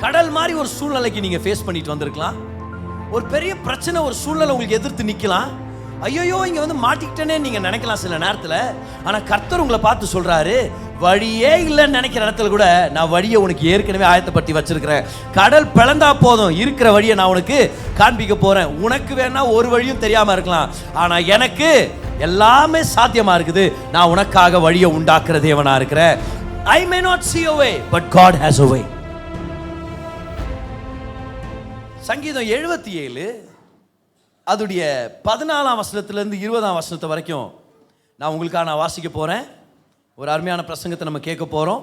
கடல் மாதிரி ஒரு சூழ்நிலைக்கு நீங்க ஃபேஸ் பண்ணிட்டு வந்திருக்கலாம். ஒரு பெரிய பிரச்சனை, ஒரு சூழ்நிலை உங்களுக்கு எதிர்த்து நிக்கலாம். ஐயோ இங்க வந்து மாட்டிக்கிட்டேனே நீங்க நினைக்கலாம் சில நேரத்துல. ஆனா கர்த்தர் உங்களை பார்த்து சொல்றாரு, வழியே இல்லைன்னு நினைக்கிற இடத்துல கூட நான் வழியை உனக்கு ஏற்கனவே ஆயத்தப்படுத்தி வச்சிருக்கிறேன். கடல் பிளந்தா போதும், இருக்கிற வழியை நான் உனக்கு காண்பிக்க போறேன். உனக்கு வேணா ஒரு வழியும் தெரியாம இருக்கலாம், ஆனா எனக்கு எல்லாமே சாத்தியமா இருக்குது. நான் உனக்காக வழியை உண்டாக்குற தேவனா இருக்கிறேன். I may not see a way, but God has a way. சங்கீதம் 77 அதுடைய 14ஆம் வசனத்திலிருந்து 20ஆம் வசனத்தை வரைக்கும் நான் உங்களுக்காக வாசிக்க போறேன். ஒரு அருமையான பிரசங்கத்தை நம்ம கேட்க போறோம்.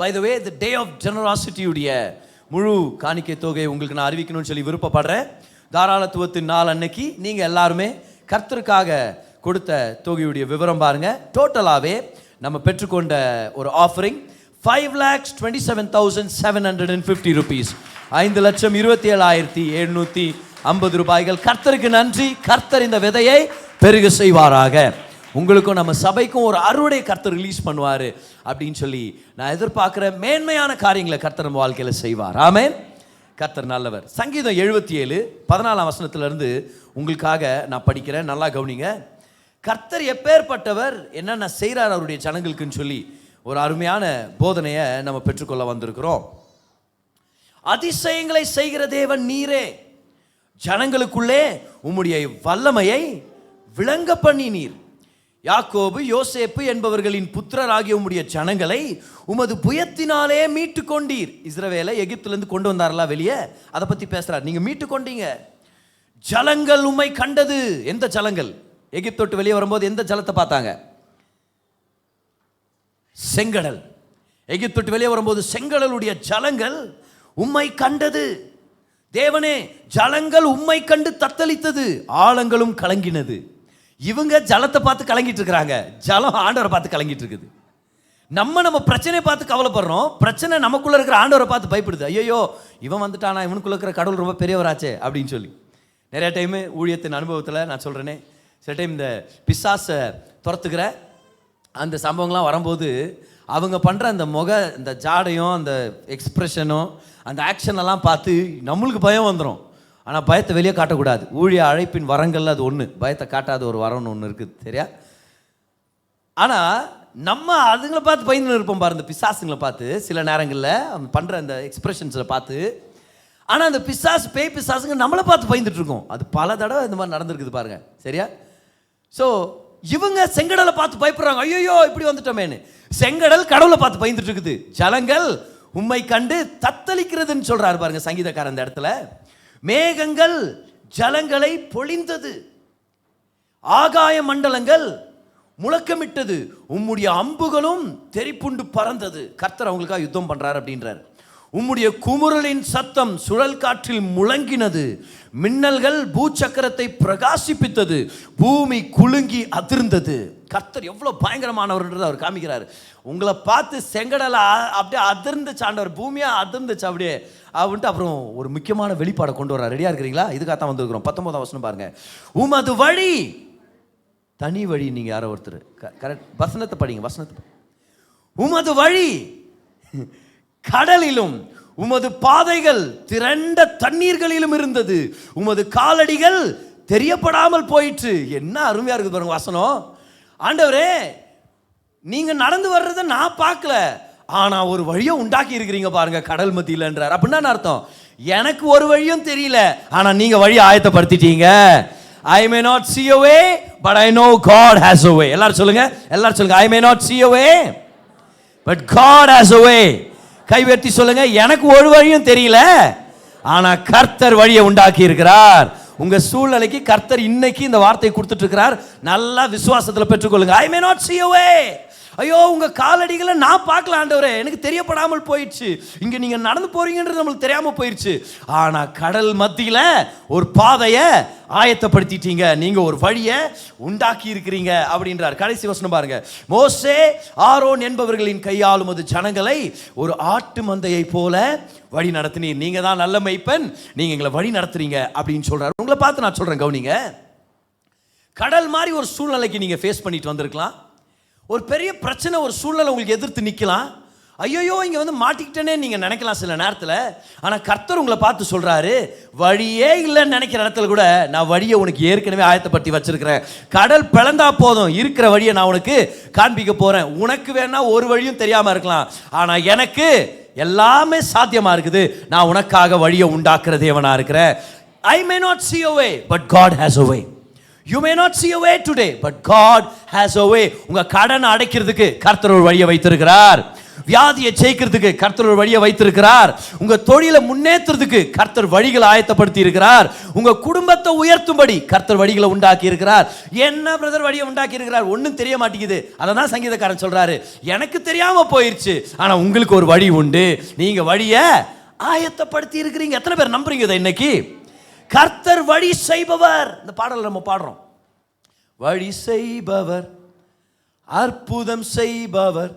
By the way, the day of generosity உடைய முழு காணிக்கை தொகையை உங்களுக்கு நான் அறிவிக்கணும்னு சொல்லி விருப்பப்படுறேன். தாராளத்துவத்தின் நாள் அன்னைக்கு நீங்க எல்லாருமே கர்த்தருக்காக கொடுத்த தொகையுடைய விவரம் பாருங்க. டோட்டலாவே நம்ம பெற்றுக்கொண்ட ஒரு ஆஃபரிங் 5,27,750 rupees, 5,27,750 ரூபாய்கள். கர்த்தருக்கு நன்றி. கர்த்தர் இந்த விதையை பெருக செய்வாராக. உங்களுக்கும் நம்ம சபைக்கும் ஒரு அறுவடை கர்த்தர் ரிலீஸ் பண்ணுவாரு அப்படின்னு சொல்லி நான் எதிர்பார்க்கிற மேன்மையான காரியங்களை கர்த்தர் நம்ம வாழ்க்கையில செய்வார். ஆமென். கர்த்தர் நல்லவர். சங்கீதம் 77 14ஆம் வசனத்திலிருந்து உங்களுக்காக நான் படிக்கிறேன். நல்லா கவனிங்க. கர்த்தர் எப்பேற்பட்டவர், என்னென்ன செய்கிறார் அவருடைய ஜனங்களுக்குன்னு சொல்லி ஒரு அருமையான போதனையை நம்ம பெற்றுக்கொள்ள வந்திருக்கிறோம். அதிசயங்களை செய்கிற தேவன் நீரே, ஜனங்களுக்குள்ளே உம்முடைய வல்லமையை விளங்க பண்ணினீர். யாக்கோபு யோசேப்பு என்பவர்களின் புத்திரராகிய உம்முடைய ஜனங்களை உமது புயத்தினாலே மீட்டு கொண்டீர். இஸ்ரவேலை எகிப்திலிருந்து கொண்டு வந்தார்களா வெளியே, அதை பத்தி பேசுறார். நீங்க மீட்டு கொண்டீங்க. ஜலங்கள் உம்மை கண்டது. எந்த ஜலங்கள்? எகிப்து விட்டு வெளியே வரும்போது எந்த ஜலத்தை பார்த்தாங்க? செங்கடல். எகிப்து விட்டு வெளியே வரும்போது செங்கடலுடைய ஜலங்கள் உம்மை கண்டது. தேவனே, ஜலங்கள் உம்மை கண்டு தத்தளித்தது, ஆழங்களும் கலங்கினது. இவங்க ஜலத்தை பார்த்து கலங்கிட்டு இருக்கிறாங்க, ஜலம் ஆண்டவரை பார்த்து கலங்கிட்டு இருக்குது. நம்ம பிரச்சனையை பார்த்து கவலைப்படுறோம், பிரச்சனை நமக்குள்ள இருக்கிற ஆண்டவரை பார்த்து பயப்படுது. ஐயோ இவன் வந்துட்டானா, இவனுக்குள்ள இருக்கிற கடவுள் ரொம்ப பெரியவராச்சே அப்படின்னு சொல்லி. நிறைய டைமு ஊழியத்தின் அனுபவத்தில் நான் சொல்கிறேனே, சில டைம் இந்த பிசாசை துரத்துக்கிற அந்த சம்பவங்கள்லாம் வரும்போது அவங்க பண்ணுற அந்த இந்த ஜாடையும் அந்த எக்ஸ்ப்ரெஷனும் அந்த ஆக்ஷனெல்லாம் பார்த்து நம்மளுக்கு பயம் வந்துடும். ஆனால் பயத்தை வெளியே காட்டக்கூடாது. ஊழிய அழைப்பின் வரங்கள் அது ஒன்று, பயத்தை காட்டாத ஒரு வரம்னு ஒன்று இருக்குது, சரியா? ஆனால் நம்ம அதுங்களை பார்த்து பயந்து இருப்போம் பாரு, இந்த பிசாசுங்களை பார்த்து சில நேரங்களில் அவங்க பண்ணுற அந்த எக்ஸ்ப்ரெஷன்ஸில் பார்த்து. ஆனால் அந்த பேய் பிசாசுங்க நம்மளை பார்த்து பயந்துட்டு இருக்கோம். அது பல தடவை இந்த மாதிரி நடந்திருக்குது பாருங்க, சரியா? ஸோ இவங்க செங்கடலை பார்த்து பயப்படுறாங்க, ஐயோ இப்படி வந்துட்டோமேனு. செங்கடல் கடவுளை பார்த்து பயந்துட்டு இருக்குது. ஜலங்கள் உம்மை கண்டு தத்தளிக்கிறதுன்னு சொல்றாரு பாருங்க சங்கீதக்காரன் இந்த இடத்துல. மேகங்கள் ஜலங்களை பொழிந்தது, ஆகாய மண்டலங்கள் முழக்கமிட்டது, உம்முடைய அம்புகளும் தெரிப்புண்டு பறந்தது. கர்த்தர் அவங்களுக்காக யுத்தம் பண்றாரு அப்படின்றார். உம்முடைய குமுறலின் சத்தம் சுழல் காற்றில் முழங்கினது, மின்னல்கள் பூச்சக்கரத்தை பிரகாசிப்பித்தது, பூமி குலுங்கி அதிர்ந்தது. கர்த்தர் எவ்வளவு பயங்கரமானவர்ன்றதை அவர் காமிக்கிறார். உங்களை பார்த்து செங்கடலை அப்படியே அதிர்ந்துச்சு ஆண்டவர், பூமியா அதிர்ந்துச்சு அப்படியே அப்படின்ட்டு. அப்புறம் ஒரு முக்கியமான வெளிப்பாடை கொண்டு வர்றார். ரெடியா இருக்கிறீங்களா? இதுக்காகத்தான் வந்திருக்கிறோம். 19ஆம் வசனம் பாருங்க. உமது வழி தனி வழி. நீங்க யாரோ ஒருத்தர் கரெக்ட் வசனத்தை படிங்க. வசனத்தை, உமது வழி கடலிலும் உமது பாதைகள் திரண்ட தண்ணீர்களிலும் இருந்தது, உமது காலடிகள் தெரியப்படாமல் போயிற்று. என்ன அருமையா இருக்குது பாருங்க வசனம். ஆண்டவரே, நீங்க நடந்து வர்றதை நான் பார்க்கல, ஆனா ஒரு வழியை உண்டாக்கி இருக்கிறீங்க பாருங்க கடல் மத்தியிலன்றார். அப்படின்னா அர்த்தம், எனக்கு ஒரு வழியும் தெரியல, ஆனா நீங்க வழியை ஆயத்தப்படுத்திட்டீங்க. I may not see a way, but I know God has a way. எல்லாரும் சொல்லுங்க, I may not see a way, but God has a way. கைவேற்றி சொல்லுங்க, எனக்கு ஒரு வழியும் தெரியல, ஆனா கர்த்தர் வழியை உண்டாக்கி இருக்கிறார். உங்க சூழ்நிலைக்கு கர்த்தர் இன்னைக்கு இந்த வார்த்தையை கொடுத்துட்டு இருக்கிறார். நல்லா விசுவாசத்துல பெற்றுக்கொள்ளுங்க. I may not see a way. ஐயோ உங்க காலடிகளை நான் பார்க்கல ஆண்டவரே, எனக்கு தெரியப்படாமல் போயிடுச்சு. இங்க நீங்க நடந்து போறீங்கன்றது நம்மளுக்கு தெரியாம போயிடுச்சு. ஆனா கடல் மத்தியில ஒரு பாதையை ஆயத்தப்படுத்திட்டீங்க, நீங்க ஒரு வழியை உண்டாக்கி இருக்கிறீங்க அப்படின்றார். கடைசி வசனம் பாருங்க. மோசே ஆரோன் என்பவர்களின் கையால் உமது ஜனங்களை ஒரு ஆட்டு மந்தையை போல வழி நடத்தினீர். நீங்க தான் நல்ல மேய்ப்பன், நீங்க எங்களை வழி நடத்துறீங்க அப்படின்னு சொல்றாரு. உங்களை பார்த்து நான் சொல்றேன், கவனிங்க. கடல் மாதிரி ஒரு சூழ்நிலைக்கு நீங்க ஃபேஸ் பண்ணிட்டு வந்திருக்கலாம். ஒரு பெரிய பிரச்சனை, ஒரு சூழ்நிலை உங்களுக்கு எதிர்த்து நிற்கலாம். ஐயோ இங்க வந்து மாட்டிக்கிட்டேனே நீங்க நினைக்கலாம் சில நேரத்தில். ஆனா கர்த்தர் உங்களை பார்த்து சொல்றாரு, வழியே இல்லைன்னு நினைக்கிற இடத்துல கூட நான் வழியை உனக்கு ஏற்கனவே ஆயத்தப்படுத்தி வச்சிருக்கிறேன். கடல் பிளந்தா போதும், இருக்கிற வழியை நான் உனக்கு காண்பிக்க போறேன். உனக்கு வேணா ஒரு வழியும் தெரியாம இருக்கலாம், ஆனா எனக்கு எல்லாமே சாத்தியமா இருக்குது. நான் உனக்காக வழியை உண்டாக்குற தேவனா இருக்கிறேன். I may not see a way, but God has a way. You may not see a way today, but God has a way. உங்க கடனை அடைக்கிறதுக்கு கர்த்தர் ஒரு வழியை வைத்திருக்கிறார். வியாதியை ஜெயிக்கிறதுக்கு கர்த்தர் ஒரு வழியை வைத்திருக்கிறார். உங்க தொழிலை முன்னேற்றத்துக்கு கர்த்தர் வழிகளை ஆயத்தப்படுத்தி இருக்கிறார். உங்க குடும்பத்தை உயர்த்தும்படி கர்த்தர் வழிகளை உண்டாக்கி இருக்கிறார். என்ன பிரதர் வழியை உண்டாக்கி இருக்கிறார்? ஒன்றும் தெரிய மாட்டேங்குது. அதான் சங்கீதக்காரன் சொல்றாரு, எனக்கு தெரியாம போயிருச்சு, ஆனா உங்களுக்கு ஒரு வழி உண்டு. நீங்க வழியை ஆயத்தப்படுத்தி இருக்கிறீங்க. எத்தனை பேர் நம்புறீங்க இதை? இன்னைக்கு கர்த்தர் வழி செய்பவர். இந்த பாடல் நம்ம பாடுறோம், வழி செய்பவர், அற்புதம் செய்பவர்,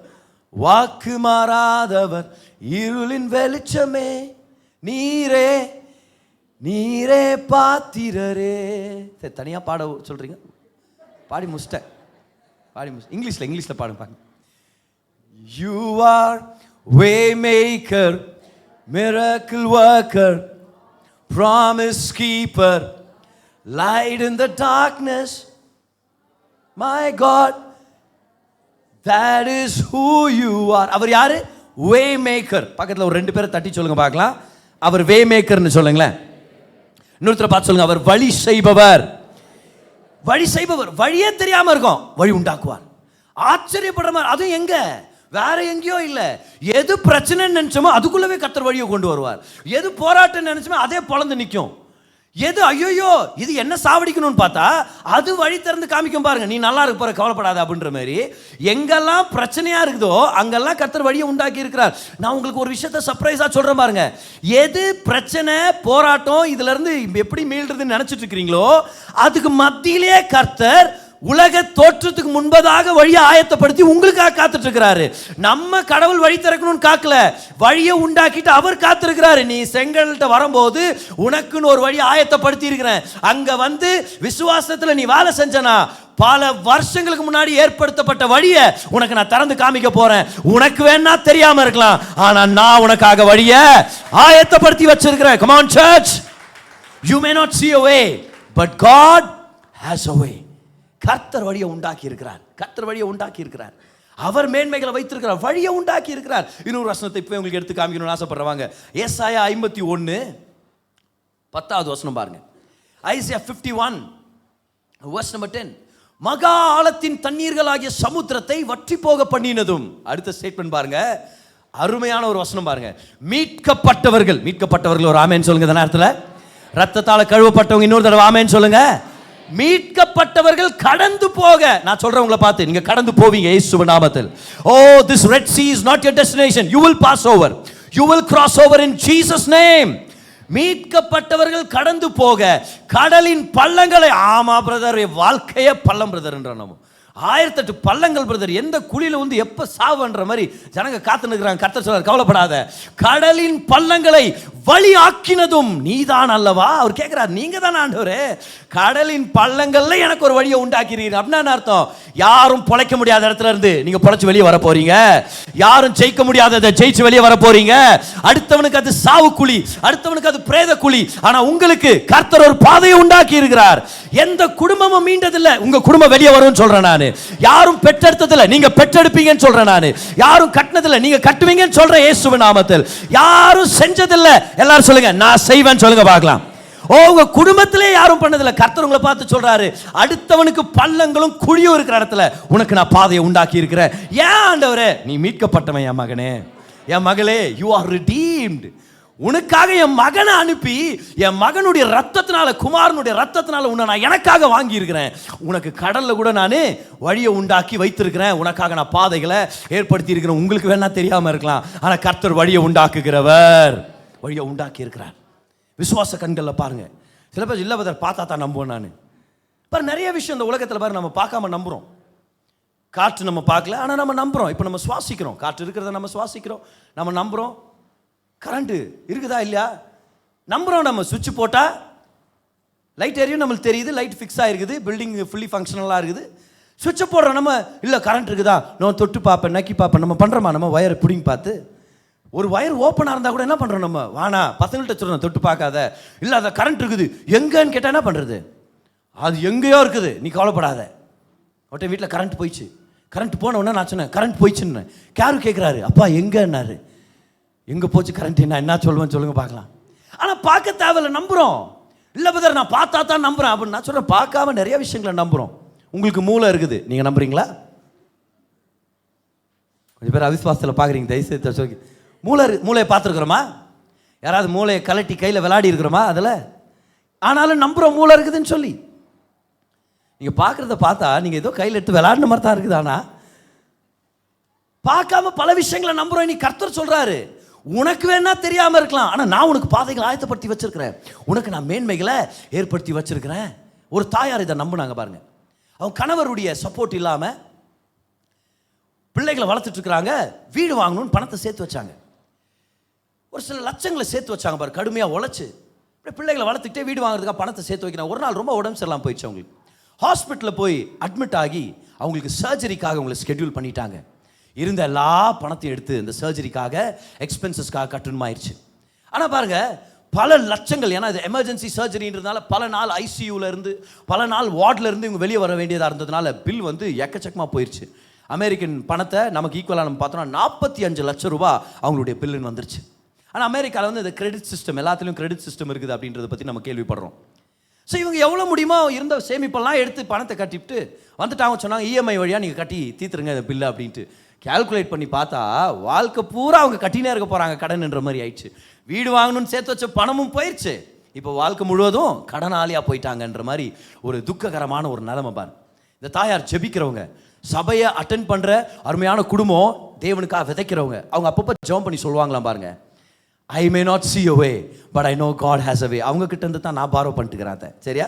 வாக்கு மாறாதவர், இருளின் வெளிச்சமே, நீரே நீரே பாத்திரரே. சரி, தனியா பாட சொல்றீங்க? பாடி முடிச்சிட்டேன். இங்கிலீஷ்ல பாடுங்க. You are way maker, miracle worker, promise keeper, light in the darkness, my God, that is who you are. அவர் யாரு? வே மேக்கர். பக்கத்தில் ஒரு 2 பேரை தட்டி சொல்லுங்க பார்க்கலாம். அவர் வே மேக்கர்னு சொல்லுங்களேன். இன்னொருத்தரை பார்த்து சொல்லுங்க, அவர் வழி செய்பவர். வழி செய்பவர். வழியே தெரியாம இருக்கும், வழி உண்டாக்குவார். ஆச்சரியப்படுற மாதிரி. அதுவும் எங்க? வேற எங்கேயோ இல்ல. எது பிரச்சனைன்னு நினைச்சோமோ அதுக்குள்ளவே கர்த்தர் வழியை கொண்டு வருவார். எது போராட்டம் நினைச்சோமோ அதே பொளந்து நிற்கும். எது ஐயோ இது என்ன சாவடிக்கணும்னு பார்த்தா அது வழி திறந்து காமிக்கும். பாருங்க, நீ நல்லா இருக்க போற, கவலைப்படாத அப்படின்ற மாதிரி. எங்கெல்லாம் பிரச்சனையா இருக்குதோ அங்கெல்லாம் கர்த்தர் வழியை உண்டாக்கி இருக்கிறார். நான் உங்களுக்கு ஒரு விஷயத்தை சர்ப்ரைஸா சொல்றேன் பாருங்க. எது பிரச்சனை, போராட்டம், இதுல இருந்து எப்படி மீள்றதுன்னு நினைச்சிட்டு இருக்கிறீங்களோ அதுக்கு மத்தியிலே கர்த்தர் உலக தோற்றத்துக்கு முன்பதாக வழியை ஆயத்தப்படுத்தி உங்களுக்காக காத்துட்டு இருக்கிறாரு. நம்ம கடவுள் வழி திறக்கணும்னு காக்கல, வழியை உண்டாக்கிட்டு அவர் காத்திருக்கிறாரு. நீ செங்கல்கிட்ட வரும்போது உனக்குன்னு ஒரு வழியை ஆயத்தப்படுத்தி இருக்கிறேன். அங்க வந்து விசுவாசத்துல நீ வேலை செஞ்சனா பல வருஷங்களுக்கு முன்னாடி ஏற்படுத்தப்பட்ட வழியை உனக்கு நான் திறந்து காமிக்க போறேன். உனக்கு வேணா தெரியாம இருக்கலாம், ஆனா நான் உனக்காக வழியை ஆயத்தப்படுத்தி வச்சிருக்கிறேன். Come on church, you may not see a way, but God has a way. கர்த்தர் வழியை உண்டாக்கி இருக்கிறார். கர்த்தர் வழியை உண்டாக்கி இருக்கிறார். அவர் மேன்மைகளை வைத்திருக்கிறார், வழியை உண்டாக்கி இருக்கிறார். இன்னொரு வசனத்தை இப்போ உங்களுக்கு எடுத்து காமிக்கணும்னு ஆசைப்படுறவாங்க. ஏசாயா 51 10வது வசனம் பாருங்க. Isaiah 51 verse number 10. மகா ஆழத்தின் தண்ணீர்களாகிய சமுத்திரத்தை வற்றி போக பண்ணினதும். அடுத்த ஸ்டேட்மென்ட் பாருங்க, அருமையான ஒரு வசனம் பாருங்க. மீட்கப்பட்டவர்கள். மீட்கப்பட்டவர்கள் ஒரு ஆமென் சொல்லுங்க. இந்த நேரத்தில் ரத்தத்தால கழுவப்பட்டவங்க இன்னொரு தடவை ஆமென் சொல்லுங்க. மீட்கப்பட்டவர்கள் கடந்து போக. நான் சொல்றேன் உங்களை பார்த்து, நீங்க கடந்து போவீங்க இயேசுவின் நாமத்தில். Oh, this Red Sea is not your destination. You will pass over. You will cross over in Jesus name. மீட்கப்பட்டவர்கள் கடந்து போக கடலின் பள்ளங்களை. ஆமா பிரதர், வாழ்க்கையே பள்ளம் பிரதர் என்ற நம்ம 1008 பள்ளங்கள் பிரதர். எந்த குழியில வந்து எப்ப சாவுன்ற மாதிரி ஜனங்க காத்து நிற்கிறாங்க. கர்த்தர் சொல்றார், கவலைப்படாத, கடலின் பள்ளங்களை வழி ஆக்கினதும் நீதான் அல்லவா. அவர் கேட்கிறார், நீங்க தான் ஆண்டவரே, கடலின் பள்ளங்கள்ல எனக்கு ஒரு வழியை உண்டாக்கிறீங்க. அப்படின்னா அர்த்தம், யாரும் பொழைக்க முடியாத இடத்துல இருந்து நீங்க பொழைச்சு வெளியே வர போறீங்க. யாரும் ஜெயிக்க முடியாததை ஜெயிச்சு வெளியே வர போறீங்க. அடுத்தவனுக்கு அது சாவு குழி, அடுத்தவனுக்கு அது பிரேத குழி. ஆனா உங்களுக்கு கர்த்தர் ஒரு பாதையை உண்டாக்கி இருக்கிறார். எந்த குடும்பமும் மீண்டதில்லை, உங்க குடும்பம் வெளியே வரும்னு சொல்றேன் நான். யாரும் பெற்றெடுத்ததில்லை, நீங்க பெற்றெடுப்பீங்கன்னு சொல்றேன் நான். யாரும் கட்டினதில்லை, நீங்க கட்டுவீங்கன்னு சொல்றேன் இயேசுவின் நாமத்தில். யாரும் செஞ்சதில்லை, எல்லாரும் சொல்லுங்க நான் செய்வேன் சொல்லுங்க பார்க்கலாம். உங்க குடும்பத்திலே யாரும் பண்ணதில்லை, கர்த்தர் உங்களை பார்த்து சொல்றாரு, அடுத்தவனுக்கு பள்ளங்களும் குழியும் இருக்கிற இடத்துல உனக்கு நான் பாதையை உண்டாக்கி இருக்கிறேன். ஏன் ஆண்டவரே, நீ மீட்கப்பட்டவன் என் மகனே, என் மகளே, யூ ஆர் ரிடீம்டு. உனக்காக என் மகனை அனுப்பி என் மகனுடைய ரத்தத்தினால, குமாரனுடைய ரத்தத்தினால உன்னை நான் எனக்காக வாங்கி இருக்கிறேன். உனக்கு கடல்ல கூட நான் வழியை உண்டாக்கி வைத்திருக்கிறேன். உனக்காக நான் பாதைகளை ஏற்படுத்தி இருக்கிறேன். உங்களுக்கு வேணா தெரியாம இருக்கலாம், ஆனா கர்த்தர் வழியை உண்டாக்குகிறவர், வழியை உண்டாக்கி இருக்கிறார். விசுவாச கண்களில் பாருங்க. சில பேர் இல்லை பதர், பார்த்தா தான் நம்புவேன் நான். பாரு, நிறைய விஷயம் இந்த உலகத்தில் பாரு நம்ம பார்க்காம நம்புறோம். காற்று நம்ம பார்க்கல, ஆனால் நம்ம நம்புறோம். இப்போ நம்ம சுவாசிக்கிறோம், காற்று இருக்கிறத நம்ம சுவாசிக்கிறோம், நம்ம நம்புறோம். கரண்ட் இருக்குதா இல்லையா நம்புறோம். நம்ம சுவிட்ச் போட்டால் லைட் எரியும், நம்மளுக்கு தெரியுது, லைட் ஃபிக்ஸ் ஆகிருக்குது, பில்டிங் ஃபுல்லி ஃபங்க்ஷனலாக இருக்குது. சுவிட்சை போடுறோம் நம்ம, இல்லை கரண்ட் இருக்குதா, நான் தொட்டு பார்ப்பேன், நக்கி பார்ப்பேன், நம்ம பண்ணுறோமா? நம்ம வயரை பிடிங்கி பார்த்து, ஒரு வயர் ஓப்பனாக இருந்தால் கூட என்ன பண்ணுறோம் நம்ம? வானா பசங்கள்கிட்ட சொல்கிறோம் தொட்டு பார்க்காத, இல்லை அதை கரண்ட் இருக்குது எங்கன்னு கேட்டால் என்ன பண்ணுறது? அது எங்கேயோ இருக்குது, நீ கவலைப்படாத. ஒருத்தன் வீட்டில் கரண்ட் போயிடுச்சு, கரண்ட் போன உடனே நான் சொன்னேன் கரண்ட் போயிடுச்சுன்னு. யாரு கேட்குறாரு, அப்பா எங்கன்னாரு. எங்கே போச்சு கரண்ட், என்ன சொல்லுவேன் சொல்லுங்க பார்க்கலாம். ஆனால் பார்க்க தேவையில்ல, நம்புகிறோம். இல்லை பதர் நான் பார்த்தா தான் நம்புகிறேன் அப்படின்னு நான் சொல்கிறேன். பார்க்காம நிறைய விஷயங்களை நம்புகிறோம். உங்களுக்கு மூளை இருக்குது, நீங்கள் நம்புறீங்களா? கொஞ்சம் பேர் அவிஸ்வாசத்தில் பார்க்குறீங்க, தயவுசெய்து சொல்லி. மூளையை பார்த்துருக்குறோமா? யாராவது மூளையை கலட்டி கையில் விளையாடி இருக்கிறோமா அதில்? ஆனாலும் நம்புகிறோம் மூளை இருக்குதுன்னு சொல்லி. நீங்கள் பார்க்குறத பார்த்தா நீங்கள் ஏதோ கையில் எடுத்து விளையாடின மாதிரி தான் இருக்குது. ஆனால் பார்க்காம பல விஷயங்களை நம்புகிறோம். நீ கர்த்தர் சொல்கிறாரு, உனக்கு வேணா தெரியாமல் இருக்கலாம், ஆனால் நான் உனக்கு பாதைகளை ஆயத்தப்படுத்தி வச்சிருக்கிறேன், உனக்கு நான் மேன்மைகளை ஏற்படுத்தி வச்சிருக்கிறேன். ஒரு தாயார் இதை நம்பினாங்க பாருங்க. அவங்க கணவருடைய சப்போர்ட் இல்லாமல் பிள்ளைகளை வளர்த்துட்டு இருக்கிறாங்க. வீடு வாங்கணும்னு பணத்தை சேர்த்து வச்சாங்க. ஒரு சில லட்சங்களை சேர்த்து வச்சாங்க பாரு, கடுமையாக உழைச்சு. பிள்ளைகளை வளர்த்துக்கிட்டே வீடு வாங்குறதுக்காக பணத்தை சேர்த்து வைக்கிறாங்க. ஒரு நாள் ரொம்ப உடம்பு சரியில்லாமல் போயிடுச்சு அவங்களுக்கு. ஹாஸ்பிட்டலில் போய் அட்மிட் ஆகி அவங்களுக்கு சர்ஜரிக்காக அவங்களை ஸ்கெட்யூல் பண்ணிட்டாங்க. இருந்த எல்லா பணத்தையும் எடுத்து இந்த சர்ஜரிக்காக எக்ஸ்பென்சஸ்க்காக கட்டணுமாயிருச்சு. ஆனால் பாருங்க, பல லட்சங்கள், ஏன்னா இது எமர்ஜென்சி சர்ஜரின்றதுனால பல நாள் ஐசியூவில் இருந்து பல நாள் வார்டில் இருந்து இவங்க வெளியே வர வேண்டியதாக இருந்ததுனால பில் வந்து எக்கச்சக்கமாக போயிடுச்சு. அமெரிக்கன் பணத்தை நமக்கு ஈக்குவலாக நம்ம பார்த்தோம்னா 45 லட்சம் ரூபா அவங்களுடைய பில்லுன்னு வந்துருச்சு. ஆனால் அமெரிக்காவில் வந்து இந்த கிரெடிட் சிஸ்டம், எல்லாத்துலேயும் கிரெடிட் சிஸ்டம் இருக்குது அப்படின்றத பற்றி நம்ம கேள்விப்படுறோம். ஸோ இவங்க எவ்வளோ முடியுமோ இருந்த சேமிப்பெல்லாம் எடுத்து பணத்தை கட்டிவிட்டு வந்துட்டாங்க. சொன்னாங்க இஎம்ஐ வழியாக நீங்கள் கட்டி தீர்த்துருங்க இந்த பில்லு அப்படின்ட்டு. கேல்குலேட் பண்ணி பார்த்தா வாழ்க்கை பூரா அவங்க கட்டினே இருக்க போகிறாங்க கடன்ன்ற மாதிரி ஆயிடுச்சு. வீடு வாங்கணும்னு சேர்த்து வச்ச பணமும் போயிடுச்சு. இப்போ வாழ்க்கை முழுவதும் கடனாளியாக போயிட்டாங்கன்ற மாதிரி ஒரு துக்ககரமான ஒரு நிலைமை பாரு. இந்த தாயார் ஜெபிக்கிறவங்க, சபையை அட்டென்ட் பண்ணுற அருமையான குடும்பம், தேவனுக்காக விதைக்கிறவங்க, அவங்க அப்பப்போ ஜெபம் பண்ணி சொல்லுவாங்களாம் பாருங்க, I may not see a way, but I know God has a way. அவங்க கிட்ட இருந்து தான் நான் பாரோ பண்ணிட்டுக்கிறேன். சரியா?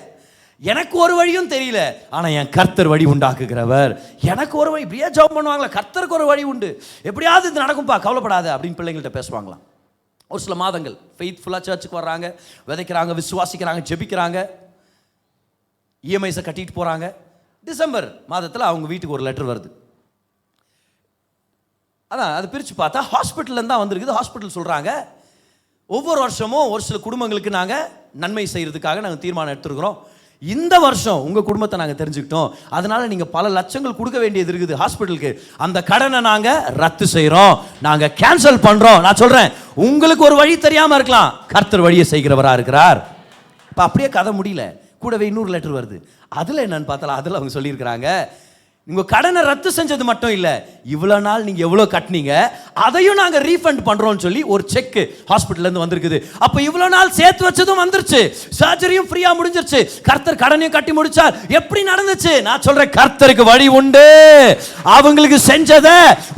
எனக்கு ஒரு வழியும் தெரியல, ஆனால் என் கர்த்தர் வழி உண்டாக்குகிறவர். எனக்கு ஒரு வழி, இப்படியே ஜெபம் பண்ணுவாங்களா, கர்த்தருக்கு ஒரு வழி உண்டு, எப்படியாவது இது நடக்கும்பா, கவலைப்படாத அப்படின்னு பிள்ளைங்கள்ட்ட பேசுவாங்களாம். ஒரு சில மாதங்கள் ஃபெய்த்ஃபுல்லாக சர்ச்சுக்கு வர்றாங்க, விதைக்கிறாங்க, விசுவாசிக்கிறாங்க, ஜெபிக்கிறாங்க, இஎம்ஐஸை கட்டிட்டு போகிறாங்க. டிசம்பர் மாதத்தில் அவங்க வீட்டுக்கு ஒரு லெட்டர் வருது. அதான் அது பிரித்து பார்த்தா ஹாஸ்பிட்டல்லேருந்து தான் வந்திருக்குது. ஹாஸ்பிட்டல் சொல்கிறாங்க, ஒவ்வொரு வருஷமும் ஒரு சில குடும்பங்களுக்கு நாங்கள் நன்மை செய்கிறதுக்காக நாங்கள் தீர்மானம் எடுத்துருக்கிறோம். இந்த வருஷம் உங்கள் குடும்பத்தை நாங்கள் தெரிஞ்சுக்கிட்டோம், அதனால் நீங்கள் பல லட்சங்கள் கொடுக்க வேண்டியது இருக்குது ஹாஸ்பிட்டலுக்கு, அந்த கடனை நாங்கள் ரத்து செய்கிறோம், நாங்கள் கேன்சல் பண்ணுறோம். நான் சொல்கிறேன், உங்களுக்கு ஒரு வழி தெரியாமல் இருக்கலாம், கர்த்தர் வழியை செய்கிறவராக இருக்கிறார். இப்போ அப்படியே கதை முடியல, கூடவே இன்னொரு லெட்டர் வருது. அதில் என்னன்னு பார்த்தாலும் அதில் அவங்க சொல்லியிருக்கிறாங்க, உங்கள் கடனை ரத்து செஞ்சது மட்டும் இல்லை, இவ்வளோ நாள் நீங்கள் எவ்வளோ கட்டினீங்க அதையும் நாங்கள் ரீஃபண்ட் பண்ணுறோம்னு சொல்லி ஒரு செக் ஹாஸ்பிட்டல்லேருந்து வந்திருக்குது. அப்போ இவ்வளோ நாள் சேர்த்து வச்சதும் வந்துருச்சு, சர்ஜரியும் ஃப்ரீயாக முடிஞ்சிருச்சு, கர்த்தர் கடனையும் கட்டி முடிச்சார். எப்படி நடந்துச்சு? நான் சொல்கிறேன், கர்த்தருக்கு வழி உண்டு. அவங்களுக்கு செஞ்சதை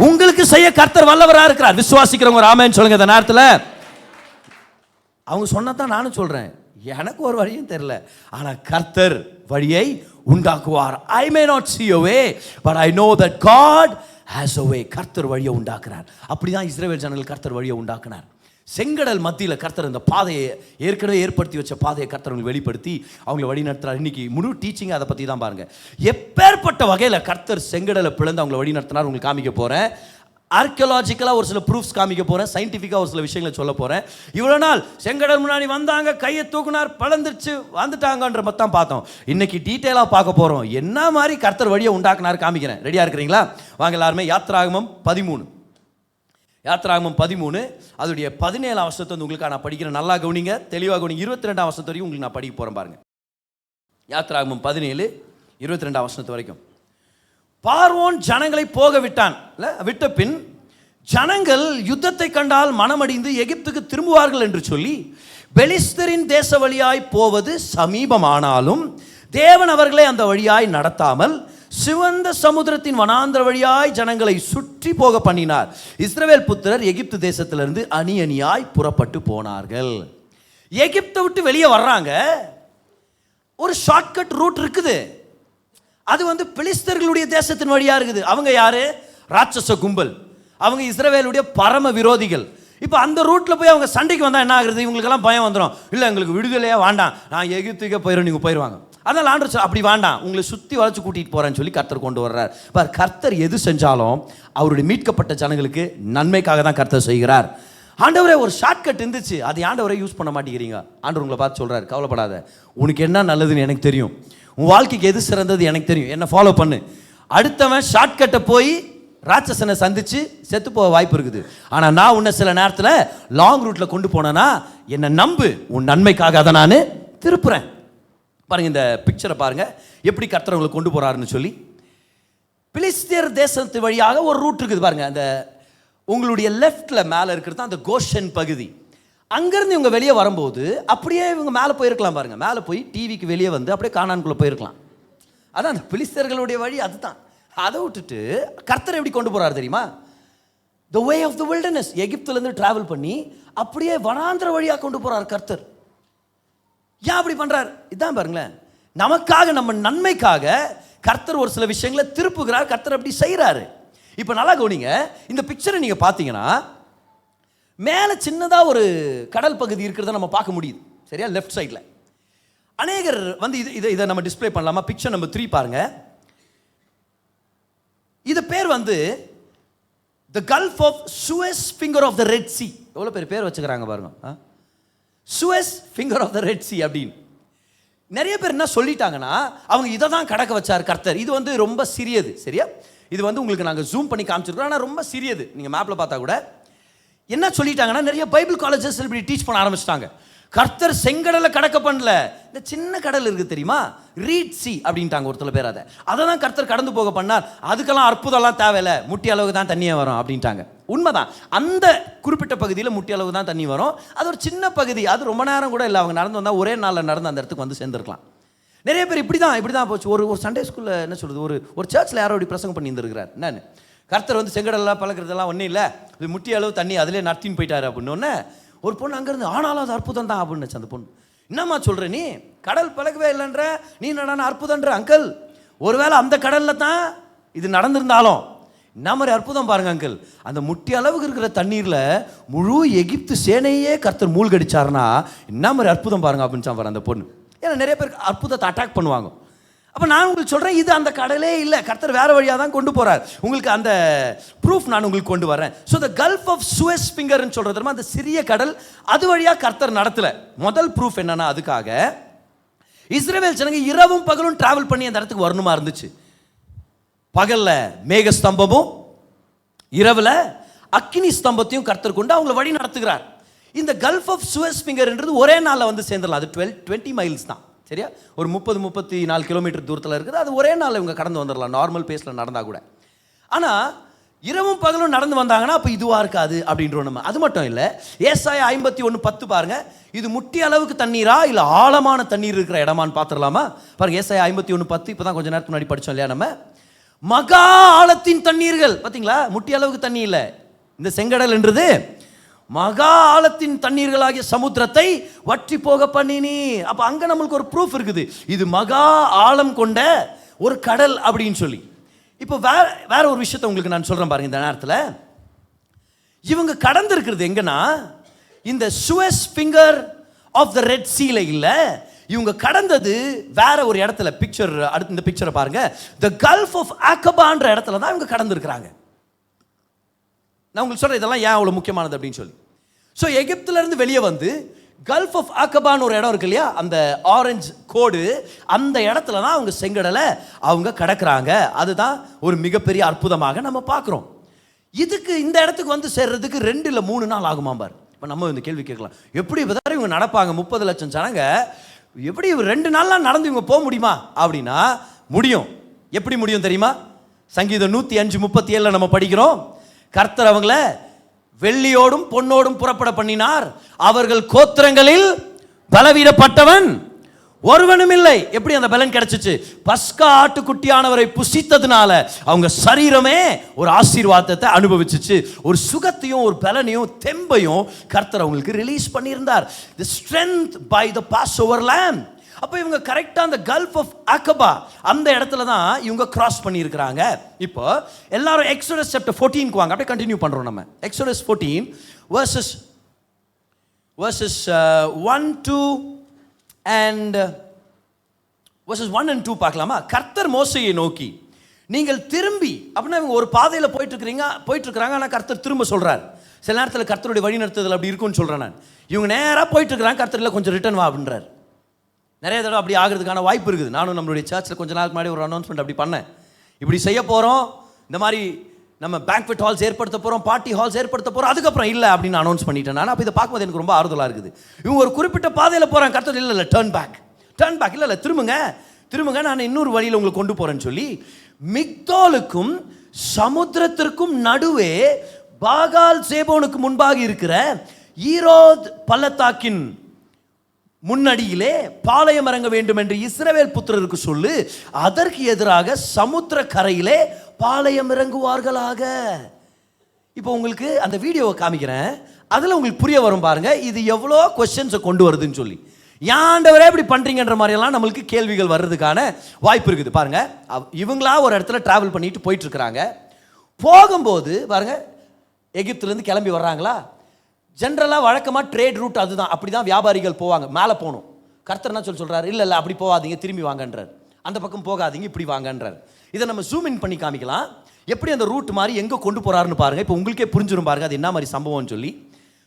உங்களுக்கு செய்ய கர்த்தர் வல்லவராக இருக்கிறார். விசுவாசிக்கிறவங்க ஒரு ஆமென் சொல்லுங்க. இந்த நேரத்தில் அவங்க சொன்னதான் நானும் சொல்கிறேன், எனக்கு ஒரு வழியும் தெரியல, ஆனால் கர்த்தர் வழியை உண்டாக்குவார். I may not see a way, but I know that God has a way. கர்த்தர் வழியை உண்டாக்குறார். அப்படிதான் இஸ்ரவேல் ஜனங்கள் கர்த்தர் வழியை உண்டாக்குனார். செங்கடல் மத்தியில் கர்த்தர் இந்த பாதையை ஏற்கனவே ஏற்படுத்தி வச்ச பாதையை கர்த்தர் வெளிப்படுத்தி அவங்களை வழி நடத்துறார். இன்னைக்கு முழு டீச்சிங் அதை பற்றி தான் பாருங்க. எப்பேற்பட்ட வகையில் கர்த்தர் செங்கடலை பிளந்து அவங்களை வழி நடத்தினார் உங்களுக்கு காமிக்க போகிறேன். ஆர்கியலாஜிக்கலாக ஒரு சில ப்ரூஃப்ஸ் காமிக்க போகிறேன், சயின்டிஃபிக்காக ஒரு சில விஷயங்களை சொல்ல போகிறேன். இவ்வளோ நாள் செங்கடல் முன்னாடி வந்தாங்க, கையை தூக்குனார், பழந்துருச்சு, வந்துட்டாங்கன்ற மொத்தம் பார்த்தோம். இன்னைக்கு டீட்டெயிலாக பார்க்க போகிறோம், என்ன மாதிரி கர்த்தர் வழியை உண்டாக்குனார் காமிக்கிறேன். ரெடியாக இருக்கிறீங்களா? வாங்க எல்லாருமே யாத்ராகமம் 13, யாத்ராகமம் 13 அதோடைய 17ஆம் வசனத்தை வந்து உங்களுக்கு நான் படிக்கிறேன். நல்லா கவனிங்க, தெளிவாக கவனிங்க. 22ஆம் வசனத்து வரைக்கும் உங்களுக்கு நான் படிக்க போகிறேன் பாருங்க. யாத்ராகமம் 17 22ஆம் வசனத்து வரைக்கும். பார்வோன் ஜனங்களை போக விட்டான். விட்ட பின் ஜனங்கள் யுத்தத்தை கண்டால் மனமடிந்து எகிப்துக்கு திரும்புவார்கள் என்று சொல்லி பெலிஸ்தரின் தேச வழியாய் போவது சமீபமானாலும் தேவன் அவர்களை அந்த வழியாய் நடத்தாமல் சிவந்த சமுத்திரத்தின் வனாந்திர வழியாய் ஜனங்களை சுற்றி போக பண்ணினார். இஸ்ரவேல் புத்திரர் எகிப்து தேசத்திலிருந்து அணி அணியாய் புறப்பட்டு போனார்கள். எகிப்தை விட்டு வெளியே வர்றாங்க, ஒரு ஷார்ட்கட் ரூட் இருக்குது. அது வந்து பெலிஸ்தர்களுடைய தேசத்தின் வழியா இருக்குது. அவங்க யாரு? ராட்சச கும்பல். அவங்க இஸ்ரவேலுடைய பரம விரோதிகள். இப்போ அந்த ரூட்ல போய் அவங்க சண்டைக்கு வந்தா என்ன ஆகுறது? இவங்களுக்கெல்லாம் பயம் வந்துடும். இல்லை எங்களுக்கு விடுதலையே வேண்டாம், நான் எகிப்துக்கே போயிடும், நீங்கள் போயிடுவாங்க. அதனால் ஆண்டவர் சொல்ல அப்படி வேண்டாம், உங்களை சுற்றி வளைச்சு கூட்டிகிட்டு போகிறேன்னு சொல்லி கர்த்தர் கொண்டு வர்றார். பார், கர்த்தர் எது செஞ்சாலும் அவருடைய மீட்கப்பட்ட ஜனங்களுக்கு நன்மைக்காக தான் கர்த்தர் செய்கிறார். ஆண்டவரே ஒரு ஷார்ட்கட் இருந்துச்சு, அது ஆண்டவரை யூஸ் பண்ண மாட்டேங்கிறீங்க. ஆண்டவர் உங்களை பார்த்து சொல்கிறார், கவலைப்படாத, உனக்கு என்ன நல்லதுன்னு எனக்கு தெரியும், உன் வாழ்க்கைக்கு எது சிறந்தது எனக்கு தெரியும், என்ன ஃபாலோ பண்ணு. அடுத்தவன் ஷார்ட்கட்டை போய் ராட்சசனை சந்திச்சு செத்து போக வாய்ப்பு இருக்குது. ஆனால் நான் உன்னை சில நேரத்தில் லாங் ரூட்டில் கொண்டு போனேன்னா என்னை நம்பு, உன் நன்மைக்காக அதை நான் திருப்புறேன். பாருங்கள், இந்த பிக்சரை பாருங்கள், எப்படி கர்த்தர் உங்களை கொண்டு போகிறாருன்னு சொல்லி. பிலிஸ்தியர் தேசத்து வழியாக ஒரு ரூட் இருக்குது பாருங்கள். அந்த உங்களுடைய லெஃப்டில் மேலே இருக்கிறது தான் அந்த கோஷன் பகுதி. அங்கேருந்து இவங்க வெளியே வரும்போது அப்படியே இவங்க மேலே போயிருக்கலாம் பாருங்கள். மேலே போய் டிவிக்கு வெளியே வந்து அப்படியே கானான்குள்ளே போயிருக்கலாம். அதான் அந்த பிலிஸ்தியர்களுடைய வழி அதுதான். அதை விட்டுட்டு கர்த்தர் எப்படி கொண்டு போகிறார் தெரியுமா? The way of the wilderness, எகிப்துலேருந்து ட்ராவல் பண்ணி அப்படியே வனாந்திர வழியாக கொண்டு போகிறார் கர்த்தர். ஏன் அப்படி பண்ணுறார்? இதான் பாருங்களேன், நமக்காக, நம்ம நன்மைக்காக கர்த்தர் ஒரு சில விஷயங்களை திருப்புகிறார். கர்த்தர் அப்படி செய்கிறாரு. இப்போ நல்லா கவனிங்க, இந்த பிக்சரை நீங்கள் பார்த்தீங்கன்னா மேலே சின்னதாக ஒரு கடல் பகுதி இருக்கிறத நம்ம பார்க்க முடியுது, சரியா? லெஃப்ட் சைடில் அநேகர் வந்து இதை நம்ம டிஸ்பிளே பண்ணலாமா? பிக்சர் நம்பர் 3 பாருங்க. இது பேர் வந்து the gulf of Suez finger of the red sea. எவ்வளோ பேர் வச்சுக்கிறாங்க பாருங்க, Suez finger of the red sea அப்படின்னு. நிறைய பேர் என்ன சொல்லிட்டாங்கன்னா அவங்க இதை தான் கடக்க வச்சார் கர்த்தர். இது வந்து ரொம்ப சிறியது, சரியா? இது வந்து உங்களுக்கு நாங்கள் ஜூம் பண்ணி காமிச்சிருக்கோம், ஆனால் ரொம்ப சிறியது. நீங்கள் மேப்பில் பார்த்தா கூட என்ன சொல்லிட்டாங்கன்னா, நிறைய பைபிள் காலேஜஸ் இப்படி டீச் பண்ண ஆரம்பிச்சிட்டாங்க. கர்த்தர் செங்கடலை கடக்க பண்ணல, இந்த சின்ன கடல் இருக்குது தெரியுமா, ரீட் சி அப்படின்ட்டாங்க ஒரு சில பேர். அதை தான் கர்த்தர் கடந்து போக பண்ணார். அதுக்கெல்லாம் அற்புதம்லாம் தேவையில்லை, முட்டி அளவுக்கு தான் தண்ணியே வரும் அப்படின்ட்டாங்க. உண்மைதான், அந்த குறிப்பிட்ட பகுதியில் முட்டி அளவுக்கு தான் தண்ணி வரும். அது ஒரு சின்ன பகுதி, அது ரொம்ப நேரம் கூட இல்லை. அவங்க நடந்து வந்தால் ஒரே நாளில் நடந்து அந்த இடத்துக்கு வந்து சேர்ந்துருக்கலாம். நிறைய பேர் இப்படி தான் போச்சு. ஒரு சண்டே ஸ்கூலில் என்ன சொல்கிறது, ஒரு சர்ச்சில் யாரோ இப்படி பிரசங்கம் பண்ணி இருந்திருக்கிறார். என்னன்னு, கர்த்தர் வந்து செங்கடலாம் பழக்கிறதெல்லாம் ஒன்றும் இல்லை, இது முட்டி அளவு தண்ணி அதிலே நடத்தின்னு போயிட்டாரு அப்படின்னு. ஒரு பொண்ணு அங்கேருந்து, ஆனாலும் அது அற்புதம் தான் அப்படின்னு. அந்த பொண்ணு, என்னம்மா சொல்கிற நீ, கடல் பழகவே இல்லைன்ற நீ நடன அற்புதன்ற. அங்கிள், ஒருவேளை அந்த கடலில் தான் இது நடந்திருந்தாலும் என்ன மாதிரி அற்புதம் பாருங்க அங்கிள், அந்த முட்டி அளவுக்கு இருக்கிற தண்ணீரில் முழு எகிப்து சேனையே கர்த்தர் மூழ்கடிச்சாருன்னா என்ன மாதிரி அற்புதம் பாருங்க அப்படின்னு சொல்லுவார் அந்த பொண்ணு. ஏன்னா நிறைய பேர் அற்புதத்தை அட்டாக் பண்ணுவாங்க. அப்போ நான் உங்களுக்கு சொல்கிறேன், இது அந்த கடலே இல்லை, கர்த்தர் வேறு வழியாக தான் கொண்டு போகிறார். உங்களுக்கு அந்த ப்ரூஃப் நான் உங்களுக்கு கொண்டு வரேன். So the gulf of Suez ஃபிங்கர்னு சொல்கிறது அந்த சிறிய கடல், அது வழியாக கர்த்தர் நடத்தலை. முதல் ப்ரூஃப் என்னன்னா, அதுக்காக இஸ்ரவேல் ஜனங்க இரவும் பகலும் டிராவல் பண்ணி அந்த இடத்துக்கு வரணுமா இருந்துச்சு. பகல்ல மேக ஸ்தம்பமும் இரவுல அக்கினி ஸ்தம்பத்தையும் கர்த்தர் கொண்டு அவங்களை வழி நடத்துகிறார். இந்த கல்ஃப் ஆஃப் சுயஸ் ஃபிங்கர்ன்றது ஒரே நாளில் வந்து சேர்ந்துடலாம். அது 20 மைல்ஸ் தான், சரியா? ஒரு 30-34 கிலோமீட்டர் தூரத்தில் இருக்குது. அது ஒரே நாளில் இவங்க கடந்து வந்துடலாம், நார்மல் பேஸில் நடந்தால் கூட. ஆனால் இரவும் பகலும் நடந்து வந்தாங்கன்னா அப்போ இதுவாக இருக்காது அப்படின்றோம் நம்ம. அது மட்டும் இல்லை, ஏசாயா 51:10 பாருங்க, இது முட்டி அளவுக்கு தண்ணீரா இல்லை ஆழமான தண்ணீர் இருக்கிற இடமான்னு பார்த்துடலாமா? பாருங்க, ஏசாயா 51:10 இப்போ தான் கொஞ்சம் நேரத்துக்கு முன்னாடி படித்தோம் இல்லையா நம்ம. மகா ஆழத்தின் தண்ணீர்கள், பார்த்தீங்களா? முட்டி அளவுக்கு தண்ணி இல்லை, இந்த செங்கடல் என்றது மகா ஆழத்தின் தண்ணீர்களாகிய சமுத்திரத்தை வற்றி போக பண்ணினி. அப்போ அங்கே நம்மளுக்கு ஒரு ப்ரூஃப் இருக்குது, இது மகா ஆழம் கொண்ட ஒரு கடல் அப்படின்னு சொல்லி. இப்போ வேற ஒரு விஷயத்தை உங்களுக்கு நான் சொல்கிறேன் பாருங்க. இந்த நேரத்தில் இவங்க கடந்து இருக்கிறது எங்கன்னா இந்த Suez finger of the Red சீல இல்லை, இவங்க கடந்தது வேற ஒரு இடத்துல. பிக்சர் அடுத்து இந்த பிக்சரை பாருங்க, த கல்ஃப் ஆஃப் அகபான்ற இடத்துல தான் இவங்க கடந்திருக்கிறாங்க. நான் உங்களுக்கு சொல்கிறேன் இதெல்லாம் ஏன் அவ்வளோ முக்கியமானது அப்படின்னு சொல்லி. ஸோ எகிப்துலேருந்து வெளியே வந்து கல்ஃப் ஆஃப் அகபான்னு ஒரு இடம் இருக்கு இல்லையா, அந்த ஆரஞ்சு கோடு, அந்த இடத்துல தான் அவங்க செங்கடலை அவங்க கடக்கிறாங்க. அதுதான் ஒரு மிகப்பெரிய அற்புதமாக நம்ம பார்க்குறோம். இதுக்கு இந்த இடத்துக்கு வந்து சேர்றதுக்கு 2 இல்லை 3 நாள் ஆகுமா பாரு. இப்போ நம்ம இந்த கேள்வி கேட்கலாம், எப்படி இப்போதான் இவங்க நடப்பாங்க, 30 லட்சம் ஜனங்க, எப்படி 2 நாள்லாம் நடந்து இவங்க போக முடியுமா அப்படின்னா முடியும். எப்படி முடியும் தெரியுமா? சங்கீதம் 105:37 நம்ம படிக்கிறோம், கர்த்தர் அவங்கள வெள்ளியோடும் பொன்னோடும் புறப்பட பண்ணினார், அவர்கள் கோத்திரங்களில் பலவீனப்பட்டவன் ஒருவனும் இல்லை. எப்படி அந்த பலன் கிடைச்சிச்சு? பஸ்கா ஆட்டுக்குட்டியானவரை புசித்ததுனால அவங்க சரீரமே ஒரு ஆசீர்வாதத்தை அனுபவிச்சிச்சு. ஒரு சுகத்தையும் ஒரு பலனையும் தெம்பையும் கர்த்தர் அவங்களுக்கு ரிலீஸ் பண்ணியிருந்தார். The strength by the Passover lamb. அப்போ இவங்க கரெக்டாக அந்த கல்ஃப் ஆஃப் அகபா அந்த இடத்துல தான் இவங்க கிராஸ் பண்ணியிருக்கிறாங்க. இப்போ எல்லாரும் எக்ஸோடஸ் சாப்டர் 14 வாங்க, அப்படியே கண்டினியூ பண்ணுறோம் நம்ம. Exodus 14 verses 1, 2 and verses 1 and 2 பார்க்கலாமா? கர்த்தர் மோசேயை நோக்கி, நீங்கள் திரும்பி, அப்படின்னா இவங்க ஒரு பாதையில் போயிட்டு இருக்கிறாங்க. ஆனால் கர்த்தர் திரும்ப சொல்கிறார். சில நேரத்தில் கர்த்தருடைய வழி நடத்துதல் அப்படி இருக்குன்னு சொல்கிறேன் நான். இவங்க நேராக போயிட்டு இருக்கிறாங்க, கர்த்தரில் கொஞ்சம் ரிட்டர்ன் வா அப்படின்றார். நிறைய தடவை அப்படி ஆகிறதுக்கான வாய்ப்பு இருக்குது. நானும் நம்மளுடைய சர்ச்சில் கொஞ்ச நாளுக்கு முன்னாடி ஒரு அனௌன்ஸ்மெண்ட் அப்படி பண்ணேன். இப்படி செய்ய போகிறோம், இந்த மாதிரி நம்ம பேங்க்வெட் ஹால்ஸ் ஏற்படுத்த போகிறோம், பார்ட்டி ஹால்ஸ் ஏற்படுத்த போகிறோம், அதுக்கப்புறம் இல்லை அப்படின்னு அனௌன்ஸ் பண்ணிட்டேன் நான். அப்போ இதை பார்க்கும்போது எனக்கு ரொம்ப ஆறுதலாக இருக்குது. இவங்க ஒரு குறிப்பிட்ட பாதையில் போகிறாங்க, கர்த்தர் இல்லை டர்ன் பேக் இல்லை திரும்புங்க நான் இன்னொரு வழியில் உங்களுக்கு கொண்டு போகிறேன்னு சொல்லி மிக்தோலுக்கும் சமுத்திரத்திற்கும் நடுவே பாகால் சேபோனுக்கு முன்பாக இருக்கிற ஈரோத் பள்ளத்தாக்கின் முன்னடியிலே பாளையம் இறங்க வேண்டும் என்று இஸ்ரவேல் புத்திரருக்கு சொல்லு, அதற்கு எதிராக சமுத்திர கரையிலே பாளையம் இறங்குவார்களாக. இப்போ உங்களுக்கு அந்த வீடியோவை காமிக்கிறேன், அதில் உங்களுக்கு புரிய வரும் பாருங்க, இது எவ்வளோ கொஸ்டின்ஸை கொண்டு வருதுன்னு சொல்லி. யாண்டவரே இப்படி பண்றீங்கன்ற மாதிரியெல்லாம் நம்மளுக்கு கேள்விகள் வர்றதுக்கான வாய்ப்பு இருக்குது. பாருங்க, இவங்களா ஒரு இடத்துல டிராவல் பண்ணிட்டு போயிட்டு இருக்கிறாங்க. போகும்போது பாருங்க, எகிப்துலேருந்து கிளம்பி வர்றாங்களா. ஜென்ரலாக வழக்கமாக ட்ரேட் ரூட் அதுதான், அப்படி தான் வியாபாரிகள் போவாங்க, மேலே போகணும். கர்த்தர் என்ன சொல்கிறாரு, இல்லை அப்படி போகாதீங்க, திரும்பி வாங்கன்றார். அந்த பக்கம் போகாதீங்க, இப்படி வாங்கன்றார். இதை நம்ம ஜூம் இன் பண்ணி காமிக்கலாம், எப்படி அந்த ரூட் மாதிரி எங்கே கொண்டு போகிறாருன்னு பாருங்கள். இப்போ உங்களுக்கே புரிஞ்சிடும் பாருங்க அது என்ன மாதிரி சம்பவம்னு சொல்லி.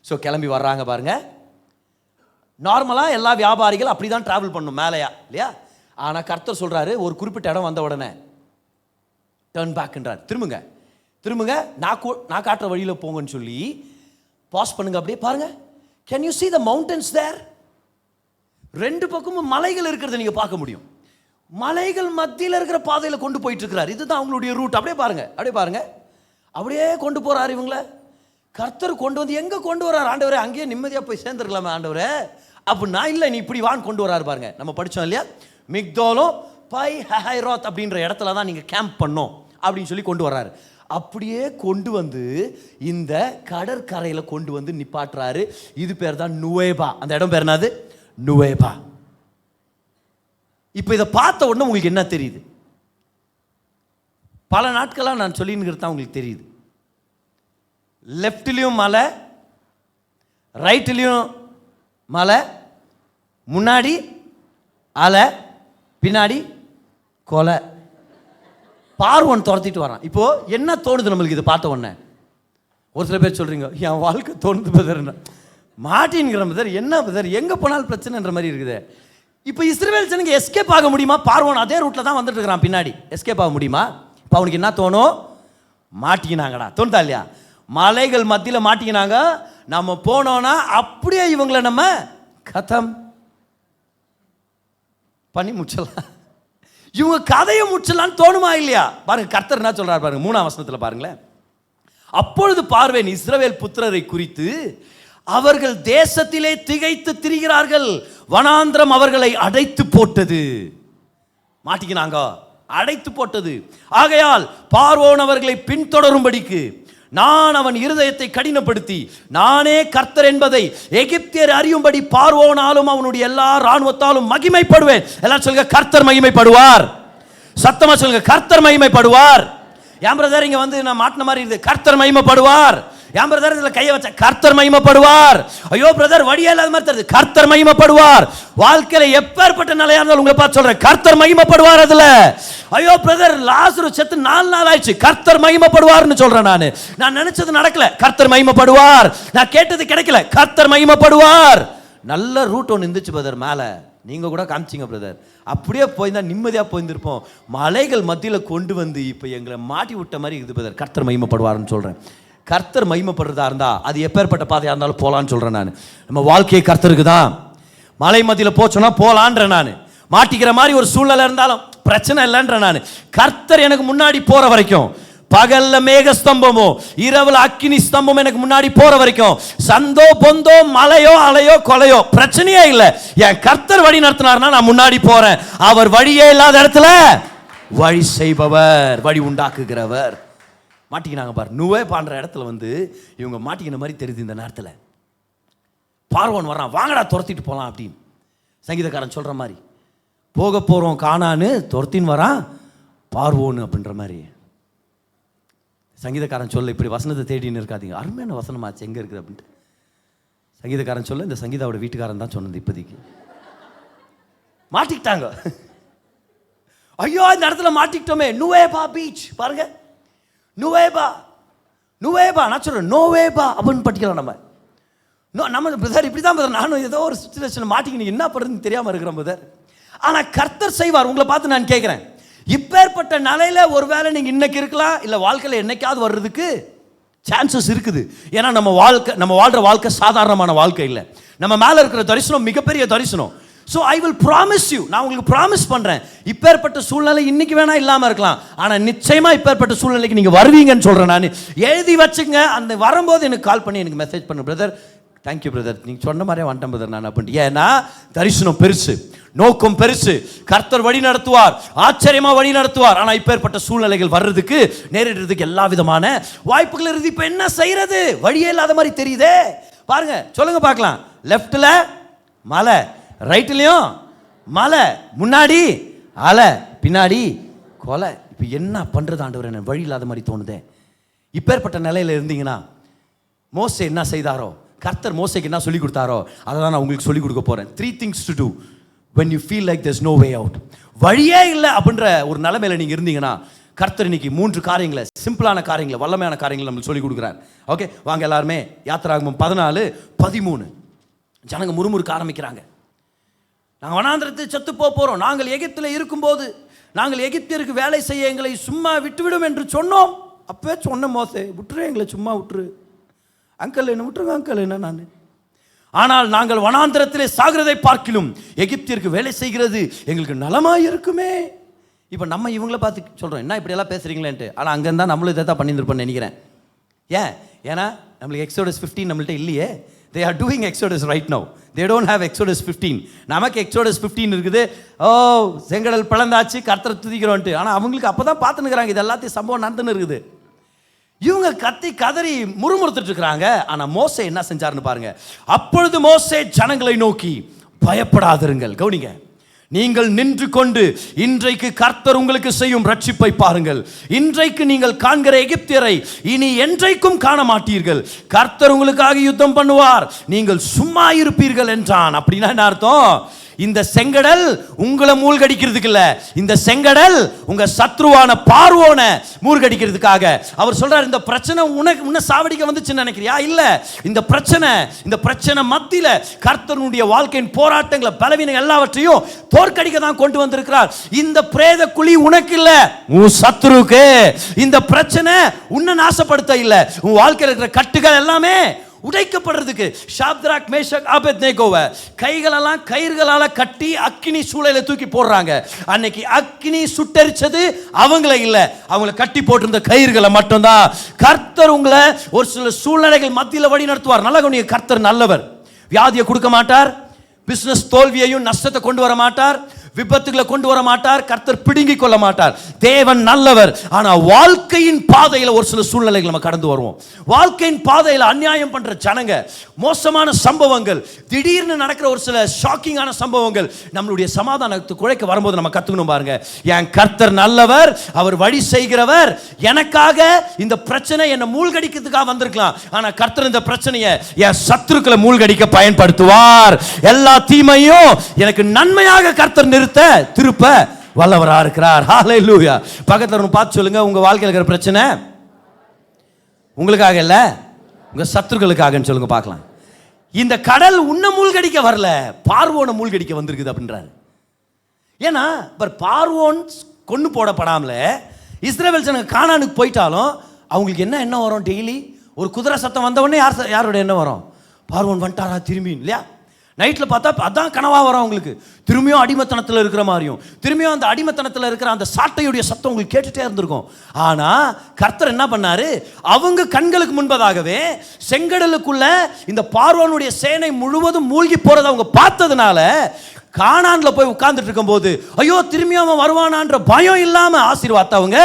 ஸோ கிளம்பி வர்றாங்க பாருங்க. நார்மலாக எல்லா வியாபாரிகள் அப்படி தான் ட்ராவல் பண்ணணும் மேலையா இல்லையா. ஆனால் கர்த்தர் சொல்கிறாரு, ஒரு குறிப்பிட்ட இடம் வந்த உடனே டர்ன் பேக்ன்றார், திரும்புங்க நான் காட்டுற வழியில் போங்கன்னு சொல்லி பாஸ் பண்ணுங்க. அப்படியே பாருங்க, can you see the mountains there? ரெண்டு பக்கமும் மலைகள் இருக்கிறத நீங்கள் பார்க்க முடியும். மலைகள் மத்தியில் இருக்கிற பாதையில் கொண்டு போயிட்டு இருக்கிறார். இதுதான் அவங்களுடைய ரூட். அப்படியே பாருங்க அப்படியே கொண்டு போறாரு இவங்கள. கர்த்தர் கொண்டு வந்து எங்கே கொண்டு வர்றார்? ஆண்டவரே, அங்கேயே நிம்மதியாக போய் சேர்ந்துருக்கலாமே ஆண்டவரே அப்படின்னா, இல்லை நீ இப்படி வான்னு கொண்டு வராரு பாருங்க. நம்ம படித்தோம் இல்லையா, மிக்தோலும் பை ஹைரோத் அப்படின்ற இடத்துல தான் நீங்கள் கேம்ப் பண்ணோம் அப்படின்னு சொல்லி கொண்டு வர்றாரு. அப்படியே கொண்டு வந்து இந்த கடற்கரையில் கொண்டு வந்து நிப்பாட்டுறாரு. இது பேர் தான் நுவேபா. அந்த இடம் பேர் என்னது? நுவேபா. இப்போ இதை பார்த்த உடனே உங்களுக்கு என்ன தெரியுது? பல நாட்களாக நான் சொல்லிங்கிறது தான் உங்களுக்கு தெரியுது. லெஃப்ட்லேயும் மலை, ரைட்லேயும் மலை, முன்னாடி அலை, பின்னாடி கொலை. பார்வன் துரத்திட்டு வரான். இப்போ என்ன தோணுது நம்மளுக்கு இது பார்த்த உடனே? ஒரு சில பேர் சொல்றீங்க, என் வாழ்க்கை தோணுது பதர், மாட்டின்கிற பதர், என்ன பதர், எங்கே போனாலும் பிரச்சனைன்ற மாதிரி இருக்குது. இப்போ இஸ்ரவேல் ஜனங்க எஸ்கேப் ஆக முடியுமா? பார்வன் அதே ரூட்டில் தான் வந்துட்டு இருக்கிறான் பின்னாடி. எஸ்கேப் ஆக முடியுமா? இப்போ அவனுக்கு என்ன தோணும்? மாட்டிக்கினாங்கடா, தோணுதா இல்லையா? மலைகள் மத்தியில் மாட்டிக்கினாங்க. நம்ம போனோன்னா அப்படியே இவங்களை நம்ம கதம் பண்ணி முச்சலாம், இவங்க கதையை முச்சலான்னு தோணுமா இல்லையா? பாருங்க, கர்த்தர் என்ன சொல்றாரு பாருங்க, 3ஆம் வசனத்தில் பாருங்களேன். அப்பொழுது பார்வேன் இஸ்ரவேல் புத்திரரை குறித்து, அவர்கள் தேசத்திலே திகைத்து திரிகிறார்கள், வனாந்திரம் அவர்களை அடைத்து போட்டது. மாட்டிக்கினாங்க, அடைத்து போட்டது. ஆகையால் பார்வோன் அவர்களை பின்தொடரும்படிக்கு நான் அவன் இருதயத்தை கடினப்படுத்தி, நானே கர்த்தர் என்பதை எகிப்தியர் அறியும்படி பார்வோனாலும் அவனுடைய எல்லா ராணுவத்தாலும் மகிமைப்படுவேன். எல்லாம் சொல்லுங்க, கர்த்தர் மகிமைப்படுவார். சத்தமா சொல்லுங்க, கர்த்தர் மகிமைப்படுவார். ஏன் பிரதர் இங்க வந்து நான் மாட்டின மாதிரி இருக்குது? கர்த்தர் மகிமைப்படுவார். ஏன் பிரதர் இதுல கையை வச்ச? கர்த்தர் மகிமைப்படுவார். ஐயோ பிரதர் வழியே இல்லாத மாதிரி தெரியுது, கர்த்தர் மகிமைப்படுவார். வாழ்க்கையில எப்பேற்பட்ட நிலையா இருந்தாலும் உங்களை பார்த்து சொல்றேன், கர்த்தர் மகிமைப்படுவார். அதுல ஐயோ பிரதர் லாசரு செத்து 4 நாள் ஆயிடுச்சு, கர்த்தர் மகிமைப்படுவார்னு சொல்றேன். நான் நினைச்சது நடக்கல, கர்த்தர் மகிமைப்படுவார். நான் கேட்டது கிடைக்கல, கர்த்தர் மகிமைப்படுவார். நல்ல ரூட் ஒன்று இருந்துச்சு பிரதர், மேலே நீங்க கூட காமிச்சிங்க பிரதர், அப்படியே போயிருந்தா நிம்மதியா போயிருந்திருப்போம். மலைகள் மத்தியில் கொண்டு வந்து இப்போ எங்களை மாட்டி விட்ட மாதிரி இருக்குது பிரதர். கர்த்தர் மகிமைப்படுவார்னு சொல்றேன். கர்த்தர் மகிமைப்படுறதா இருந்தா அது எப்பேற்பட்ட பாதையா இருந்தாலும் போலான்னு சொல்றேன். நான் நம்ம வாழ்க்கையை கர்த்தருக்கு தான். மலை மத்தியில் போச்சோன்னா போலான்ற, நான் மாட்டிக்கிற மாதிரி ஒரு சூழ்நிலை இருந்தாலும் பிரச்சனை இல்லைன்ற, நான் கர்த்தர் எனக்கு முன்னாடி போற வரைக்கும், பகல்ல மேக ஸ்தம்பமோ இரவுல அக்கினி ஸ்தம்பம் எனக்கு முன்னாடி போற வரைக்கும், சந்தோ பொந்தோ மலையோ அலையோ கொலையோ பிரச்சனையே இல்லை. என் கர்த்தர் வழி நடத்தினார்னா நான் முன்னாடி போறேன். அவர் வழியே இல்லாத இடத்துல வழி செய்பவர், வழி உண்டாக்குகிறவர். மாட்டிக்கினாங்க பாரு, நுவே பாண்ட இடத்துல வந்து இவங்க மாட்டிக்கின மாதிரி தெரியுது. இந்த நேரத்தில் பார்வோன் வர்றான், வாங்கடா துரத்திட்டு போகலாம் அப்படின்னு. சங்கீதக்காரன் சொல்ற மாதிரி, போக போறோம் கானான்னு துரத்தின்னு வரான் பார்வோன்னு அப்படின்ற மாதிரி. சங்கீதக்காரன் சொல்ல, இப்படி வசனத்தை தேடின்னு இருக்காதீங்க, அருமையான வசனமாச்சு, எங்கே இருக்குது அப்படின்ட்டு. சங்கீதக்காரன் சொல்ல, இந்த சங்கீதாவோட வீட்டுக்காரன் தான் சொன்னது. இப்போதைக்கு மாட்டிக்கிட்டாங்க. ஐயோ இந்த இடத்துல மாட்டிக்கிட்டோமே. நுவேபா பீச் பாருங்க, நுவேபா நுவேபா, நான் சொல்றேன் நோவேபா அப்படின்னு படிக்கலாம் நம்ம. நம்ம பிரதர் இப்படி தான் பிரதர், நானும் ஏதோ ஒரு சுச்சுவேஷன் மாட்டிக்கிட்டு என்ன பண்ணுறதுன்னு தெரியாமல் இருக்கிறேன் பிரதர். ஆனால் கர்த்தர் செய்வார். உங்களை பார்த்து நான் கேட்குறேன், இப்பேற்பட்ட நிலையில ஒருவேளை நீங்கள் இன்னைக்கு இருக்கலாம், இல்லை வாழ்க்கையில் என்னைக்காவது வர்றதுக்கு சான்சஸ் இருக்குது. ஏன்னா நம்ம வாழ்கிற வாழ்க்கை சாதாரணமான வாழ்க்கை இல்லை. நம்ம மேலே இருக்கிற தரிசனம் மிகப்பெரிய தரிசனம். So I will promise you, நான் உங்களுக்கு ப்ராமிஸ் பண்ணுறேன், இப்பேற்பட்ட சூழ்நிலை இன்னைக்கு வேணா இல்லாமல் இருக்கலாம், ஆனால் நிச்சயமாக இப்பேற்பட்ட சூழ்நிலைக்கு நீங்கள் வருவீங்கன்னு சொல்கிறேன். நான் எழுதி வச்சுங்க, அந்த வரும்போது எனக்கு கால் பண்ணி எனக்கு மெசேஜ் பண்ணு பிரதர், தேங்க்யூ பிரதர், நீங்கள் சொன்ன மாதிரியே வந்துட்டேன் பிரதர் நான் அப்படின்ட்டு. ஏன்னா தரிசனம் பெருசு, நோக்கம் பெருசு, கர்த்தர் வழி நடத்துவார், ஆச்சரியமாக வழி நடத்துவார். ஆனால் இப்பேற்பட்ட சூழ்நிலைகள் வர்றதுக்கு நேரிடுறதுக்கு எல்லா விதமான வாய்ப்புகள் இருக்குது. இப்போ என்ன செய்யறது, வழியே இல்லாத மாதிரி தெரியுதே. பாருங்க, சொல்லுங்க பார்க்கலாம். லெஃப்டில் மலை, ரைட்லையும் மலை, முன்னாடி அலை, பின்னாடி கொலை. இப்போ என்ன பண்ணுறது ஆண்டவர், என்ன வழி இல்லாத மாதிரி தோணுதே. இப்பேற்பட்ட நிலையில் இருந்தீங்கன்னா மோசே என்ன செய்தாரோ, கர்த்தர் மோசேக்கு என்ன சொல்லி கொடுத்தாரோ அதை தான் நான் உங்களுக்கு சொல்லி கொடுக்க போகிறேன். 3 things to do when you feel like there's no way out. வழியே இல்லை அப்படின்ற ஒரு நிலைமையில நீங்கள் இருந்தீங்கன்னா கர்த்தர் இன்னைக்கு 3 காரியங்களை, சிம்பிளான காரியங்களை, வல்லமையான காரியங்களை நம்மளுக்கு சொல்லி கொடுக்குறார். ஓகே வாங்க எல்லாருமே யாத்திராகமம் 14:13. ஜனங்க முறுமுறுக்க ஆரம்பிக்கிறாங்க. நாங்கள் வனாந்திரத்தை செத்து போகிறோம், நாங்கள் எகிப்தில் இருக்கும்போது நாங்கள் எகிப்தியருக்கு வேலை செய்ய எங்களை சும்மா விட்டுவிடும் என்று சொன்னோம். அப்பவே சொன்ன மோசே, விட்டுரு எங்களை, சும்மா விட்டுரு அங்கிள், என்ன விட்டுருங்க அங்கிள், என்ன நான். ஆனால் நாங்கள் வனாந்திரத்திலே சாகிறதை பார்க்கிலும் எகிப்தியருக்கு வேலை செய்கிறது எங்களுக்கு நலமாக இருக்குமே. இப்போ நம்ம இவங்கள பார்த்து சொல்கிறோம், என்ன இப்படியெல்லாம் பேசுகிறீங்களேன்ட்டு. ஆனால் அங்கேருந்தா நம்மளும் இதை தான் பண்ணியிருப்போம்னு நினைக்கிறேன். ஏன்னா நம்மளுக்கு எக்ஸோடஸ் 15 நம்மள்ட்ட இல்லையே. They are doing Exodus right now. They don't have Exodus 15. நமக்கு Exodus 15 இருக்குது. செங்கடல் பிளந்தாச்சு, கர்த்தரை துதிக்கிறோன்ட்டு. ஆனால் அவங்களுக்கு அப்போ தான் பார்த்துன்னுக்குறாங்க, இது எல்லாத்தையும் சம்பவம் நடந்துன்னு இருக்குது. இவங்க கத்தி கதறி முறுமுறுத்துட்டு இருக்கிறாங்க. ஆனால் மோசே என்ன செஞ்சாருன்னு பாருங்க. அப்பொழுது மோசே ஜனங்களை நோக்கி, பயப்படாதிருங்கள். கவனிங்க, நீங்கள் நின்று கொண்டு இன்றைக்கு கர்த்தர் உங்களுக்கு செய்யும் ரட்சிப்பை பாருங்கள். இன்றைக்கு நீங்கள் காண்கிற எகிப்தியரை இனி என்றைக்கும் காண மாட்டீர்கள். கர்த்தர் உங்களுக்காக யுத்தம் பண்ணுவார், நீங்கள் சும்மா இருப்பீர்கள் என்றான். அப்படின்னா என்ன அர்த்தம்? இந்த செங்கடல் உங்களை மூழ்கடிக்கிறதுக்கு இல்ல, இந்த செங்கடல் உங்க சத்ருவான பார்வோனை மூழ்கடிக்கிறதுக்காக. அவர் சொல்றார், இந்த பிரச்சனை உன்னை சாவடிக்க வந்துச்சுன்னு நினைக்கிறியா? இல்ல, இந்த பிரச்சனை மத்தியில கர்த்தருடைய வாழ்க்கையின் போராட்டங்களை, பலவீனங்கள் எல்லாவற்றையும் தோற்கடிக்க தான் கொண்டு வந்திருக்கிறார். இந்த பிரேத குழி உனக்கு இல்ல, உன் சத்ருக்கு. இந்த பிரச்சனை உன்னை நாசப்படுத்த இல்ல, உன் வாழ்க்கையில் இருக்கிற கட்டுகள் எல்லாமே உடைக்கப்படுறதுக்கு. ஷாத்ராக், மேஷக், ஆபேத்நேகோவை கைகளெல்லாம் கயிறுகளால கட்டி அக்கினி சூளையில தூக்கி போடுறாங்க. அன்னைக்கு அக்கினி சுட்டரிச்சது அவங்கள இல்ல, அவங்கள கட்டி போட்டிருந்த கயிறுகளை மட்டும்தான். கர்த்தர் உங்களை ஒரு சில சூழ்நிலைகள் மத்தியில் வழி நடத்துவார். நல்ல கவனிங்க, கர்த்தர் நல்லவர். வியாதியை கொடுக்க மாட்டார், பிசினஸ் தோல்வியையும் நஷ்டத்தை கொண்டு வர மாட்டார், விபத்துகளை கொண்டு வர மாட்டார், கர்த்தர் பிடுங்கிக் கொள்ள மாட்டார். தேவன் நல்லவர். ஆனா வாழ்க்கையின் பாதையில் ஒரு சில சூழ்நிலைகள் நம்ம கடந்து வருவோம். வாழ்க்கையின் பாதையில் அநியாயம் பண்ற ஜனங்க, மோசமான சம்பவங்கள், திடீர்னு நடக்கிற ஒரு சில ஷாக்கிங்கான சம்பவங்கள் நம்மளுடைய சமாதானத்தை குலைக்க வரும்போது நம்ம கத்துக்கணும். பாருங்க, என் கர்த்தர் நல்லவர், அவர் வழி செய்கிறவர். எனக்காக இந்த பிரச்சனை என்ன மூழ்கடிக்கிறதுக்காக வந்திருக்கலாம், ஆனா கர்த்தர் இந்த பிரச்சனையை என் சத்துருக்களை மூழ்கடிக்க பயன்படுத்துவார். எல்லா தீமையும் எனக்கு நன்மையாக கர்த்தர் திருப்ப வல்லவரா இருக்கிறார். ஹல்லேலூயா. பக்கத்துல பார்த்து சொல்லுங்க, உங்க வாழ்க்கையில் இருக்கிற பிரச்சனை உங்களுக்காக இல்ல, உங்க சத்துருக்களுக்காக சொல்லுங்க பார்க்கலாம். இந்த கடல் உன்னை மூழ்கடிக்க வரல, பார்வோனை மூழ்கடிக்க வந்திருக்குது அப்படின்றாரு. ஏன்னா பார்வோன் கொண்டு போடப்படாமல இஸ்ரவேல் ஜனங்க கானானுக்கு போயிட்டாலும் அவங்களுக்கு என்ன வரும்? டெய்லி ஒரு குதிரை சத்தம் வந்த உடனே யாரோட என்ன வரும்? பார்வோன் வந்துட்டாரா திரும்பி இல்லையா? நைட்டில் பார்த்தா அதான் கனவாக வரும் அவங்களுக்கு. திரும்பியும் அடிமத்தனத்தில் இருக்கிற மாதிரியும், திரும்பியும் அந்த அடிமத்தனத்தில் இருக்கிற அந்த சாட்டையுடைய சத்தம் உங்களுக்கு கேட்டுகிட்டே இருந்திருக்கும். ஆனால் கர்த்தர் என்ன பண்ணாரு? அவங்க கண்களுக்கு முன்பதாகவே செங்கடலுக்குள்ள இந்த பார்வோனுடைய சேனை முழுவதும் மூழ்கி போறதை அவங்க பார்த்ததுனால கானான்ல போய் உட்கார்ந்துட்டு இருக்கும் போது, ஐயோ திரும்பியும் அவன் வருவானான்ற பயம் இல்லாம ஆசீர்வாதத்தை அவங்க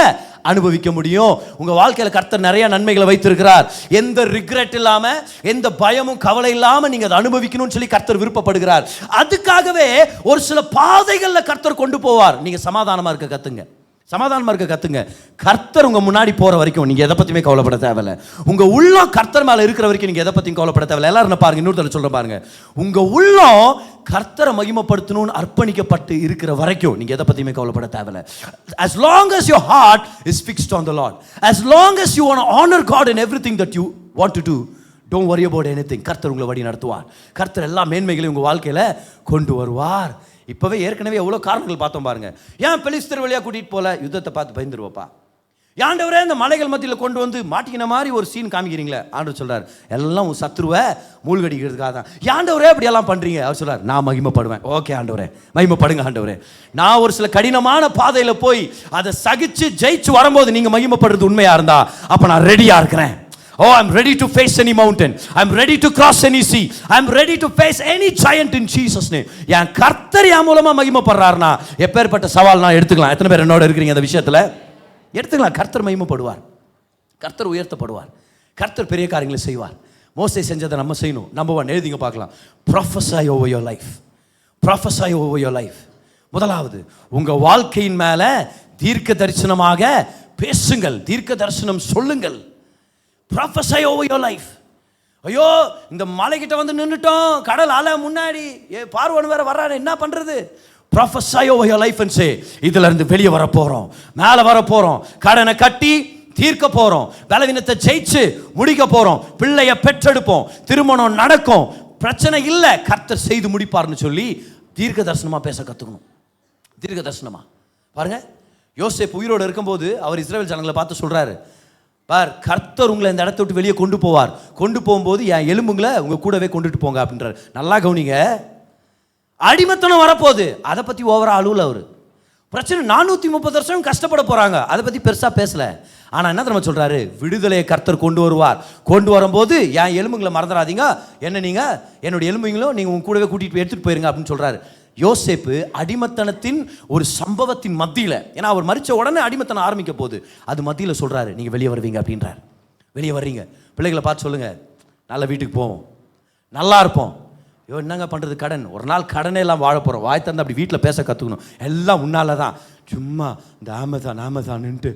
அனுபவிக்க முடியும். உங்க வாழ்க்கையில கர்த்தர் நிறைய நன்மைகளை வைத்திருக்கிறார். எந்த ரிக்ரெட் இல்லாம, எந்த பயமும் கவலை இல்லாம நீங்க அதை அனுபவிக்கணும்னு சொல்லி கர்த்தர் விருப்பப்படுகிறார். அதுக்காகவே ஒரு சில பாதைகள்ல கர்த்தர் கொண்டு போவார். நீங்க சமாதானமா இருக்க கத்துங்க, சமாதானமா இருக்க கத்துங்க. கர்த்தர் உங்க முன்னாடி போற வரைக்கும் நீங்க எதை பத்தியுமே கவலைப்பட தேவையில்ல. உங்க உள்ளம் கர்த்தர் மேல இருக்கிற வரைக்கும் நீங்க எதை பத்தியும் கவலைப்பட தேவையில்ல. எல்லாரும் பாருங்க, இன்னொருத்தர் சொல்ற பாருங்க, உங்க உள்ளம் கர்த்தரை மகிமைப்படுத்தணும்னு அர்ப்பணிக்கப்பட்டு இருக்கிற வரைக்கும் நீங்க எதை பத்தியுமே கவலைப்பட தேவையில்லை. As long as your heart is fixed on the Lord, as long as you want to honor God in everything that you want to do, don't worry about anything. கர்த்தர் உங்களை வழி நடத்துவார். கர்த்தர் எல்லா மேன்மைகளையும் உங்க வாழ்க்கையில கொண்டு வருவார். இப்பவே ஏற்கனவே எவ்வளவு காரணங்கள் பார்த்தோம் பாருங்க. ஏன் பெலிஸ்தர் வழியா கூட்டிட்டு போல? யுத்தத்தை பார்த்து பயந்துருவப்பா. ஆண்டவரே இந்த மலைகள் மத்தியில் கொண்டு வந்து மாட்டிக்கின மாதிரி ஒரு சீன் காமிக்கிறீங்களே. ஆண்டவர் சொல்றார், எல்லாம் உன் சத்ருவை மூழ்கடிக்கிறதுக்காக தான். ஆண்டவரே அப்படி எல்லாம் பண்றீங்க? அவர் சொல்றார், நான் மகிமைப்படுவேன். ஓகே ஆண்டவரே, மகிமைப்படுங்க ஆண்டவரே. நான் ஒரு சில கடினமான பாதையில போய் அதை சகிச்சு ஜெயிச்சு வரும்போது நீங்க மகிமைப்படுறது உண்மையா இருந்தா அப்ப நான் ரெடியா இருக்கிறேன். Oh, I'm ready to face any mountain. I'm ready to cross any sea. I'm ready to face any giant in Jesus name. என் கர்த்தர் என் மூலமா மகிமைப்படுறாருனா எப்பேற்பட்ட சவால் நான் எடுத்துக்கலாம். எத்தனை பேர் என்னோட இருக்கிறீங்க இந்த விஷயத்துல? எடுத்துக்கலாம். கர்த்தர் மகிமைப்படுவார், கர்த்தர் உயர்த்தப்படுவார், கர்த்தர் பெரிய காரியங்களை செய்வார். மோசே செஞ்சதை நம்ம செய்யணும். நம்பர் 1 எழுதிங்க பார்க்கலாம். Prophesy over your life. Prophesy over your life. முதலாவது, உங்க வாழ்க்கையின் மேல தீர்க்க தரிசனமாக பேசுங்கள், தீர்க்க தரிசனம் சொல்லுங்கள். Prophesy over your life. ஐயோ இந்த மலைக்கிட்ட வந்து நின்னுட்டோம், கடல் அலை முன்னாடி, பார்வோன் வேற வர்றாரு, என்ன பண்றது? Prophesy over your life and say, இதுல இருந்து வெளியே வர போறோம், மேல வர போறோம், கடனை கட்டி தீர்க்க போறோம், பலவீனத்தை ஜெயிச்சு முடிக்க போறோம், பிள்ளைய பெற்றெடுப்போம், திருமணம் நடக்கும், பிரச்சனை இல்லை, கர்த்தர் செய்து முடிப்பார்னு சொல்லி தீர்க்க தரிசனமா பேச கத்துக்கணும். தீர்க்க தரிசனமா பாருங்க. யோசேப்பு உயிரோடு இருக்கும்போது அவர் இஸ்ரவேல் ஜனங்களை பார்த்து சொல்றாரு, பார் கர்த்தர் உங்களை இந்த இடத்த விட்டு வெளியே கொண்டு போவார், கொண்டு போகும்போது என் எலும்புங்களை உங்க கூடவே கொண்டுட்டு போங்க அப்படின்றார். நல்லா கவனிங்க, அடிமத்தனம் வரப்போகுது, அதை பத்தி ஓவரா அழுவல அவரு. பிரச்சனை 430 வருஷம் கஷ்டப்பட போறாங்க, அதை பத்தி பெருசா பேசல. ஆனா என்ன தெரியுமா சொல்றாரு? விடுதலையை கர்த்தர் கொண்டு வருவார், கொண்டு வரும்போது என் எலும்புங்களை மறந்துடாதீங்க, என்ன நீங்க என்னுடைய எலும்புங்களும் நீங்க உங்க கூடவே கூட்டிட்டு எடுத்துட்டு போயிருங்க அப்படின்னு சொல்றாரு. யோசேப்பு அடிமத்தனத்தின் ஒரு சம்பவத்தின் மத்தியில், ஏன்னா அவர் மரிச்ச உடனே அடிமத்தனம் ஆரம்பிக்க போகுது, அது மத்தியில் சொல்றாரு, நீங்க வெளியே வருவீங்க அப்படின்றார். வெளியே வர்றீங்க, பிள்ளைகளை பார்த்து சொல்லுங்க, நல்ல வீட்டுக்கு போவோம், நல்லா இருப்போம். ஐயோ என்னங்க பண்றது, கடன், ஒரு நாள் கடனே எல்லாம் வாழ போறோம், வாய் தந்து அப்படி வீட்டில் பேச கற்றுக்கணும், எல்லாம் உன்னால தான். சும்மா இந்த ஆமதான்னுட்டு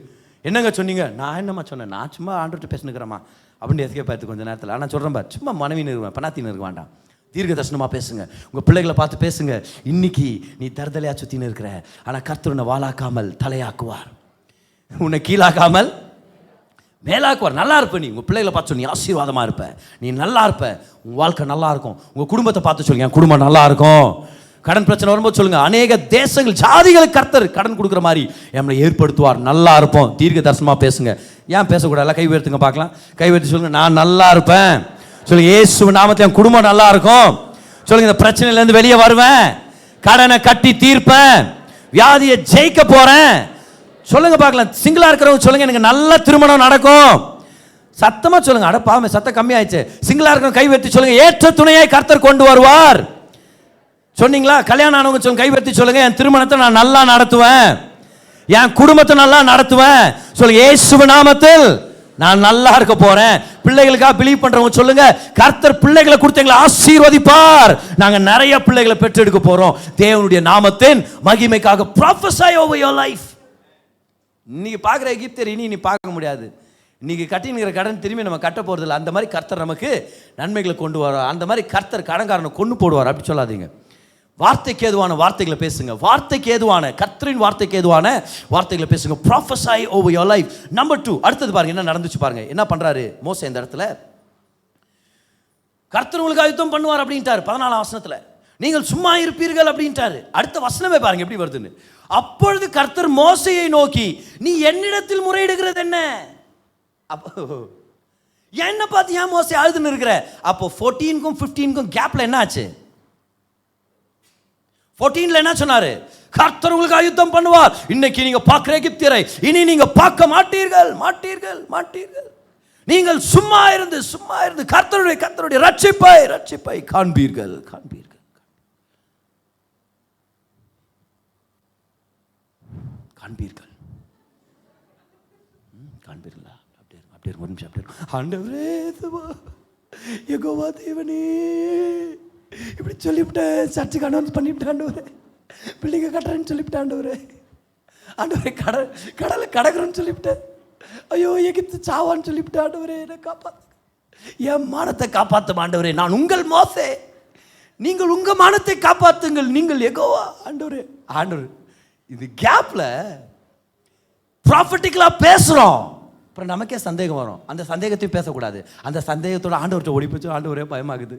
என்னங்க சொன்னீங்க? நான் என்னம்மா சொன்னேன்? நான் சும்மா ஆண்டவர்கிட்ட பேசினுக்கிறேம்மா அப்படின்னு எதுக்கே பார்த்து கொஞ்சம் நேரத்தில். ஆனால் சொல்கிறேன் பார், சும்மா மனைவின்னு இருவேன், பணாத்தின்னு இருக்க வேண்டாம். தீர்க்க தரிசனமாக பேசுங்க, உங்கள் பிள்ளைகளை பார்த்து பேசுங்க. இன்னைக்கு நீ தருதலையா சுற்றின்னு இருக்கிற, ஆனால் கர்த்தர் உன்னை வாளாக்காமல் தலையாக்குவார், உன்னை கீழாக்காமல் மேலாக்குவார். நல்லா இருப்ப. நீ உங்கள் பிள்ளைகளை பார்த்து சொல்லி, நீ ஆசீர்வாதமாக இருப்ப, நீ நல்லா இருப்ப, உங்கள் வாழ்க்கை நல்லா இருக்கும். உங்கள் குடும்பத்தை பார்த்து சொல்லுங்க, என் குடும்பம் நல்லா இருக்கும். கடன் பிரச்சனை வரும்போது சொல்லுங்க, அநேக தேசங்கள் ஜாதிகளுக்கு கர்த்தர் கடன் கொடுக்குற மாதிரி நம்மளை ஏற்படுத்துவார், நல்லா இருப்போம். தீர்க்க தரிசனமாக பேசுங்க. ஏன் பேசக்கூடாது? கை உயர்த்துங்க பார்க்கலாம், கை உயர்த்தி சொல்லுங்க, நான் நல்லா இருப்பேன் சொல்லுங்க. இயேசு நாமத்தில் என் குடும்பம் நல்லா இருக்கும் சொல்லுங்க. இந்த பிரச்சனையிலேருந்து வெளியே வருவேன், கடனை கட்டி தீர்ப்பேன், வியாதியை ஜெயிக்க போறேன் சொல்லுங்க பார்க்கலாம். சிங்கிளா இருக்கிறவங்க சொல்லுங்க, எனக்கு நல்ல திருமணம் நடக்கும். சத்தமா சொல்லுங்க. அட பாவமே சத்தம் கம்மியாயிடுச்சு. சிங்கிளா இருக்கிறவங்க கை வைத்து சொல்லுங்க, ஏற்ற துணையாய் கர்த்தர் கொண்டு வருவார் சொன்னீங்களா? கல்யாணம் ஆனவங்க சொல்லுங்க, கை வைத்து சொல்லுங்க, என் திருமணத்தை நான் நல்லா நடத்துவேன், என் குடும்பத்தை நல்லா நடத்துவேன் சொல்லுங்க. இயேசு நாமத்தில் நான் நல்லா இருக்க போறேன். பிள்ளைகளுக்காக பிலீவ் பண்றவங்க சொல்லுங்க, கர்த்தர் பிள்ளைகளை கொடுத்து எங்களை ஆசீர்வதிப்பார், நாங்க நிறைய பிள்ளைகளை பெற்றெடுக்க போறோம் தேவனுடைய நாமத்தின் மகிமைக்காக. Prophesy over your life. இன்னைக்கு பார்க்குற எகிப்தியர் இனி பார்க்க முடியாது. இன்னைக்கு கட்டினுங்கிற கடன் திரும்பி நம்ம கட்ட போறதில்லை. அந்த மாதிரி கர்த்தர் நமக்கு நன்மைகளை கொண்டு வர, அந்த மாதிரி கர்த்தர் கடன்காரனை கொண்டு போடுவார் அப்படி சொல்லாதீங்க. வார்த்தைக்கு ஏதுவான வார்த்தைகளை பேசுங்க, வார்த்தைக்கு ஏதுவான, கர்த்தரின் வார்த்தைக்கு ஏதுவான வார்த்தைகளை பேசுங்க. Prophesy over your life. Number 2, அடுத்தது பாருங்க என்ன நடந்துச்சு பாருங்க. என்ன பண்றாரு மோசே இந்த இடத்துல? கர்த்தர் உங்களுக்கு ஆயுத்தம் பண்ணுவார் அப்படின்ட்டாரு 14ஆம் வசனத்துல. நீங்கள் சும்மா இருப்பீர்கள் அப்படின்ட்டாரு. அடுத்த வசனமே பாருங்க எப்படி வருதுன்னு. அப்பொழுது கர்த்தர் மோசேயை நோக்கி, நீ என்னிடத்தில் முறையிடுகிறது என்ன? அப்போ என்ன பார்த்து ஏன் மோசே அழுதுன்னு இருக்கிற? அப்போ 14க்கும் 15க்கும் கேப்ல என்ன ஆச்சு? 14ல என்ன சொன்னாரு? கர்த்தர் உங்களுக்கு ஆயுத்தம் பண்ணுவார், இன்னைக்கு நீங்க பார்க்கிற எகிப்தியரை இனி நீங்க பார்க்க மாட்டீர்கள் மாட்டீர்கள் மாட்டீர்கள். நீங்கள் சும்மா இருந்து கர்த்தருடைய ரட்சிப்பை காண்பீர்கள் காண்பீர்கள் காண்பீர்கள் காண்பீர்களா? அப்படியே ஒரு நிமிஷம் அப்படியே. ஆண்டவரே யெகோவா தேவனே, இப்படி சொல்லிவிட்டேன், சர்ச்சுக்கு அனௌன்ஸ் பண்ணிவிட்டேன் ஆண்டவரே, பிள்ளைங்க கட்டுறேன்னு சொல்லிவிட்டேன் ஆண்டவரே, ஆண்டவரே கடலை கடக்குறேன்னு சொல்லிவிட்டேன், ஐயோ எகிப்து சாவான்னு சொல்லிவிட்டேன் ஆண்டவரே, என்னை காப்பாற்று, என் மானத்தை காப்பாற்றும் ஆண்டவரே, நான் உங்கள் மோசே, நீங்கள் உங்க மானத்தை காப்பாத்துங்கள், நீங்கள் யெகோவா. ஆண்டவர் இது கேப்ல ப்ராஃபட்டிக்கலா பேசுறோம். அப்புறம் நமக்கே சந்தேகம் வரும். அந்த சந்தேகத்தையும் பேசக்கூடாது. அந்த சந்தேகத்தோட ஆண்டவர்கிட்ட ஓடி போச்சு, ஆண்டவரே பயமாகுது.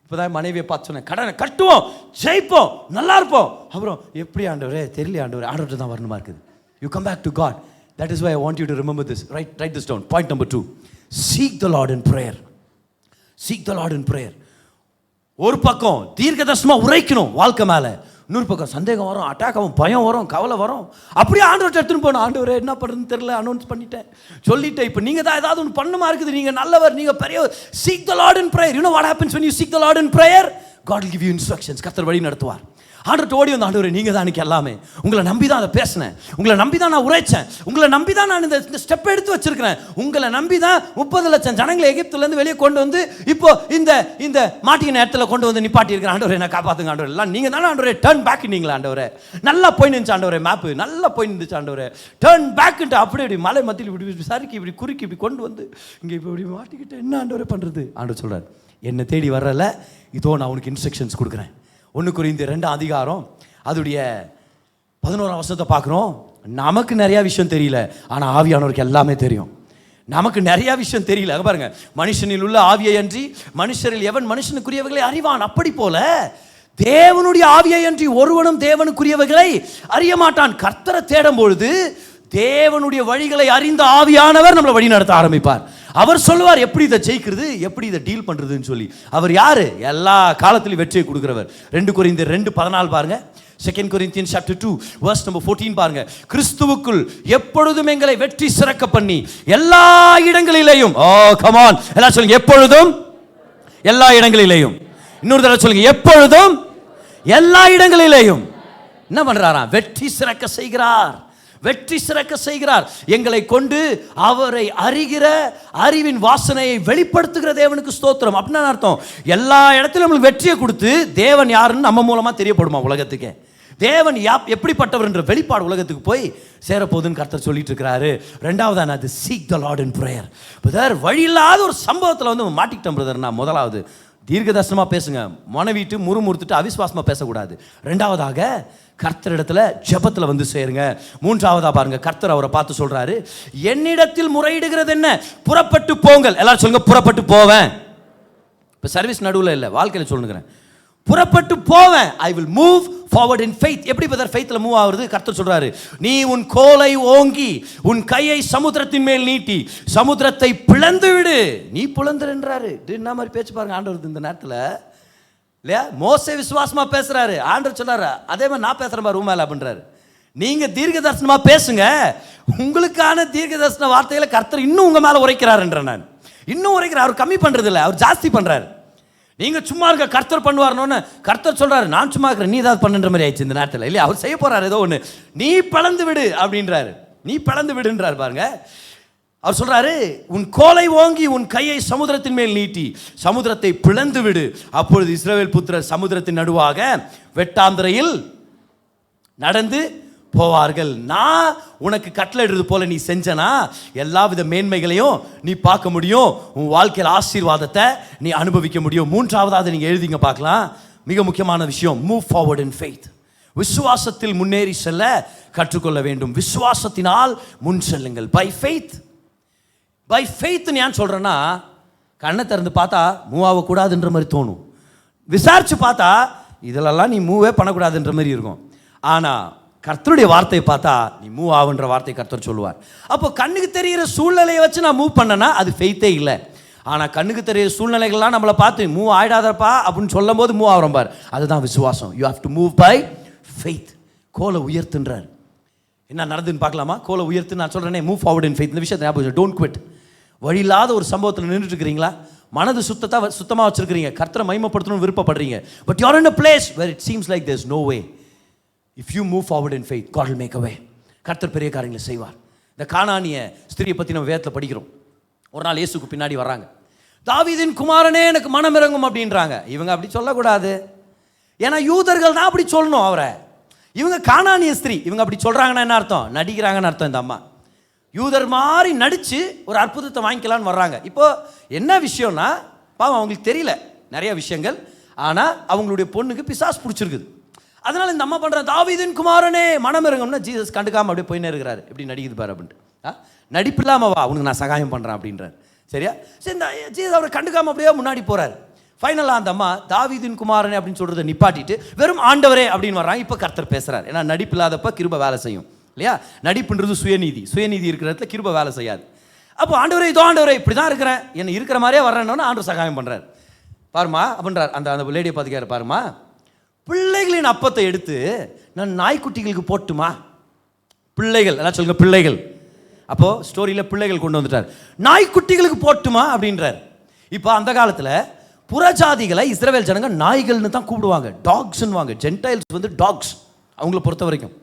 இப்போதான் மனைவியை பார்த்து சொன்னேன், கடனை கட்டுவோம், ஜெயிப்போம், நல்லா இருப்போம். அப்புறம் எப்படி ஆண்டவரே தெரியல, ஆண்டவர்கிட்ட தான் வரணுமா இருக்குது. You come back to God. That is why I want you to remember this. Write this down. Point number 2, seek the Lord in prayer. Seek the Lord in prayer. ஒரு பக்கம் தீர்க்கதரிசனமா உரைக்கணும் வாழ்க்கை மேல, இன்னொரு பக்கம் சந்தேகம் வரும், அட்டாக் ஆகும், பயம் வரும், கவலை வரும். அப்படியே ஆண்டவர்கிட்ட எடுத்துன்னு போகணும். ஆண்டவரே என்ன பண்ணுறதுன்னு தெரியல, அனௌன்ஸ் பண்ணிட்டேன், சொல்லிட்டேன். இப்போ நீங்கள் தான் ஏதாவது ஒன்று பண்ணுமா இருக்குது, நீங்கள் நல்லவர், நீங்கள் பெரியவர். Seek the Lord in prayer. You know what happens when you seek the Lord in prayer? God will give you instructions. கர்த்தர் வழி நடத்துவார். ஆண்டவர்கிட்ட ஓடி வந்து, ஆண்டவரே நீங்கள் தான் எனக்கு எல்லாமே, உங்களை நம்பி தான் அதை பேசினேன், உங்களை நம்பி தான் நான் உரைச்சேன், உங்களை நம்பி தான் நான் இந்த ஸ்டெப் எடுத்து வச்சிருக்கிறேன், உங்களை நம்பி தான் 30 லட்சம் ஜனங்களை எகிப்துலேருந்து வெளியே கொண்டு வந்து இப்போ இந்த மாட்டின இடத்துல கொண்டு வந்து நிப்பாட்டி இருக்கிறேன். ஆண்டவரே என்ன காப்பாற்றுங்க ஆண்டவரே, எல்லாம் நீங்கள் தானே ஆண்டவரே. டர்ன் பேக் நீங்களா ஆண்டவரே, நல்லா போய் நின்றுச்சு ஆண்டவரே, மேப்பு நல்லா போய் நின்றுச்சு ஆண்டவரே. டர்ன் பேக்குன்ட்டு அப்படி இப்படி மலை மத்தியில் இப்படி சரிக்கி இப்படி குறுக்கி இப்படி கொண்டு வந்து இங்கே இப்போ இப்படி மாட்டிக்கிட்டு என்ன ஆண்டவரே பண்ணுறது. ஆண்டவர் சொல்கிறார், என்னை தேடி வரல, இதோ நான் உனக்கு இன்ஸ்ட்ரக்ஷன்ஸ் கொடுக்குறேன். 1 கொரிந்தியர் 2 அதிகாரம் அதோடைய 11ஆம் வசனத்தை பார்க்குறோம். நமக்கு நிறையா விஷயம் தெரியல, ஆனால் ஆவியானவருக்கு எல்லாமே தெரியும். நமக்கு நிறையா விஷயம் தெரியல. அங்கே பாருங்க, மனுஷனில் உள்ள ஆவியை அன்றி மனுஷரில் எவன் மனுஷனுக்குரியவர்களை அறிவான், அப்படி போல தேவனுடைய ஆவியை அன்றி ஒருவனும் தேவனுக்குரியவர்களை அறிய மாட்டான். கர்த்தரை தேடும் பொழுது தேவனுடைய வழிகளை அறிந்த ஆவியானவர் நம்மளை வழி நடத்த ஆரம்பிப்பார். அவர் சொல்லுவார் எப்படி இதை ஜெயிக்கிறது, எப்படி இதை டீல் பண்றதுன்னு சொல்லி. அவர் யாரு? எல்லா காலத்திலும் வெற்றியை கொடுக்கிறவர். 2 கொரிந்தியர் 2:14 பாருங்க. 2 Corinthians chapter 2 verse number 14 பாருங்க. கிறிஸ்துவுக்குள் எப்பொழுதும் எங்களை வெற்றி சிறக்க பண்ணி எல்லா இடங்களிலேயும், ஓ கம் ஆன் எல்லாம் சொல்லுங்க, எப்பொழுதும் எல்லா இடங்களிலேயும். இன்னொரு தடவை சொல்லுங்க, எப்பொழுதும் எல்லா இடங்களிலேயும் என்ன பண்றாராம்? வெற்றி சிறக்க செய்கிறார். வெற்றி சிறக்க செய்கிறார். எங்களை கொண்டு அவரை அறிகிற அறிவின் வாசனையை வெளிப்படுத்துகிற தேவனுக்கு ஸ்தோத்திரம். அப்படின்னு அர்த்தம், எல்லா இடத்திலும் நம்மளுக்கு வெற்றியை கொடுத்து தேவன் யாருன்னு நம்ம மூலமா தெரியப்படுமா உலகத்துக்கு. தேவன் எப்படிப்பட்டவர் என்ற வெளிப்பாடு உலகத்துக்கு போய் சேரப்போகுதுன்னு கர்த்தர் சொல்லிட்டு இருக்கிறாரு. 2வது அது seek the Lord in prayer. Brother, வழி இல்லாத ஒரு சம்பவத்தில் வந்து மாட்டிக்கிட்டோம் பிரதர். நான் முதலாவது தீர்க்கதரிசனமா பேசுங்க, மனைவிட்டு முறுமுறுத்துட்டு அவிசுவாசமா பேசக்கூடாது. 2வதாக கர்த்தரிடத்துல ஜெபத்துல வந்து சேருங்க. 3வதா பாருங்க, கர்த்தர் அவரை பார்த்து சொல்றாரு, என்னிடத்தில் முறையிடுகிறது என்ன, புறப்பட்டு போங்கள். எல்லாரும் சொல்லுங்க, புறப்பட்டு போவேன். இப்ப சர்வீஸ் நடுவில் இல்லை, வாழ்க்கையில் சொல்லுங்கிறேன், புறப்பட்டு போவேன். I will move forward in faith. எப்படி பிரதர் ஃபெய்த்ல மூவ் ஆகுறது? கர்த்தர் சொல்றாரு, நீ உன் கோலை ஓங்கி உன் கையை சமுத்திரத்தின் மேல் நீட்டி சமுத்திரத்தை பிளந்து விடு. நீ பிளந்துன்றாரு. என்ன மாதிரி பேச்சு பாருங்க ஆண்டவர் இந்த நேரத்தில் இல்லையா? மோசே விசுவாசமா பேசுறாரு, ஆண்டவர் சொல்றாரு அதே மாதிரி நான் பேசுறேன் பாரு மேல அப்படின்றாரு. நீங்க தீர்க்க தரிசனமா பேசுங்க, உங்களுக்கான தீர்க்க தரிசன வார்த்தைகளை கர்த்தர் இன்னும் உங்க மேல உரைக்கிறாருன்ற. நான் இன்னும் உரைக்கிறார். அவர் கம்மி பண்றது இல்லை, அவர் ஜாஸ்தி பண்றாரு. நீங்க சும்மா இருக்க, கர்த்தர் பண்ணுவார்னு கர்த்தர் சொல்றாரு, நான் சும்மா இருக்கிறேன், நீ ஏதாவது பண்ணுன்ற மாதிரி ஆயிடுச்சு இந்த நேரத்தில் இல்லையா? அவர் செய்ய போறாரு ஏதோ ஒன்று, நீ பிளந்து விடு அப்படின்றாரு. நீ பிளந்து விடுன்றாரு பாருங்க. அவர் சொல்றாரு, உன் கோலை ஓங்கி உன் கையை சமுத்திரத்தின் மேல் நீட்டி சமுத்திரத்தை பிளந்து விடு. அப்பொழுது இஸ்ரவேல் புத்திரர் சமுத்திரத்தின் நடுவாக வெட்டாந்திரையில் நடந்து போவார்கள். நான் உனக்கு கட்டளையிடுறது போல நீ செஞ்சனா எல்லா வித மேன்மைகளையும் நீ பார்க்க முடியும், உன் வாழ்க்கையில் ஆசீர்வாதத்தை நீ அனுபவிக்க முடியும். 3வதாவது நீங்க எழுதிங்க பார்க்கலாம், மிக முக்கியமான விஷயம், மூவ் ஃபார்வர்ட் இன் ஃபெய்த். விசுவாசத்தில் முன்னேறி செல்ல கற்றுக்கொள்ள வேண்டும். விசுவாசத்தினால் முன் செல்லுங்கள். By faith. பை ஃபெய்த் ஏன் சொல்றேன்னா, கண்ணை திறந்து பார்த்தா மூவ் ஆகக்கூடாதுன்ற மாதிரி தோணும், விசாரிச்சு பார்த்தா இதிலெல்லாம் நீ மூவே பண்ணக்கூடாதுன்ற மாதிரி இருக்கும். ஆனால் கர்த்தருடைய வார்த்தையை பார்த்தா நீ மூவ் ஆகுன்ற வார்த்தை கர்த்தர் சொல்லுவார். அப்போ கண்ணுக்கு தெரிகிற சூழ்நிலையை வச்சு நான் மூவ் பண்ணனா அது ஃபெய்த்தே இல்லை. ஆனால் கண்ணுக்கு தெரிகிற சூழ்நிலைகள்லாம் நம்மளை பார்த்து மூவ் ஆகிடாதப்பா அப்படின்னு சொல்லும் போது மூவ் ஆகிறோம் பார், அதுதான் விசுவாசம். You have to move by faith. கோலை உயர்த்துன்றார். என்ன நடந்துன்னு பார்க்கலாமா? கோலை உயர்த்து நான் சொல்கிறேனே, மூவ் ஃபார்வர்ட் இன் ஃபெய்த். இந்த விஷயத்தை ஞாபகம், டோன்ட் குவிட். வழி இல்லாத ஒரு சம்பவத்தில் நின்றுட்டு இருக்கிறீங்களா? மனது சுத்தமாக வச்சிருக்கிறீங்க, கர்த்தரை மகிமைப்படுத்தணும்னு விருப்பப்படுறீங்க. But you are in a place where it seems like there's no way. If you move forward in faith, God will make a way. கர்த்தர் பெரிய காரியங்களை செய்வார். இந்த கானானிய ஸ்திரியை பற்றி நம்ம வேதத்தில் படிக்கிறோம். ஒரு நாள் இயேசுக்கு பின்னாடி வர்றாங்க, தாவீதின் குமாரனே எனக்கு மனம் இறங்கும் அப்படின்றாங்க. இவங்க அப்படி சொல்லக்கூடாது, ஏன்னா யூதர்கள் தான் அப்படி சொல்லணும் அவரை. இவங்க கானானிய ஸ்திரீ, இவங்க அப்படி சொல்கிறாங்கன்னா என்ன அர்த்தம்? நடிக்கிறாங்கன்னு அர்த்தம். இந்த அம்மா யூதர் மாதிரி நடித்து ஒரு அற்புதத்தை வாங்கிக்கலான்னு வர்றாங்க. இப்போ என்ன விஷயம்னா, பாவம் அவங்களுக்கு தெரியல நிறைய விஷயங்கள். ஆனால் அவங்களுடைய பொண்ணுக்கு பிசாஸ் பிடிச்சிருக்குது. அதனால இந்த அம்மா பண்ணுற, தாவீதின் குமாரனே மனம் இறங்கும்னா ஜீசஸ் கண்டுக்காமல் அப்படியே போயினே இருக்கிறாரு. எப்படி நடிக்குது பாரு அப்படின்ட்டு. நடிப்பு இல்லாமல் வா, உனக்கு நான் சகாயம் பண்ணுறேன் அப்படின்றார். சரியா? சரி, இந்த ஜீசஸ் அவரை கண்டுக்காமல் அப்படியே முன்னாடி போகிறார். ஃபைனலாக அந்த அம்மா தாவீதின் குமாரனே அப்படின்னு சொல்கிறத நிப்பாட்டிட்டு வெறும் ஆண்டவரே அப்படின்னு வர்றாங்க. இப்போ கர்த்தர் பேசுகிறார். ஏன்னா நடிப்பு இல்லாதப்ப கிருபை வேலை செய்யும் இல்லையா? நடிப்புன்றது சுயநீதி. சுயநீதி இருக்கிற இடத்துல கிருபை வேலை செய்யாது. அப்போ ஆண்டவரே, இதோ ஆண்டவரே இப்படி தான் இருக்கிறேன், என்ன இருக்கிற மாதிரியே வர்றேன்னு ஆண்டவர் சகாயம் பண்ணுறார். பாருமா அப்படின்றார். அந்த லேடியை பார்த்துக்காரு. பாருமா, பிள்ளைகளின் அப்பத்தை எடுத்து நான் நாய்க்குட்டிகளுக்கு போட்டுமா? பிள்ளைகள் எல்லாம் சொல்லுங்க, பிள்ளைகள். அப்போ ஸ்டோரியில் பிள்ளைகள் கொண்டு வந்துட்டார். நாய்க்குட்டிகளுக்கு போட்டுமா அப்படின்றார். இப்போ அந்த காலத்தில் புறஜாதிகளை இஸ்ரவேல் ஜனங்க நாய்கள்னு தான் கூப்பிடுவாங்க, டாக்ஸ்ன்னு வாங்க. ஜென்டைல்ஸ் வந்து டாக்ஸ் அவங்கள பொறுத்த வரைக்கும்.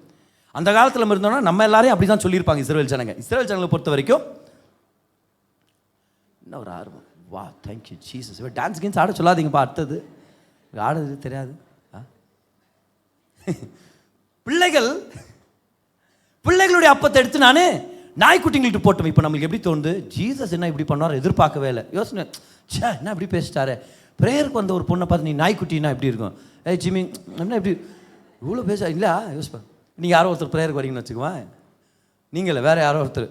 அந்த காலத்தில் இருந்தோம்னா நம்ம எல்லாரையும் அப்படி தான் சொல்லியிருப்பாங்க இஸ்ரவேல் ஜனங்க. இஸ்ரவேல் ஜனங்களை பொறுத்த வரைக்கும் என்ன ஒரு ஆர்வம். வா, தேங்க்யூ ஜீசஸ். டான்ஸ் கேம்ஸ் ஆட சொல்லாதீங்கப்பா, அடுத்தது ஆடுறது தெரியாது. பிள்ளைகளுடைய அப்பத்தை எடுத்து நான் நாய்க்குட்டிங்களுக்கு போட்டோம். இப்போ நம்மளுக்கு எப்படி தோணுது? ஜீசஸ் என்ன இப்படி பண்ணார், எதிர்பார்க்கவே இல்லை. யோசனை, சே என்ன இப்படி பேசிட்டாரு. ப்ரேயருக்கு வந்த ஒரு பொண்ணை பார்த்து நீ நாய்க்குட்டின்னா எப்படி இருக்கும்? ஜிமி என்ன இப்படி இவ்வளோ பேச இல்லை? யோசிப்பேன். நீங்கள் யாரோ ஒருத்தர் ப்ரேயருக்கு வரீங்கன்னு வச்சுக்குவேன். நீங்கள் இல்லை, வேறு யாரோ ஒருத்தர்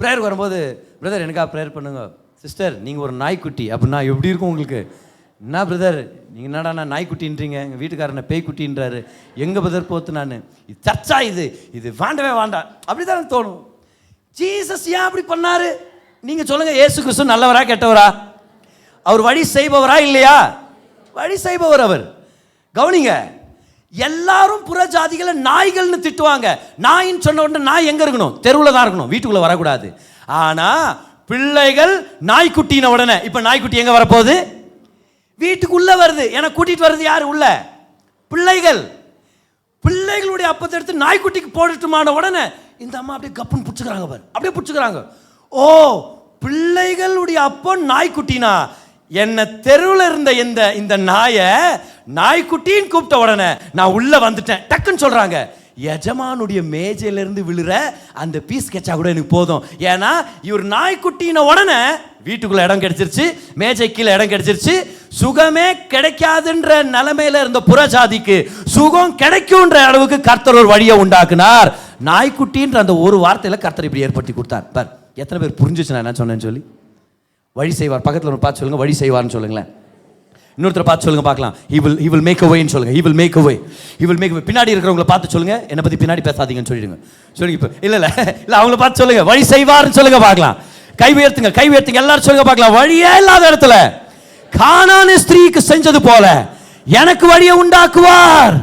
ப்ரேயருக்கு வரும்போது, பிரதர் எனக்காக ப்ரேயர் பண்ணுங்க. சிஸ்டர் நீங்கள் ஒரு நாய்க்குட்டி அப்படின்னா எப்படி இருக்கும் உங்களுக்கு? என்ன பிரதர் நீங்கள் என்னடா நான் நாய்க்குட்டின்றீங்க, எங்கள் வீட்டுக்காரனை பேய்க்குட்டின்றாரு, எங்கள் பிரதர் போத்து நான் இது சர்ச்சா, இது வேண்டவே வேண்டாம் அப்படி தான் தோணும். ஜீசஸ் ஏன் அப்படி பண்ணாரு? நீங்கள் சொல்லுங்கள். இயேசு கிறிஸ்து நல்லவரா கெட்டவரா? அவர் வழி செய்பவரா இல்லையா? வழி செய்பவர் அவர். கவனிங்க, எல்லாரும் புறஜாதிகளை நாய்கள்னு திட்டுவாங்க. நாயின்னு சொன்ன உடனே நாய் எங்கே இருக்கணும்? தெருவில் தான் இருக்கணும், வீட்டுக்குள்ளே வரக்கூடாது. ஆனால் பிள்ளைகள் நாய்க்குட்டின உடனே இப்போ நாய்க்குட்டி எங்கே வரப்போகுது? வீட்டுக்குள்ள வருது. ஏன்னா கூட்டிட்டு வருது யாரு? உள்ள பிள்ளைகள். பிள்ளைகளுடைய அப்பத்தை எடுத்து நாய்க்குட்டிக்கு போட்டுட்டுமான உடனே இந்த அம்மா அப்படியே கப்புன்னு பிடிச்சுக்கிறாங்க பாரு, அப்படியே பிடிச்சுக்கிறாங்க. ஓ, பிள்ளைகளுடைய அப்போ நாய்க்குட்டினா, என்ன தெருவில் இருந்த இந்த நாயை நாய்க்குட்டின்னு கூப்பிட்ட உடனே நான் உள்ள வந்துட்டேன் டக்குன்னு சொல்றாங்க. எஜமானுடைய மேஜையிலிருந்து விழுற அந்த பீஸ் கெச்சா கூட எனக்கு போதும். ஏன்னா இவர் நாய்க்குட்டின உடனே வீட்டுக்குள்ள இடம் கிடைச்சிருச்சு, மேஜை கீழே இடம் கிடைச்சிருச்சு. சுகமே கிடைக்காதுன்ற நிலைமையில இருந்த புறஜாதிக்கு சுகம் கிடைக்கும்ன்ற அளவுக்கு கர்த்தர் ஒரு வழியை உண்டாக்குனார். நாய்க்குட்டின்ற அந்த ஒரு வார்த்தையில கர்த்தர் இப்படி ஏற்படுத்தி கொடுத்தார். பார், எத்தனை பேர் புரிஞ்சிச்சு நான் என்ன சொன்னேன்னு சொல்லி? வழி செய்வார். பக்கத்தில் ஒரு பார்த்து சொல்லுங்க, வழி செய்வார்னு சொல்லுங்களேன். இன்னொருத்தரை பார்த்து சொல்லுங்க பார்க்கலாம். he will make a way ன்னு சொல்லுங்க. he will make a way. பின்னாடி இருக்கிறவங்கள பார்த்து சொல்லுங்க, என்னை பத்தி பின்னாடி பேசாதீங்கன்னு சொல்லிடுங்க. சொல்லுங்க. இப்போ இல்ல அவங்கள பார்த்து சொல்லுங்க, வழி செய்வார்னு சொல்லுங்க பார்க்கலாம். கை உயர்த்துங்க எல்லாரும் சொல்லுங்க பார்க்கலாம். வழியே இல்லாத இடத்துல கானான் ஸ்திரீக்கு செஞ்சது போல எனக்கு வழியை உண்டாக்குவார்.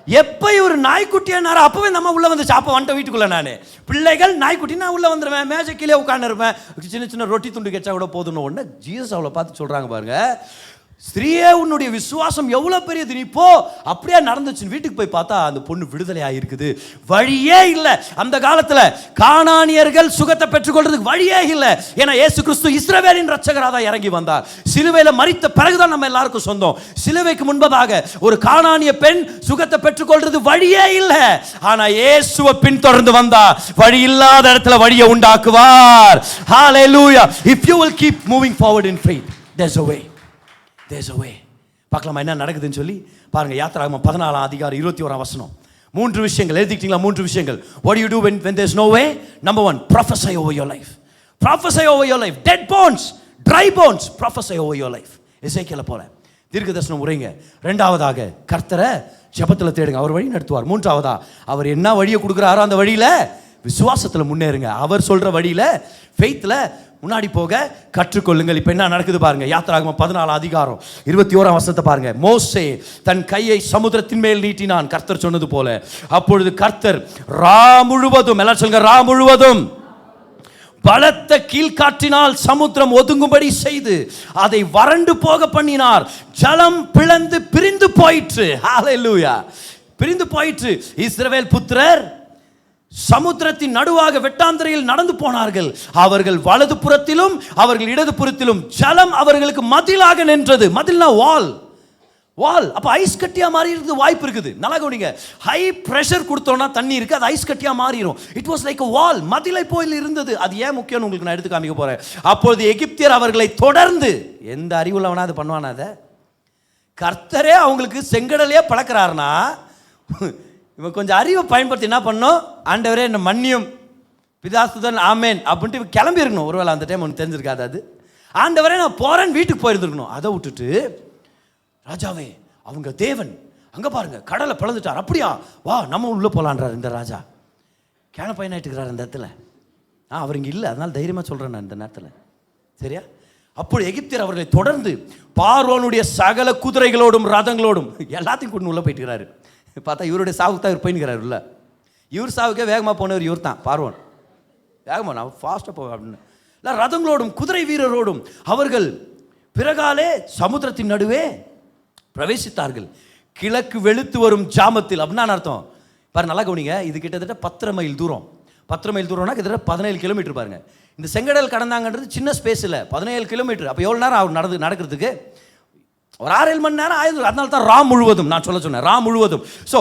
எப்ப இவர் நாய்க்குட்டியானாரோ அப்பவே நம்ம உள்ள வந்துச்சு. அப்ப வந்துட்ட வீட்டுக்குள்ள நானு பிள்ளைகள் நாய்க்குட்டி, நான் உள்ள வந்துருவேன், மேஜை கீழே உட்கார்ந்து இருப்பேன், சின்ன ரொட்டி துண்டு கெச்சா கூட போதுன்னு உடனே ஜீசஸ் அவளை பார்த்து சொல்றாங்க பாருங்க, ஸ்திரீயே உன்னுடைய விசுவாசம் எவ்வளவு பெரியது, நீ போ. அப்படியே நடந்துச்சு. வீட்டுக்கு போய் பார்த்தா அந்த பொண்ணு விடுதலை ஆயிருக்குது. வழியே இல்லை. அந்த காலத்துல கானானியர்கள் சுகத்தை பெற்றுக்கொள்றதுக்கு வழியே இல்லை. ஏன்னா இயேசு கிறிஸ்து இஸ்ரவேலின் ரட்சகராக தான் இறங்கி வந்தார். சிலுவையில மரித்த பிறகுதான் நம்ம எல்லாருக்கும் சொந்தம். சிலுவைக்கு முன்பதாக ஒரு கானானிய பெண் சுகத்தை பெற்றுக்கொள்றது வழியே இல்லை. ஆனா இயேசுவை பின்தொடர்ந்து வந்தா வழி இல்லாத இடத்துல வழியை உண்டாக்குவார். Hallelujah. If you will keep moving forward in faith, there's a way. பார்க்கலாமா என்ன நடக்குதுன்னு சொல்லி பாருங்க. யாத்திராகமம் 14:21 3 விஷயங்கள் எழுதிக்கிட்டீங்களா? 3 விஷயங்கள். What do you do when there's no way? Number 1, prophesy over your life. Prophesy over your life. Dead bones, dry bones, prophesy over your life. எசேக்கியேல போல தீர்க்கதரிசனம் உரைங்க. இரண்டாவதாக கர்த்தரை ஜெபத்துல தேடுங்க, அவர் வழி நடத்துவார். மூன்றாவதா அவர் என்ன வழியை கொடுக்குறாரோ அந்த வழியில விசுவாசத்துல முன்னேறுங்க. அவர் சொல்ற வழியில ஃபெய்த்ல முன்னாடி போக கற்றுக்கொள்ளுங்கள். இப்ப என்ன நடக்குது பாருங்க. யாத்திராகமம் 14:21 பாருங்க. மோசே தன் கையை சமுத்திரத்தின் மேல் நீட்டினான், கர்த்தர் சொன்னது போல. அப்பொழுது கர்த்தர் ரா முழுவதும், எல்லாம் சொல்லுங்க, ரா முழுவதும் பலத்த கீழ்காற்றினால் சமுத்திரம் ஒதுங்கும்படி செய்து அதை வறண்டு போக பண்ணினார். ஜலம் பிளந்து பிரிந்து போயிற்று. ஹல்லேலூயா. பிரிந்து போயிற்று. இஸ்ரவேல் புத்திரர் சமுத்திரத்தின் நடுவாக வெட்டாந்தரையில் நடந்து போனார்கள். அவர்கள் வலது புறத்திலும் அவர்கள் இடது புறத்திலும் ஜலம் அவர்களுக்கு மதிலாக நின்றது. மதில்னா வால். அப்ப ஐஸ் கட்டியா மாறி இருக்கு வாய்ப்பு இருக்குது. நல்லா கவனிங்க. ஹை பிரஷர் கொடுத்தோம்னா தண்ணி இருக்கு, அது ஐஸ் கட்டியா மாறிடும். It was like a wall. மதிலை போல் இருந்தது. அது ஏன் முக்கியம் உங்களுக்கு நான் எடுத்து காமிக்க போறேன். அப்பொழுது எகிப்தியர் அவர்களை தொடர்ந்து, எந்த அறிவுள்ளவனா அது பண்ணுவானா? அதை கர்த்தரே அவங்களுக்கு செங்கடலையே பழக்கிறாருன்னா இவன் கொஞ்சம் அறிவை பயன்படுத்தி என்ன பண்ணோம், ஆண்டவரே என்ன மன்னியும் பிதாசுதன் ஆமேன் அப்படின்ட்டு கிளம்பி இருக்கணும். ஒருவேளை அந்த டைம் ஒன்று தெரிஞ்சிருக்காது. அது ஆண்டவரே நான் போகிறேன்னு வீட்டுக்கு போயிருந்துருக்கணும். அதை விட்டுட்டு ராஜாவே அவங்க தேவன் அங்கே பாருங்க கடலை பிளந்துட்டார், அப்படியா வா நம்ம உள்ளே போகலான்றார் இந்த ராஜா. கேன பையனாயிட்டு இருக்கிறார் இந்த இடத்துல. அவர் இங்கே இல்லை, அதனால தைரியமாக சொல்கிறேன் நான் இந்த நேரத்தில். சரியா? அப்படி எகிப்தியர் அவர்களை தொடர்ந்து பார்வோனுடைய சகல குதிரைகளோடும் ரதங்களோடும் எல்லாத்தையும் கொண்டு உள்ளே போயிட்டு இருக்கிறாரு. பார்த்தா இவருடைய சாவுக்கு தான் இவர் போயின்னுக்கிறார் உள்ள. இவர் சாவுக்கே வேகமாக போனவர் இவர் தான், பார்வோன். வேகமாக நான் ஃபாஸ்ட்டாக போவேன் அப்படின்னு இல்லை, ரதங்களோடும் குதிரை வீரரோடும் அவர்கள் பிறகாலே சமுத்திரத்தின் நடுவே பிரவேசித்தார்கள். கிழக்கு வெளுத்து வரும் ஜாமத்தில் அப்படின்னா அர்த்தம் பாரு, நல்லா கவனிங்க. இது கிட்டத்தட்ட 10 மைல் தூரம். 10 மைல் தூரம்னா கிட்டத்தட்ட 17 கிலோமீட்டர் பாருங்க. இந்த செங்கடல் கடந்தாங்கன்றது சின்ன ஸ்பேஸ் இல்லை, 17 கிலோமீட்டர். அப்போ எவ்வளோ நேரம் அவர் நடக்கிறதுக்கு? ஒரு 6-7 மணி நேரம் ஆயுது. அதனால தான் ராம் முழுவதும் நான் சொன்னேன், ராம் முழுவதும். ஸோ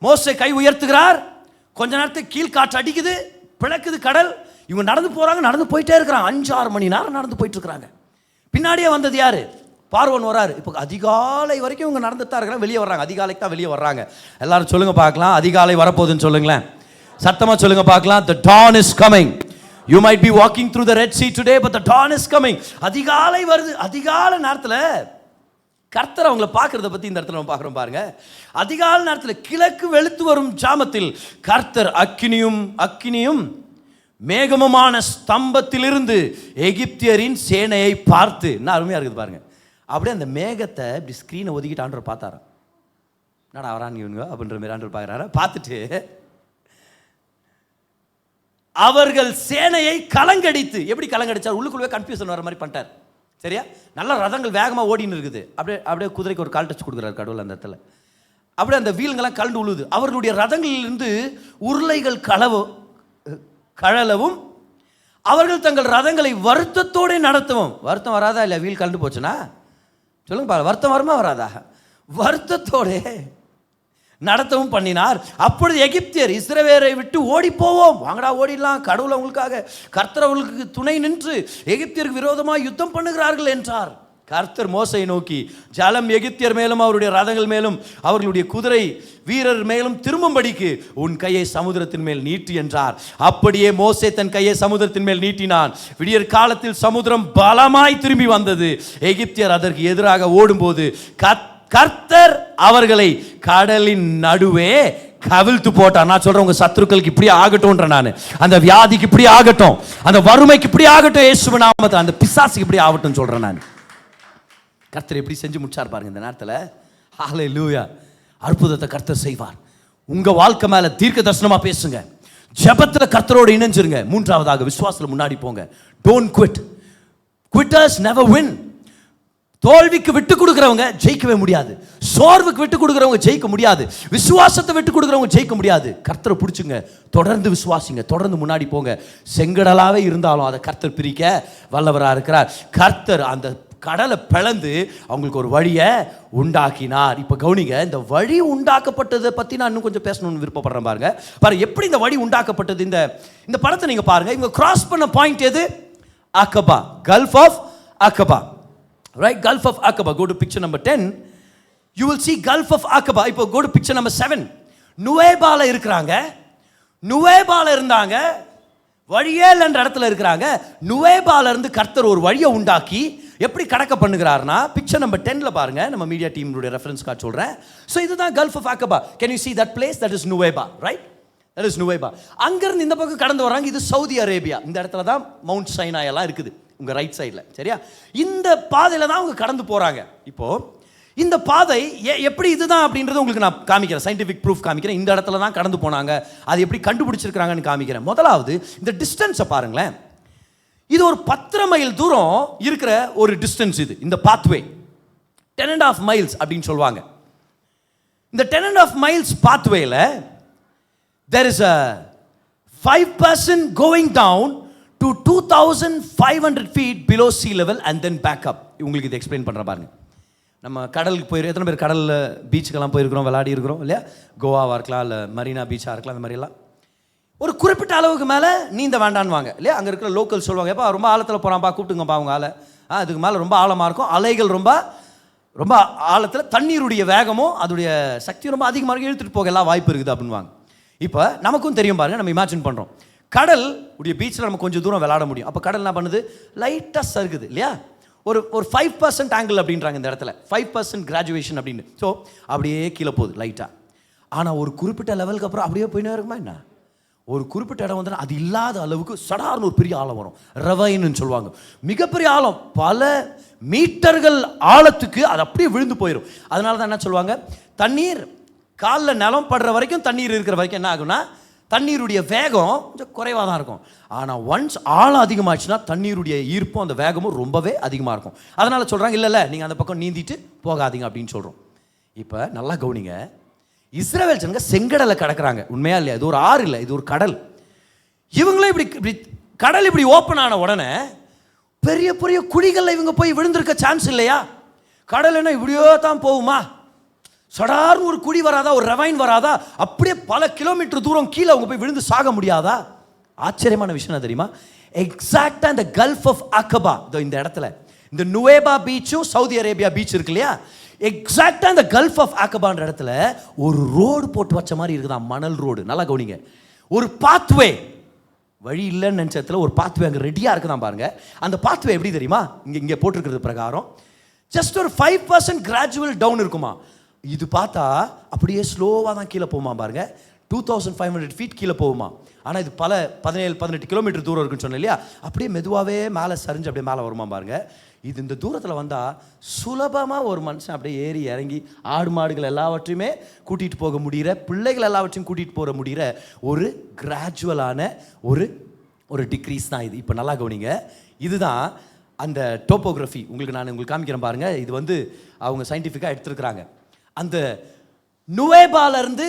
மோசே கை உயர்த்துகிறார், கொஞ்ச நேரத்துக்கு கீழ்காற்று அடிக்குது, பிளக்குது கடல். இவங்க நடந்து போகிறாங்க, நடந்து போயிட்டே இருக்கிறாங்க. 5-6 மணி நேரம் நடந்து போயிட்டு இருக்கிறாங்க. பின்னாடியே வந்தது யாரு? பார்வோன் வராரு. இப்போ அதிகாலை வரைக்கும் இவங்க நடந்துட்டு தான் இருக்கிறாங்க. வெளியே வர்றாங்க, அதிகாலைக்கு தான் வெளியே வர்றாங்க. எல்லாரும் சொல்லுங்க பார்க்கலாம், அதிகாலை வரப்போகுதுன்னு சொல்லுங்களேன், சத்தமாக சொல்லுங்க பார்க்கலாம். The dawn is coming. You might be walking through the Red Sea today, but the dawn is coming. அதிகாலை வருது. அதிகாலை நேரத்தில் கர்த்தர் அவங்கள பார்க்கறத பற்றி இந்த இடத்துல நம்ம பார்க்குறோம் பாருங்க. அதிகாலை நேரத்தில் கிழக்கு வெளுத்து வரும் ஜாமத்தில் கர்த்தர் அக்கினியும் மேகமுமான ஸ்தம்பத்திலிருந்து எகிப்தியரின் சேனையை பார்த்து, என்ன அருமையாக இருக்குது பாருங்க. அப்படியே அந்த மேகத்தை இப்படி ஸ்க்ரீனை ஒதுக்கிட்டு ஆண்டவர் பார்த்தாரா, என்னடா அவரான் இவங்க அப்படின்ற மாதிரி ஆண்டவர் பார்க்குறாரா. பார்த்துட்டு அவர்கள் சேனையை கலங்கடித்து, எப்படி கலங்கடிச்சார்? உள்ளுக்குள்ளே கன்ஃபியூஷன் வர மாதிரி பண்ணிட்டார். சரியா? நல்ல ரதங்கள் வேகமாக ஓடின்னு இருக்குது. அப்படியே குதிரைக்கு ஒரு கால் டச் கொடுக்குறாரு கடவுள் அந்த இடத்துல. அப்படியே அந்த வீலுங்கெல்லாம் கலண்டு உழுது. அவர்களுடைய ரதங்களிலிருந்து உருளைகள் கழலவும் அவர்கள் தங்கள் ரதங்களை வருத்தத்தோடு நடத்தவும். வருத்தம் வராதா இல்லை? வீல் கலண்டு போச்சுன்னா சொல்லுங்க, வருத்தம் வருமா வராதா? வருத்தத்தோடு நடத்தவும் பண்ணினார். அப்பொழுது எகிப்தியர் இஸ்ரவேலை விட்டு ஓடி போவோம், வாங்கடா ஓடிடலாம், கடவுள் அவங்களுக்காக கர்த்தர் அவர்களுக்கு துணை நின்று எகிப்தியருக்கு விரோதமாக யுத்தம் பண்ணுகிறார்கள் என்றார். கர்த்தர் மோசையை நோக்கி, ஜலம் எகிப்தியர் மேலும் அவருடைய ரதங்கள் மேலும் அவர்களுடைய குதிரை வீரர் மேலும் திரும்பும்படிக்கு உன் கையை சமுத்திரத்தின் மேல் நீட்டி என்றார். அப்படியே மோசே தன் கையை சமுத்திரத்தின் மேல் நீட்டினான். விடியற் காலத்தில் சமுத்திரம் பலமாய் திரும்பி வந்தது. எகிப்தியர் அதற்கு எதிராக ஓடும்போது கர்த்தர் அவர்களை கடலின் நடுவே கவிழ்த்து போட்டார். நான் சொல்றேன், உங்க சத்துருக்களுக்கு இப்படி ஆகட்டும்ன்ற, நான் அந்த வியாதிக்கு இப்படி ஆகட்டும், அந்த வறுமைக்கு இப்படி ஆகட்டும், இயேசுவின் நாமத்தில் அந்த பிசாசுக்கு இப்படி ஆகட்டும் சொல்றேன் நான். கர்த்தர் எப்படி செஞ்சு முடிச்சார் பாருங்க இந்த நேரத்தில். ஹல்லேலூயா. அற்புதத்தை கர்த்தர் செய்வார். உங்க வாழ்க்கை மேல தீர்க்க தரிசனமா பேசுங்க, ஜெபத்துல கர்த்தரோடு இணைஞ்சிருங்க. மூன்றாவதாக விசுவாசத்துல முன்னாடி போங்க. Don't quit. Quitters never win. தோல்விக்கு விட்டு கொடுக்குறவங்க ஜெயிக்கவே முடியாது. சோர்வுக்கு விட்டு கொடுக்குறவங்க ஜெயிக்க முடியாது. விசுவாசத்தை விட்டு கொடுக்குறவங்க ஜெயிக்க முடியாது. கர்த்தரை பிடிச்சுங்க, தொடர்ந்து விசுவாசிங்க, தொடர்ந்து முன்னாடி போங்க. செங்கடலாவே இருந்தாலும் அதை கர்த்தர் பிரிக்க வல்லவராக இருக்கிறார். கர்த்தர் அந்த கடலை பிளந்து அவங்களுக்கு ஒரு வழியை உண்டாக்கினார். இப்போ கவனிங்க, இந்த வழி உண்டாக்கப்பட்டதை பற்றி நான் இன்னும் கொஞ்சம் பேசணும்னு விருப்பப்படுறேன் பாருங்க. பாருங்க எப்படி இந்த வழி உண்டாக்கப்பட்டது. இந்த படத்தை நீங்கள் பாருங்க. இவங்க கிராஸ் பண்ண பாயிண்ட் எது? Aqaba, gulf of Aqaba. Right, Gulf of Aqaba. Go to picture number 10. You will see Gulf of Aqaba. இப்போ go to picture number 7. நுவேபால இருக்கிறாங்க. நுவேபால இருந்தாங்க, வழியேல் என்ற இடத்துல இருக்கிறாங்க. நுவேபால இருந்து கர்த்தர் ஒரு வழியை உண்டாக்கி எப்படி கடக்க பண்ணுகிறார்னா, பிக்சர் நம்பர் 10ல பாருங்க. நம்ம மீடியா டீமுடைய ரெஃபரன்ஸ் கார்டு சொல்றேன். ஸோ இதுதான் Gulf of Aqaba. Can you see that place? That is Nuweiba, right? That is Nuweiba. அங்கிருந்து இந்த பக்கம் கடந்து வராங்க. இது சவுதி அரேபியா. இந்த இடத்துல தான் மவுண்ட் சைனாய் எல்லாம் இருக்குது, உங்க ரைட் சைடில். சரியா? இந்த பாதையில் தான் அவங்க கடந்து போறாங்க. இப்போ இந்த பாதை எப்படி இதுதான் அப்படின்றது உங்களுக்கு நான் காமிக்கிறேன், சயின்டிஃபிக் ப்ரூஃப் காமிக்கிறேன். இந்த இடத்துல தான் கடந்து போனாங்க, அது எப்படி கண்டுபிடிச்சிருக்காங்கன்னு காமிக்கிறேன். முதலாவது இந்த டிஸ்டன்ஸை பாருங்களேன். இது ஒரு 10 மைல் தூரம் இருக்கிற ஒரு டிஸ்டன்ஸ். இது இந்த பாத்வே 10.5 மைல்ஸ் அப்படின்னு சொல்லுவாங்க. இந்த 10.5 miles பாத்வேல there is a 5 person going down to 2,500 feet below sea level and then back up. உங்களுக்கு இதை எக்ஸ்பிளைன் பண்ணுற பாருங்க. நம்ம கடலுக்கு போயிருக்கோம். எத்தனை பேர் கடலில் பீச்சுக்கெல்லாம் போயிருக்கிறோம், விளையாடி இருக்கிறோம் இல்லையா? கோவாவாக இருக்கலாம், இல்லை மரீனா பீச்சாக இருக்கலாம், அந்த மாதிரிலாம். ஒரு குறிப்பிட்ட அளவுக்கு மேலே நீந்த வேண்டான்னு வாங்க இல்லையா? அங்கே இருக்கிற லோக்கல் சொல்லுவாங்க, எப்போ ரொம்ப ஆழத்தில் போகிறான்ப்பா, கூப்பிட்டுங்கப்பா அவங்க ஆளை. அதுக்கு மேலே ரொம்ப ஆழமாக இருக்கும், அலைகள் ரொம்ப ரொம்ப ஆழத்தில் தண்ணீருடைய வேகமும் அதோடைய சக்தியும் ரொம்ப அதிகமாக இழுத்துட்டு போக எல்லாம் வாய்ப்பு இருக்குது அப்படின்வாங்க. இப்போ நமக்கும் தெரியும் பாருங்கள், நம்ம இமேஜின் பண்ணுறோம், கடல் உடைய பீச்சில் நம்ம கொஞ்சம் தூரம் விளையாட முடியும். அப்போ கடல் என்ன பண்ணுது, லைட்டாக சறுக்குது இல்லையா, ஒரு 5% ஆங்கிள் அப்படின்றாங்க இந்த இடத்துல, 5% கிராஜுவேஷன் அப்படின்னு. ஸோ அப்படியே கீழே போகுது லைட்டாக. ஆனால் ஒரு குறிப்பிட்ட லெவலுக்கு அப்புறம் அப்படியே போயினே இருக்குமா என்ன, ஒரு குறிப்பிட்ட இடம் வந்து அது இல்லாத அளவுக்கு சடார்னு ஒரு பெரிய ஆழம் வரும், ரவைன்னு சொல்லுவாங்க. மிகப்பெரிய ஆழம், பல மீட்டர்கள் ஆழத்துக்கு அது அப்படியே விழுந்து போயிடும். அதனால தான் என்ன சொல்லுவாங்க, தண்ணீர் காலில் நிலம் படுற வரைக்கும் தண்ணீர் இருக்கிற வரைக்கும் என்ன ஆகும்னா தண்ணீருடைய வேகம் கொஞ்சம் குறைவாக தான் இருக்கும். ஆனால் ஒன்ஸ் ஆழம் அதிகமாச்சுன்னா தண்ணீருடைய ஈர்ப்பும் அந்த வேகமும் ரொம்பவே அதிகமாக இருக்கும். அதனால் சொல்கிறாங்க, இல்லை நீங்கள் அந்த பக்கம் நீந்திட்டு போகாதீங்க அப்படின்னு சொல்கிறோம். இப்போ நல்லா கவனிங்க, இஸ்ரவேல் ஜனங்க செங்கடலை கடக்கிறாங்க, உண்மையா இல்லையா, இது ஒரு ஆறு இல்லை, இது ஒரு கடல். இவங்களும் இப்படி கடல் இப்படி ஓப்பன் ஆன உடனே பெரிய பெரிய குழிகளில் இவங்க போய் விழுந்திருக்க சான்ஸ் இல்லையா. கடல் என்ன இப்படியோ தான் போகுமா, சடார்னு ஒரு குழி வராதா, ஒரு ரெவைன் வராதா, அப்படியே பல கிலோமீட்டர் தூரம் கீழே அவங்க போய் விழுந்து சாக முடியாதா. ஆச்சரியமான விஷயம் தெரியுமா, எக்ஸாக்டா இந்த கல்ஃப் ஆஃப் அகபா, இந்த இடத்துல இந்த நுவேபா பீச்சும் சவுதி அரேபியா பீச் இருக்கு இல்லையா, எக்ஸாக்டா இந்த கல்ஃப் ஆஃப் அகபான்ற இடத்துல ஒரு ரோடு போட்டு வச்ச மாதிரி இருக்குதா, மணல் ரோடு. நல்லா கவனிங்க, ஒரு பாத்வே, வழி இல்லைன்னு நினைச்சதுல ஒரு பாத்வே அங்கே ரெடியாக இருக்குதான் பாருங்க. அந்த பாத்வே எப்படி தெரியுமா, இங்கே போட்டிருக்கிறது பிரகாரம் ஜஸ்ட் ஒரு 5% கிராஜுவல் டவுன் இருக்குமா. இது பார்த்தா அப்படியே ஸ்லோவாக தான் கீழே போகுமா பாருங்க, 2500 ஃபீட் கீழே போகுமா. ஆனால் இது பல 17-18 கிலோமீட்டர் தூரம் இருக்குன்னு சொன்னேன் இல்லையா, அப்படியே மெதுவாகவே மேலே சரிஞ்சு அப்படியே மேலே வருமா பாருங்க. இது இந்த தூரத்தில் வந்தால் சுலபமாக ஒரு மனுஷன் அப்படியே ஏறி இறங்கி ஆடு மாடுகள் எல்லாவற்றையுமே கூட்டிகிட்டு போக முடிகிற, பிள்ளைகள் எல்லாவற்றையும் கூட்டிகிட்டு போக முடிகிற ஒரு கிராஜுவலான ஒரு டிக்ரீஸ் தான் இது. இப்போ நல்லா கவனிங்க, இதுதான் அந்த டோப்போகிராஃபி. உங்களுக்கு காமிக்கிறேன் பாருங்கள். இது வந்து அவங்க சயின்டிஃபிக்காக எடுத்துருக்குறாங்க. அந்த நுவேபாலேருந்து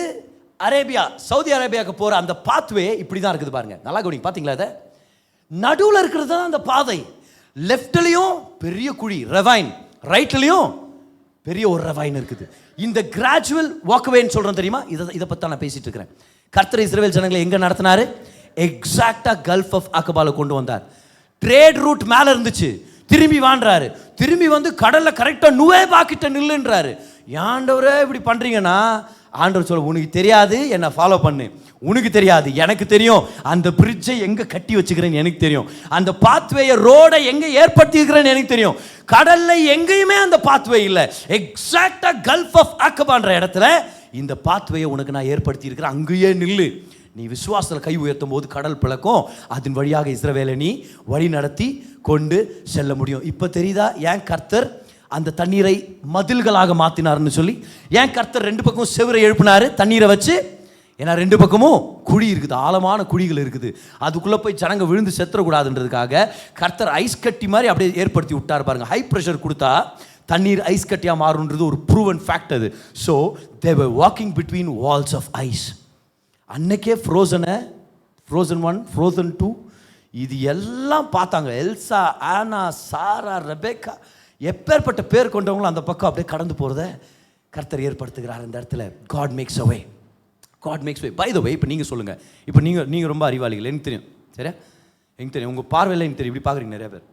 அரேபியா, சவுதி அரேபியாவுக்கு போகிற அந்த பாத்வே இப்படி தான் இருக்குது பாருங்கள். நல்லா கவனிங்க, பார்த்தீங்களா, அதை நடுவில் இருக்கிறது தான் அந்த பாதை. லெஃப்ட்லையும் பெரிய குழி ரெவைன், ரைட்லையும் பெரிய ஒரு ரெவைன் இருக்குது. இந்த கிராஜுவல் வாக்வேன்னு சொல்கிறோம் தெரியுமா, இதை பற்றி நான் பேசிட்டு இருக்கிறேன். கர்த்தர் இஸ்ரவேல் ஜனங்களை எங்கே நடத்தினாரு, எக்ஸாக்டாக கல்ஃப் ஆஃப் அகபால கொண்டு வந்தார். ட்ரேட் ரூட் மேலே இருந்துச்சு, திரும்பி வாண்டாரு, திரும்பி வந்து கடலில் கரெக்டாக நுவேபா கிட்ட நில்லுன்றாரு. ஆண்டவரே இப்படி பண்ணுறீங்கன்னா, ஆண்டவர் சொல்ல, உனக்கு தெரியாது என்னை ஃபாலோ பண்ணு, உனக்கு தெரியாது எனக்கு தெரியும், அந்த பிரிட்ஜை எங்கே கட்டி வச்சுக்கிறேன்னு எனக்கு தெரியும், அந்த பாத்வேயை ரோடை எங்கே ஏற்படுத்தி இருக்கிறேன்னு எனக்கு தெரியும். கடலில் எங்கேயுமே அந்த பாத்வே இல்லை, எக்ஸாக்டாக கல்ஃப் ஆஃப் அகபான்ற இடத்துல இந்த பாத்வேயை உனக்கு நான் ஏற்படுத்தி இருக்கிறேன், அங்கேயே நில்லு. நீ விசுவாசத்தில் கை உயர்த்தும் போது கடல் பிளக்கும், அதன் வழியாக இஸ்ரவேலை நீ வழி நடத்தி கொண்டு செல்ல முடியும். இப்போ தெரியுதா ஏன் கர்த்தர் அந்த தண்ணீரை மதில்களாக மாற்றினார்னு சொல்லி, ஏன் கர்த்தர் 2 பக்கமும் செவரை எழுப்பினார் தண்ணீரை வச்சு. ஏன்னா 2 பக்கமும் குழி இருக்குது, ஆழமான குழிகள் இருக்குது, அதுக்குள்ளே போய் ஜனங்க விழுந்து செத்துறக்கூடாதுன்றதுக்காக கர்த்தர் ஐஸ் கட்டி மாதிரி அப்படியே ஏற்படுத்தி விட்டார் பாருங்க. ஹை ப்ரெஷர் கொடுத்தா தண்ணீர் ஐஸ் கட்டியாக மாறுன்றது ஒரு ப்ரூவன் ஃபேக்ட் அது. So they were walking between walls of ice. அன்னைக்கே ஃப்ரோசன் 1, ஃப்ரோசன் 2 இது எல்லாம் பார்த்தாங்க. எல்சா, ஆனா, சாரா, ரெபேக்கா, எப்பேற்பட்ட பேர் கொண்டவங்களும் அந்த பக்கம் அப்படியே கடந்து போகிறத கர்த்தர் ஏற்படுத்துகிறார் இந்த இடத்துல. God makes a way, God makes way. By the way, இப்போ நீங்கள் சொல்லுங்கள், இப்போ நீங்கள் ரொம்ப அறிவாளிகள், எனக்கு தெரியும், சரியா, எனக்கு தெரியும், உங்கள் பார்வையில் எனக்கு தெரியும், இப்படி பார்க்குறீங்க நிறைய பேர்.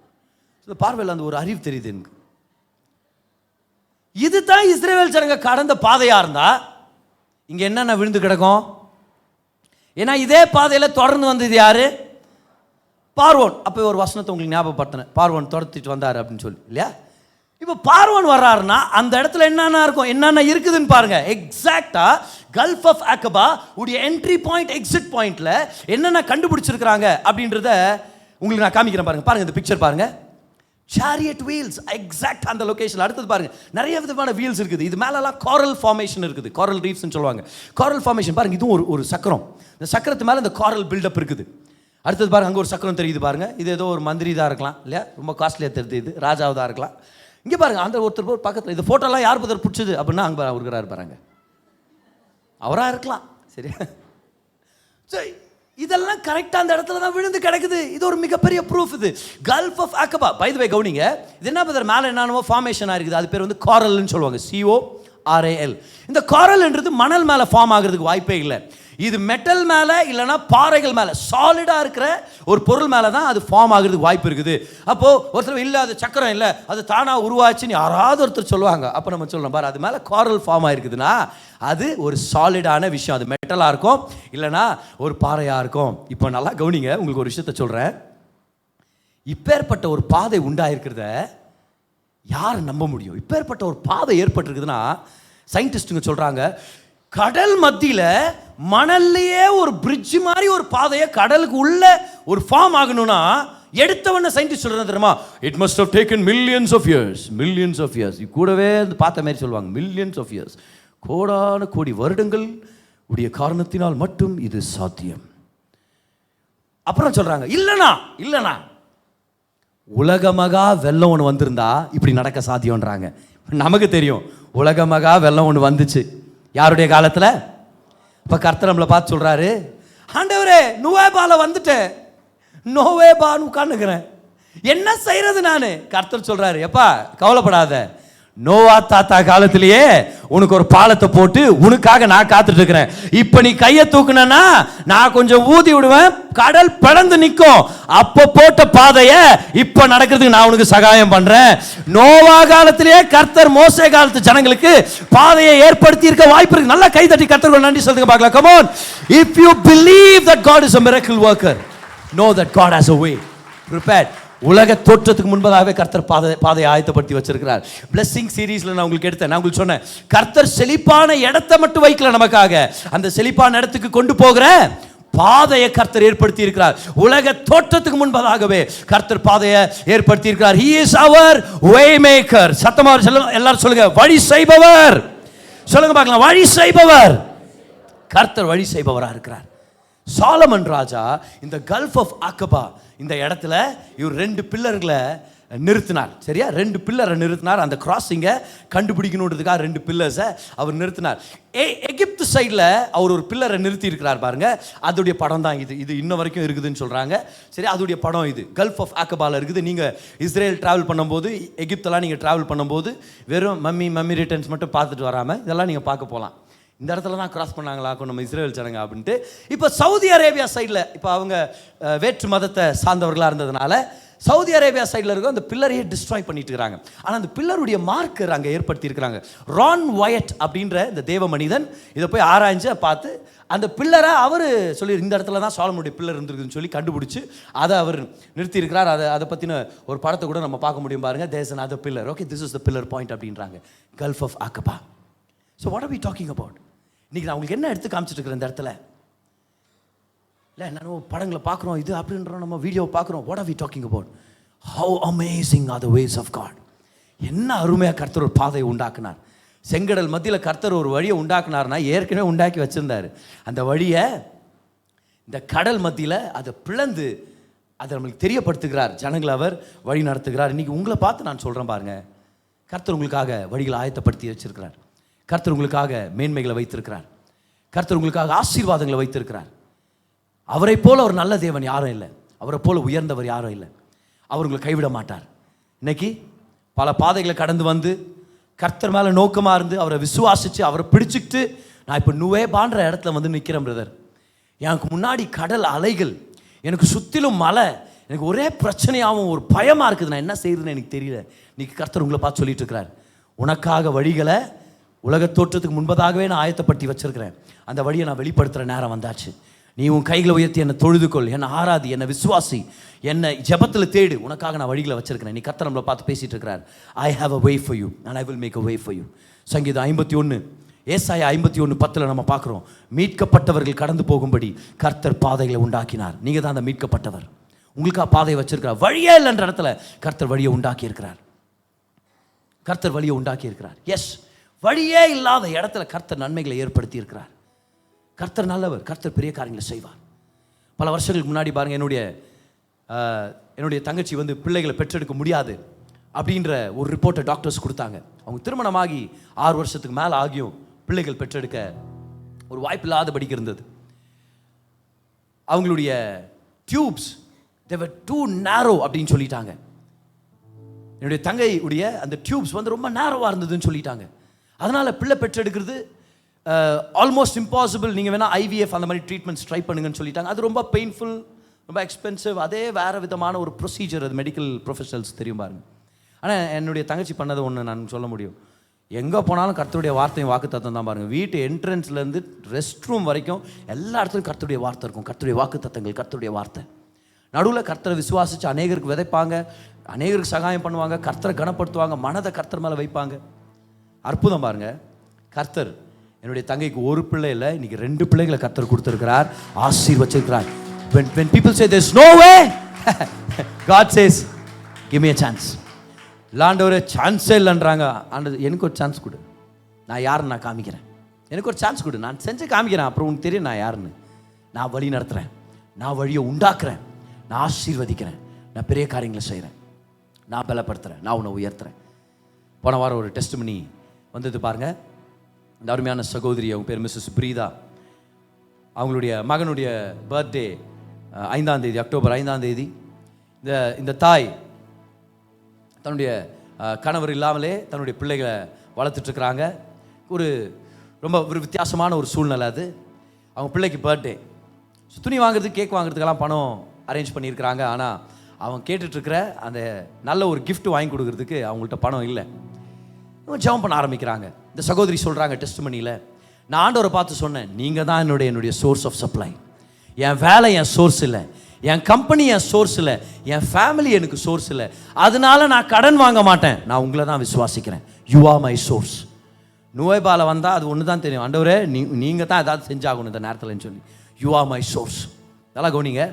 ஸோ பார்வையில் அந்த ஒரு அறிவு தெரியுது எனக்கு. இது தான் இஸ்ரவேல் ஜனங்க கடந்த பாதையாக இருந்தால் இங்கே என்னென்ன விழுந்து கிடக்கும். ஏன்னா இதே பாதையில் தொடர்ந்து வந்தது யாரு, பார்வோன். அப்போ ஒரு வசனத்தை உங்களுக்கு ஞாபகப்படுத்தினேன், பார்வோன் துரத்திட்டு வந்தார் அப்படின்னு சொல்லி இல்லையா. இப்போ பார்வோன் வர்றாருன்னா அந்த இடத்துல என்னென்ன இருக்கும், என்னென்ன இருக்குதுன்னு பாருங்க. எக்ஸாக்டா கல்ஃப் ஆஃப் அகபா உடைய என்ட்ரி பாயிண்ட், எக்ஸிட் பாயிண்ட்ல என்னென்ன கண்டுபிடிச்சிருக்கிறாங்க அப்படின்றத உங்களுக்கு நான் காமிக்கிறேன் பாருங்க. பாருங்க இந்த பிக்சர் பாருங்க, சேரியட் வீல்ஸ் எக்ஸாக்ட் அந்த லொகேஷன். அடுத்தது பாருங்க, நிறைய விதமான வீல்ஸ் இருக்குது. இது மேலெல்லாம் காரல் ஃபார்மேஷன் இருக்குது, காரல் ரீஃப்ஸ்னு சொல்லுவாங்க. காரல் ஃபார்மேஷன் பாருங்க, இதுவும் ஒரு சக்கரம், இந்த சக்கரத்து மேலே இந்த காரல் பில்டப் இருக்குது. அடுத்தது பாருங்க, அங்கே ஒரு சக்கரம் தெரியுது பாருங்க, இது ஏதோ ஒரு மந்திரி தான் இருக்கலாம் இல்லையா, ரொம்ப காஸ்ட்லியாக தெரியுது, இது ராஜாவதாக இருக்கலாம். இங்கே பாருங்க, அந்த ஒருத்தர் பக்கத்தில் இந்த ஃபோட்டோலாம் யார் பத்திர பிடிச்சது அப்படின்னா அங்கே அவருக்கிறாரு பாருங்க, அவராக இருக்கலாம், சரியா. சரி, இதெல்லாம் கரெக்டாக அந்த இடத்துல தான் விழுந்து கிடக்குது. இது ஒரு மிகப்பெரிய ப்ரூஃப். இது gulf of Aqaba. By the way கவுனிங்க, இது என்ன பதர் மேலே என்னென்னவோ ஃபார்மேஷனாக இருக்குது, அது பேர் வந்து காரல்னு சொல்லுவாங்க, CORAL. இந்த காரல்ன்றது மணல் மேலே ஃபார்ம் ஆகிறதுக்கு வாய்ப்பே இல்லை. இது மெட்டல் மேலே இல்லைன்னா பாறைகள் மேலே சாலிடாக இருக்கிற ஒரு பொருள் மேலே தான் அது ஃபார்ம் ஆகுறதுக்கு வாய்ப்பு இருக்குது. அப்போது ஒருத்தர் இல்லை அது சக்கரம் இல்லை அது தானாக உருவாச்சுன்னு யாராவது ஒருத்தர் சொல்லுவாங்க. அப்போ நம்ம சொல்லணும் பாரு, அது மேலே காரல் ஃபார்ம் ஆகிருக்குதுன்னா அது ஒரு சாலிடான விஷயம். அது மெட்டலாக இருக்கும் இல்லைனா ஒரு பாறையாக இருக்கும். இப்போ நல்லா கவனிங்க, உங்களுக்கு ஒரு விஷயத்த சொல்கிறேன். இப்பேற்பட்ட ஒரு பாதை உண்டாயிருக்கிறத யார் நம்ப முடியும்? இப்பேற்பட்ட ஒரு பாதை ஏற்பட்டிருக்குதுன்னா சயின்டிஸ்ட்டுங்க சொல்கிறாங்க, கடல் மத்தியில் மணல்லையே ஒரு பிரிட்ஜ் மாதிரி ஒரு பாதையை கடலுக்கு உள்ள ஒரு ஃபார்ம் ஆகணும்னா எடுத்தவன சயின்டிஸ்ட் சொல்கிறது தெரியுமா? It must have taken millions of years. கூடவே பார்த்த மாதிரி சொல்லுவாங்க, மில்லியன்ஸ் ஆஃப் இயர்ஸ், கோடான கோடி வருடங்கள் உடைய காரணத்தினால் மட்டும் இது சாத்தியம். அப்புறம் சொல்கிறாங்க, இல்லைனா உலகமகா வெள்ளம் ஒன்று வந்திருந்தா இப்படி நடக்க சாத்தியம்ன்றாங்க. நமக்கு தெரியும் உலகமகா வெள்ளம் ஒன்று வந்துச்சு யாருடைய காலத்தில்? இப்போ கர்த்தர் நம்மளை பார்த்து சொல்கிறாரு, ஆண்டவரே நோவேபால வந்துட்டேன், நோவேபான்னு உட்காந்துக்கிறேன், என்ன செய்யறது நான்? கர்த்தர் சொல்கிறாரு, எப்பா கவலைப்படாத, நோவா தாத்தா காலத்திலேயே உனக்கு ஒரு பாலத்தை போட்டு உனக்காக நான் காத்துட்டு இருக்கிறேன். இப்ப நீ கையை தூக்குனா நான் கொஞ்சம் ஊதி விடுவேன், கடல் பிளந்து நிற்கும். அப்ப போட்ட பாதைய இப்ப நடக்கிறதுக்கு நான் உனக்கு சகாயம் பண்றேன். நோவா காலத்திலேயே கர்த்தர் மோசே காலத்து ஜனங்களுக்கு பாதையை ஏற்படுத்தி இருக்க வாய்ப்பு இருக்கு. நல்லா கை தட்டி கர்த்தருக்கு நன்றி சொல்லுங்க பார்க்கலாம். Come on, if you believe that God is a miracle worker, know that God has a way prepared. உலக தோற்றத்துக்கு முன்பதாகவே கர்த்தர் பாதையை ஆயத்தப்படுத்தி வச்சிருக்கிறார். பிளெஸிங் சீரீஸ்ல நான் உங்களுக்கு எடுத்தேன், நான் உங்களுக்கு சொன்னேன், கர்த்தர் செழிப்பான இடத்தை மட்டும் வைக்கல நமக்காக, அந்த செழிப்பான இடத்துக்கு கொண்டு போகிற பாதையை கர்த்தர் ஏற்படுத்தி இருக்கிறார். உலக தோற்றத்துக்கு முன்பதாகவே கர்த்தர் பாதையை ஏற்படுத்தி இருக்கிறார். He is our way maker. சத்தமா எல்லாரும் சொல்லுங்க, வழி செய்பவர். சொல்லுங்க பார்க்கலாம், வழி செய்பவர். கர்த்தர் வழி செய்பவரா இருக்கிறார். சாலமன் ராஜா இந்த கல்ஃப் ஆஃப் அக்கபா இந்த இடத்துல இவர் 2 பில்லர்களை நிறுத்தினார். சரியா, 2 பில்லரை நிறுத்தினார். அந்த கிராசிங்கை கண்டுபிடிக்கணுன்றதுக்காக 2 பில்லர்ஸை அவர் நிறுத்தினார். எகிப்து சைடில் அவர் ஒரு பில்லரை நிறுத்தி இருக்கிறார் பாருங்க. அதோடைய படம் தான் இது இன்ன வரைக்கும் இருக்குதுன்னு சொல்கிறாங்க. சரி, அதோடைய படம் இது கல்ஃப் ஆஃப் அக்கபால இருக்குது. நீங்கள் இஸ்ரேல் ட்ராவல் பண்ணும்போது, எகிப்தெல்லாம் நீங்கள் ட்ராவல் பண்ணும்போது வெறும் மம்மி ரிட்டர்ன்ஸ் மட்டும் பார்த்துட்டு வராமல் இதெல்லாம் நீங்கள் பார்க்க போகலாம். இந்த இடத்துல தான் கிராஸ் பண்ணாங்களாக்கும் நம்ம இஸ்ரேல் ஜனங்க அப்படின்ட்டு. இப்போ சவுதி அரேபியா சைடில், இப்போ அவங்க வேற்று மதத்தை சார்ந்தவர்களாக இருந்ததுனால சவுதி அரேபியா சைடில் இருக்க அந்த பில்லரையே டிஸ்ட்ராய் பண்ணிட்டு இருக்கிறாங்க. ஆனால் அந்த பில்லருடைய மார்க்கர் அங்கே ஏற்படுத்தி இருக்கிறாங்க. ரான் வயட் அப்படின்ற இந்த தேவ மனிதன் இதை போய் ஆராய்ஞ்சு பார்த்து அந்த பில்லரை அவர் சொல்லி இந்த இடத்துல தான் சாலமனுடைய பில்லர் இருந்திருக்குன்னு சொல்லி கண்டுபிடிச்சி அதை அவர் நிறுத்தியிருக்கிறார். அதை பற்றின ஒரு படத்தை கூட நம்ம பார்க்க முடியும் பாருங்க. There is another pillar. Okay, this is the pillar point அப்படின்றாங்க, gulf of Aqaba. So what are we talking about? இன்னைக்கு நான் உங்களுக்கு என்ன எடுத்து காமிச்சிட்டு இருக்கிறேன் இந்த இடத்துல? இல்லை, நான் படங்களை பார்க்குறோம், இது அப்படின்றோம், நம்ம வீடியோவை பார்க்குறோம். What are we talking about? How amazing are the ways of God. என்ன அருமையாக கர்த்தர் ஒரு பாதையை உண்டாக்குனார். செங்கடல் மத்தியில் கர்த்தர் ஒரு வழியை உண்டாக்குனார்னா ஏற்கனவே உண்டாக்கி வச்சுருந்தார். அந்த வழியை இந்த கடல் மத்தியில் அதை பிளந்து அதை நம்மளுக்கு தெரியப்படுத்துகிறார். ஜனங்களை அவர் வழி நடத்துகிறார். இன்றைக்கி உங்களை பார்த்து நான் சொல்கிறேன் பாருங்க, கர்த்தர் உங்களுக்காக வழிகளை ஆயத்தப்படுத்தி வச்சிருக்கிறார். கர்த்தர் உங்களுக்காக மேன்மைகளை வைத்திருக்கிறார். கர்த்தர் உங்களுக்காக ஆசீர்வாதங்களை வைத்திருக்கிறார். அவரை போல ஒரு நல்ல தேவன் யாரும் இல்லை, அவரை போல உயர்ந்தவர் யாரும் இல்லை. அவர் உங்களை கைவிட மாட்டார். இன்னைக்கு பல பாதைகளை கடந்து வந்து கர்த்தர் மேலே நோக்கமாக இருந்து அவரை விசுவாசித்து அவரை பிடிச்சிக்கிட்டு நான் இப்போ நுவேபான்ற இடத்துல வந்து நிற்கிறேன் பிரதர். எனக்கு முன்னாடி கடல் அலைகள், எனக்கு சுற்றிலும் மலை, எனக்கு ஒரே பிரச்சனையாகவும் ஒரு பயமாக இருக்குது, நான் என்ன செய்யறதுன்னு எனக்கு தெரியல. இன்னைக்கு கர்த்தர் உங்களை பார்த்து சொல்லிட்டு இருக்கிறார், உனக்காக வழிகளை உலக தோற்றத்துக்கு முன்பதாகவே நான் ஆயத்தப்படுத்தி வச்சிருக்கிறேன். அந்த வழியை நான் வெளிப்படுத்துகிற நேரம் வந்தாச்சு. நீ உன் கைகளை உயர்த்தி என்னை தொழுதுகொள், என்னை ஆராதி, என்னை விசுவாசி, என்னை ஜெபத்தில் தேடு, உனக்காக நான் வழிகளை வச்சிருக்கிறேன். நீ கர்த்தர் நம்மளை பார்த்து பேசிட்டு இருக்கிறார். I have a way for you and I will make a way for you. சங்கீதம் 51 ஏசாயா 51:10 நம்ம பார்க்குறோம், மீட்கப்பட்டவர்கள் கடந்து போகும்படி கர்த்தர் பாதைகளை உண்டாக்கினார். நீங்கள் தான் அந்த மீட்கப்பட்டவர். உங்களுக்காக பாதையை வச்சிருக்கிறார். வழியே இல்லைன்ற இடத்துல கர்த்தர் வழியை உண்டாக்கி இருக்கிறார். கர்த்தர் வழியை உண்டாக்கி இருக்கிறார். எஸ், வழியே இல்லாத இடத்துல கர்த்தர் நன்மைகளை ஏற்படுத்தி இருக்கிறார். கர்த்தர் நல்லவர், கர்த்தர் பெரிய காரியங்களை செய்வார். பல வருஷங்களுக்கு முன்னாடி பாருங்கள், என்னுடைய தங்கச்சி வந்து பிள்ளைகளை பெற்றெடுக்க முடியாது அப்படின்ற ஒரு ரிப்போர்ட்டை டாக்டர்ஸ் கொடுத்தாங்க. அவங்க திருமணமாகி 6 வருஷத்துக்கு மேலே ஆகியும் பிள்ளைகள் பெற்றெடுக்க ஒரு வாய்ப்பு இல்லாதபடிக்கு இருந்தது. அவங்களுடைய tubes they were too narrow அப்படின்னு சொல்லிட்டாங்க. என்னுடைய தங்கையுடைய அந்த டியூப்ஸ் வந்து ரொம்ப நேரோவாக இருந்ததுன்னு சொல்லிட்டாங்க. அதனால் பிள்ளை பெற்றெடுக்கிறது ஆல்மோஸ்ட் இம்பாசிபிள், நீங்கள் வேணால் ஐவிஎஃப் அந்த மாதிரி ட்ரீட்மெண்ட்ஸ் ட்ரை பண்ணுங்கன்னு சொல்லிட்டாங்க. அது ரொம்ப பெயின்ஃபுல், ரொம்ப எக்ஸ்பென்சிவ். அதே வேறு விதமான ஒரு ப்ரொசீஜர், அது மெடிக்கல் ப்ரொஃபஷனல்ஸ் தெரியும் பாருங்க. ஆனால் என்னுடைய தங்கச்சி பண்ணது ஒன்று நான் சொல்ல முடியும், எங்கே போனாலும் கர்த்தருடைய வார்த்தையும் வாக்கு தத்தம் தான் பாருங்கள். வீட்டு என்ட்ரன்ஸ்லேருந்து ரெஸ்ட் ரூம் வரைக்கும் எல்லா இடத்துலையும் கர்த்தருடைய வார்த்தை இருக்கும். கர்த்தருடைய வாக்கு தத்தங்கள், கர்த்தருடைய வார்த்தை. நடுவில் கர்த்தரை விசுவாசித்து அநேகருக்கு விதைப்பாங்க, அநேகருக்கு சகாயம் பண்ணுவாங்க, கர்த்தரை கனப்படுத்துவாங்க, மனதை கர்த்தர் மேலே வைப்பாங்க. அற்புதம் பாருங்க. கர்த்தர் என்னுடைய தங்கைக்கு ஒரு பிள்ளை இல்லை, இன்னைக்கு 2 பிள்ளைகளை கர்த்தர் கொடுத்துருக்கிறார், ஆசீர்வச்சிருக்கிறார். When people say there's no way, God says give me a chance. ஆண்டவரே சான்ஸே இல்லைன்றாங்க. ஆண்டவர் எனக்கு ஒரு சான்ஸ் கொடு, நான் யாருன்னு நான் காமிக்கிறேன். எனக்கு ஒரு சான்ஸ் கொடு, நான் செஞ்சு காமிக்கிறேன், அப்புறம் உனக்கு தெரியும் நான் யாருன்னு. நான் வழி நடத்துகிறேன், நான் வழியை உண்டாக்குறேன், நான் ஆசீர்வதிக்கிறேன், நான் பெரிய காரியங்களை செய்கிறேன், நான் பலப்படுத்துகிறேன், நான் உன்னை உயர்த்துறேன். போன வாரம் ஒரு டெஸ்டிமனி வந்தது பாருங்கள். இந்த அருமையான சகோதரி, அவங்க பேர் மிஸ்ஸஸ் பிரீதா. அவங்களுடைய மகனுடைய பர்த்டே 5ஆம் தேதி, அக்டோபர் 5ஆம் தேதி. இந்த தாய் தன்னுடைய கணவர் இல்லாமலே தன்னுடைய பிள்ளைகளை வளர்த்துட்ருக்குறாங்க. ரொம்ப வித்தியாசமான ஒரு சூழ்நிலை அது. அவங்க பிள்ளைக்கு பர்த்டே, துணி வாங்குறதுக்கு, கேக் வாங்குறதுக்கெல்லாம் பணம் அரேஞ்ச் பண்ணியிருக்கிறாங்க. ஆனால் அவங்க கேட்டுட்ருக்கிற அந்த நல்ல ஒரு கிஃப்ட் வாங்கி கொடுக்குறதுக்கு அவங்கள்ட்ட பணம் இல்லை. ஜெபம் பண்ண ஆரம்பிக்கிறாங்க. இந்த சகோதரி சொல்கிறாங்க டெஸ்டிமனியில், நான் ஆண்டவரை பார்த்து சொன்னேன், நீங்கள் தான் என்னுடைய சோர்ஸ் ஆஃப் சப்ளை. என் வேலை என் சோர்ஸ் இல்லை, என் கம்பெனி என் சோர்ஸ் இல்லை, என் ஃபேமிலி எனக்கு சோர்ஸ் இல்லை, அதனால நான் கடன் வாங்க மாட்டேன், நான் உங்களை தான் விசுவாசிக்கிறேன். You are my source. நோய்பாலை வந்தால் அது ஒன்று தான் தெரியும், ஆண்டவரே நீங்கள் தான் ஏதாவது செஞ்சாகணும் இந்த நேரத்தில்னு சொல்லி. You are my source. நல்லா கவனிங்க.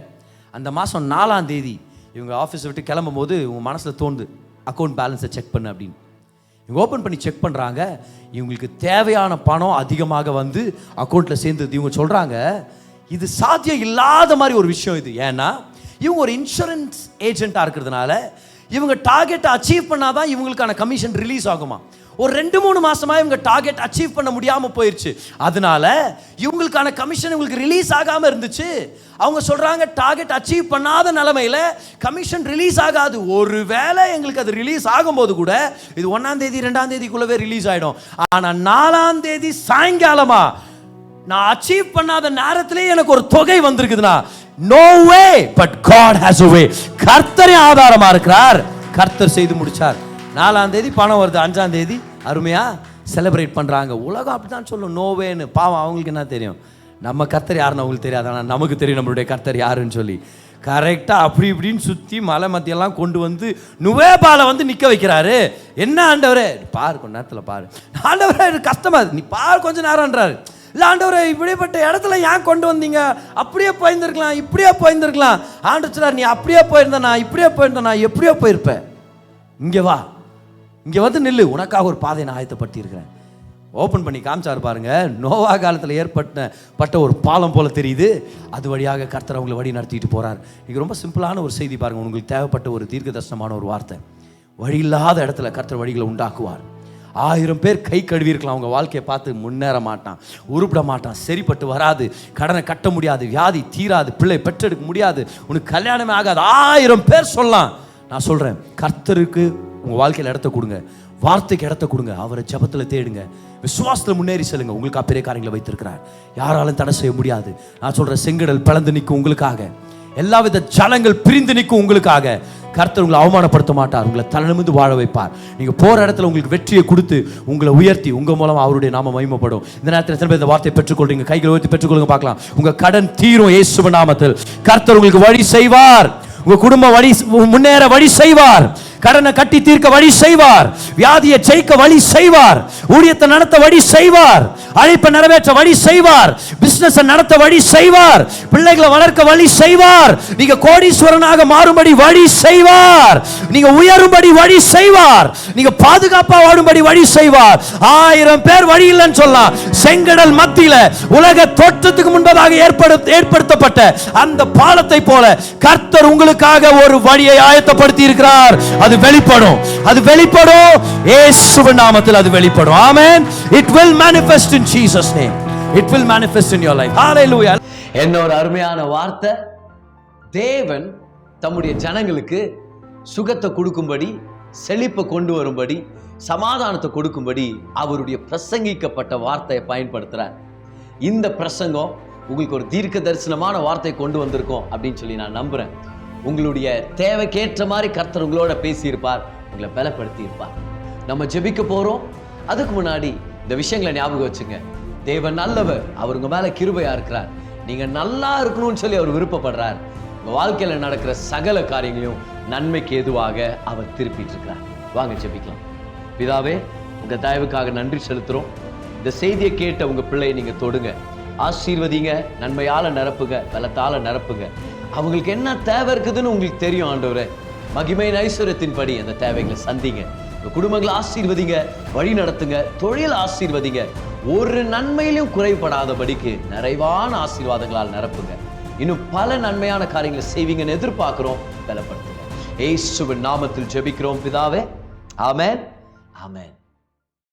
அந்த மாதம் 4ஆம் தேதி இவங்க ஆஃபீஸை விட்டு கிளம்பும் போது உங்கள் மனசில் தோணுது, அக்கௌண்ட் பேலன்ஸை செக் பண்ணு அப்படின்னு. இவங்க ஓப்பன் பண்ணி செக் பண்ணுறாங்க. இவங்களுக்கு தேவையான பணம் அதிகமாக வந்து அக்கௌண்ட்டில் சேர்ந்தது. இவங்க சொல்கிறாங்க, இது சாத்தியம் இல்லாத மாதிரி ஒரு விஷயம் இது. ஏன்னா இவங்க ஒரு இன்சூரன்ஸ் ஏஜென்ட்டாக இருக்கிறதுனால இவங்க டார்கெட்டை அச்சீவ் பண்ணாதான் இவங்களுக்கான கமிஷன் ரிலீஸ் ஆகுமா. ஒரு 2-3 மாதமாக இவங்க டார்கெட் அச்சீவ் பண்ண முடியாமல் போயிடுச்சு. அதனால இவங்களுக்கான கமிஷன் இவங்களுக்கு ரிலீஸ் ஆகாமல் இருந்துச்சு. அவங்க சொல்கிறாங்க, டார்கெட் அச்சீவ் பண்ணாத நிலைமையில் கமிஷன் ரிலீஸ் ஆகாது. ஒரு வேளை எங்களுக்கு அது ரிலீஸ் ஆகும்போது கூட இது 1ஆம் தேதி 2ஆம் தேதிக்குள்ளவே ரிலீஸ் ஆகிடும். ஆனால் 4ஆம் தேதி சாயங்காலமா நான் அச்சீவ் பண்ணாத நேரத்திலே எனக்கு ஒரு தொகை வந்திருக்குதுன்னா, no way but God has a way. கர்த்தரே ஆதாரமா இருக்கிறார், கர்த்தர் செய்து முடிச்சார். 4ஆம் தேதி பணம் வருது, 5ஆம் தேதி அருமையா செலிப்ரேட் பண்றாங்க. உலகம் அப்படிதான் சொல்லும், நோவேன்னு. பாவம் அவங்களுக்கு என்ன தெரியும், நம்ம கர்த்தர் யாருன்னு அவங்களுக்கு தெரியாது, ஆனால் நமக்கு தெரியும் நம்மளுடைய கர்த்தர் யாருன்னு சொல்லி. கரெக்டாக அப்படி இப்படின்னு சுற்றி மலை மத்தியெல்லாம் கொண்டு வந்து நுவேபாலை வந்து நிற்க வைக்கிறாரு. என்ன ஆண்டவரே பாரு, கொஞ்ச நேரத்தில் பாரு, ஆண்டவரே கஷ்டமா நீ பாரு கொஞ்ச நேரம்ன்றாரு. இல்லை ஆண்டவரே இப்படிப்பட்ட இடத்துல ஏன் கொண்டு வந்தீங்க, அப்படியே போயிருந்துருக்கலாம், இப்படியே போயிருந்துருக்கலாம். ஆண்டவரே நீ அப்படியே போயிருந்தனா, இப்படியே போயிருந்தனா, எப்படியோ போயிருப்பேன். இங்கே வா, இங்கே வந்து நில்லு, உனக்காக ஒரு பாதையை நான் ஆயத்தப்படுத்தி இருக்கிறேன். ஓப்பன் பண்ணி காமிச்சாரு பாருங்க. நோவா காலத்தில் ஏற்பட்ட ஒரு பாலம் போல தெரியுது. அது வழியாக கர்த்தர் அவங்களை வழி நடத்திட்டு போறார். இது ரொம்ப சிம்பிளான ஒரு செய்தி பாருங்க. உங்களுக்கு தேவைப்பட்ட ஒரு தீர்க்க தரிசனமான ஒரு வார்த்தை. வழி இல்லாத இடத்துல கர்த்தர் வழிகளை உண்டாக்குவார். 1000 பேர் கை கழுவி இருக்கலாம், அவங்க வாழ்க்கையை பார்த்து முன்னேற மாட்டான், உருப்பிட மாட்டான், சரிப்பட்டு வராது, கடனை கட்ட முடியாது, வியாதி தீராது, பிள்ளை பெற்றெடுக்க முடியாது, உனக்கு கல்யாணமே ஆகாது, 1000 பேர் சொல்லலாம். நான் சொல்றேன், கர்த்தருக்கு உங்க வாழ்க்கையில் இடத்த கொடுங்க, வார்த்தைக்கு இடத்த கொடுங்க, அவரை ஜெபத்தில் தேடுங்க, விசுவாசத்தில் முன்னேறி செல்லுங்க. உங்களுக்கு பெரிய காரியங்களை வைத்திருக்கிறார், யாராலும் தடை செய்ய முடியாது. நான் சொல்றேன், செங்கடல் பிளந்து நிற்கும் உங்களுக்காக, எல்லாவித ஜலங்கள் பிரிந்து நிற்கும் உங்களுக்காக. கர்த்தர் உங்களை அவமானப்படுத்த மாட்டார், உங்களை தலைநிமிர்ந்து வாழ வைப்பார். நீங்க போற இடத்துல உங்களுக்கு வெற்றியை கொடுத்து உங்களை உயர்த்தி உங்க மூலம் அவருடைய நாமம் மகிமைப்படும். இந்த நேரத்தில் எத்தனை பேர் இந்த வார்த்தையை பெற்றுக்கொள்றீங்க? கைகளை உயர்த்தி பெற்றுக்கொள்ளுங்க பார்க்கலாம். உங்க கடன் தீரும் இயேசுவின் நாமத்தில். கர்த்தர் உங்களுக்கு வழி செய்வார், உங்க குடும்ப வழி முன்னேற வழி செய்வார், கடனை கட்டி தீர்க்க வழி செய்வார், வியாதியை ஜெயிக்க வழி செய்வார், ஊழியத்தை நடத்த வழி செய்வார், அழைப்பை நிறைவேற்ற வழி செய்வார், பிசினஸ் நடத்த வழி செய்வார், பிள்ளைகளை வளர்க்க வழி செய்வார், நீங்க கோடீஸ்வரனாக மாறும்படி வழி செய்வார், நீங்க உயரும்படி வழி செய்வார், நீங்க பாதுகாப்பா வாழும்படி வழி செய்வார். 1000 பேர் வழி இல்லைன்னு சொல்லலாம். செங்கடல் மத்தியில உலக தோற்றத்துக்கு முன்பதாக ஏற்படுத்தப்பட்ட அந்த பாலத்தை போல கர்த்தர் உங்களுக்காக ஒரு வழியை ஆயத்தப்படுத்தி இருக்கிறார். அது வெளிப்படும், அது வெளிப்படும், இயேசுவின் நாமத்தில் அது வெளிப்படும். ஆமென். It will manifest in Jesus name. It will manifest in your life. Hallelujah. என்ன ஒரு அருமையான வார்த்தை. தேவன் தம்முடைய ஜனங்களுக்கு சுகத்தை கொடுக்கும்படி செழிப்பை கொண்டு வரும்படி, சமாதானத்தை கொடுக்கும்படி அவருடைய பிரசங்கிக்கப்பட்ட வார்த்தையை பயன்படுத்துறார். இந்த பிரசங்கம் உங்களுக்கு ஒரு தீர்க்க தரிசனமான வார்த்தை கொண்டு வந்திருக்கோம் அப்படின்னு சொல்லி நான் நம்புறேன். உங்களுடைய தேவைக்கேற்ற மாதிரி கர்த்தர் உங்களோட பேசியிருப்பார், உங்களை பலப்படுத்தி இருப்பார். நம்ம ஜெபிக்க போறோம். அதுக்கு முன்னாடி இந்த விஷயங்களை ஞாபகம் வச்சுங்க. தேவன் நல்லவர், அவர் உங்க மேல கிருபையா இருக்கிறார். நீங்க நல்லா இருக்கணும்னு சொல்லி அவர் விருப்பப்படுறார். உங்க வாழ்க்கையில நடக்கிற சகல காரியங்களையும் நன்மைக்கு எதுவாக அவர் திருப்பிட்டு இருக்கிறார். வாங்க ஜெபிக்கலாம். பிதாவே, உங்க தயவுக்காக நன்றி செலுத்துறோம். இந்த செய்தியை கேட்ட உங்க பிள்ளையை நீங்க தொடுங்க, ஆசீர்வதிங்க, நன்மையால நிரப்புங்க, பலத்தால நிரப்புங்க. அவங்களுக்கு என்ன தேவை இருக்குதுன்னு உங்களுக்கு தெரியும் ஆண்டவரே. மகிமையின் ஐஸ்வர்யத்தின்படி அந்த தேவைகளை சந்திங்க. உங்க குடும்பங்களை ஆசீர்வதிங்க, வழி நடத்துங்க, தொழில் ஆசீர்வதிங்க. ஒரு நன்மையிலும் குறைபடாதபடிக்கு நிறைவான ஆசீர்வாதங்களால் நிரப்புங்க. இன்னும் பல நன்மையான காரியங்களை செய்வீங்கன்னு எதிர்பார்க்கிறோம். பலப்படுத்துங்க. இயேசுவின் நாமத்தில் ஜெபிக்கிறோம் பிதாவே. ஆமென், ஆமென்.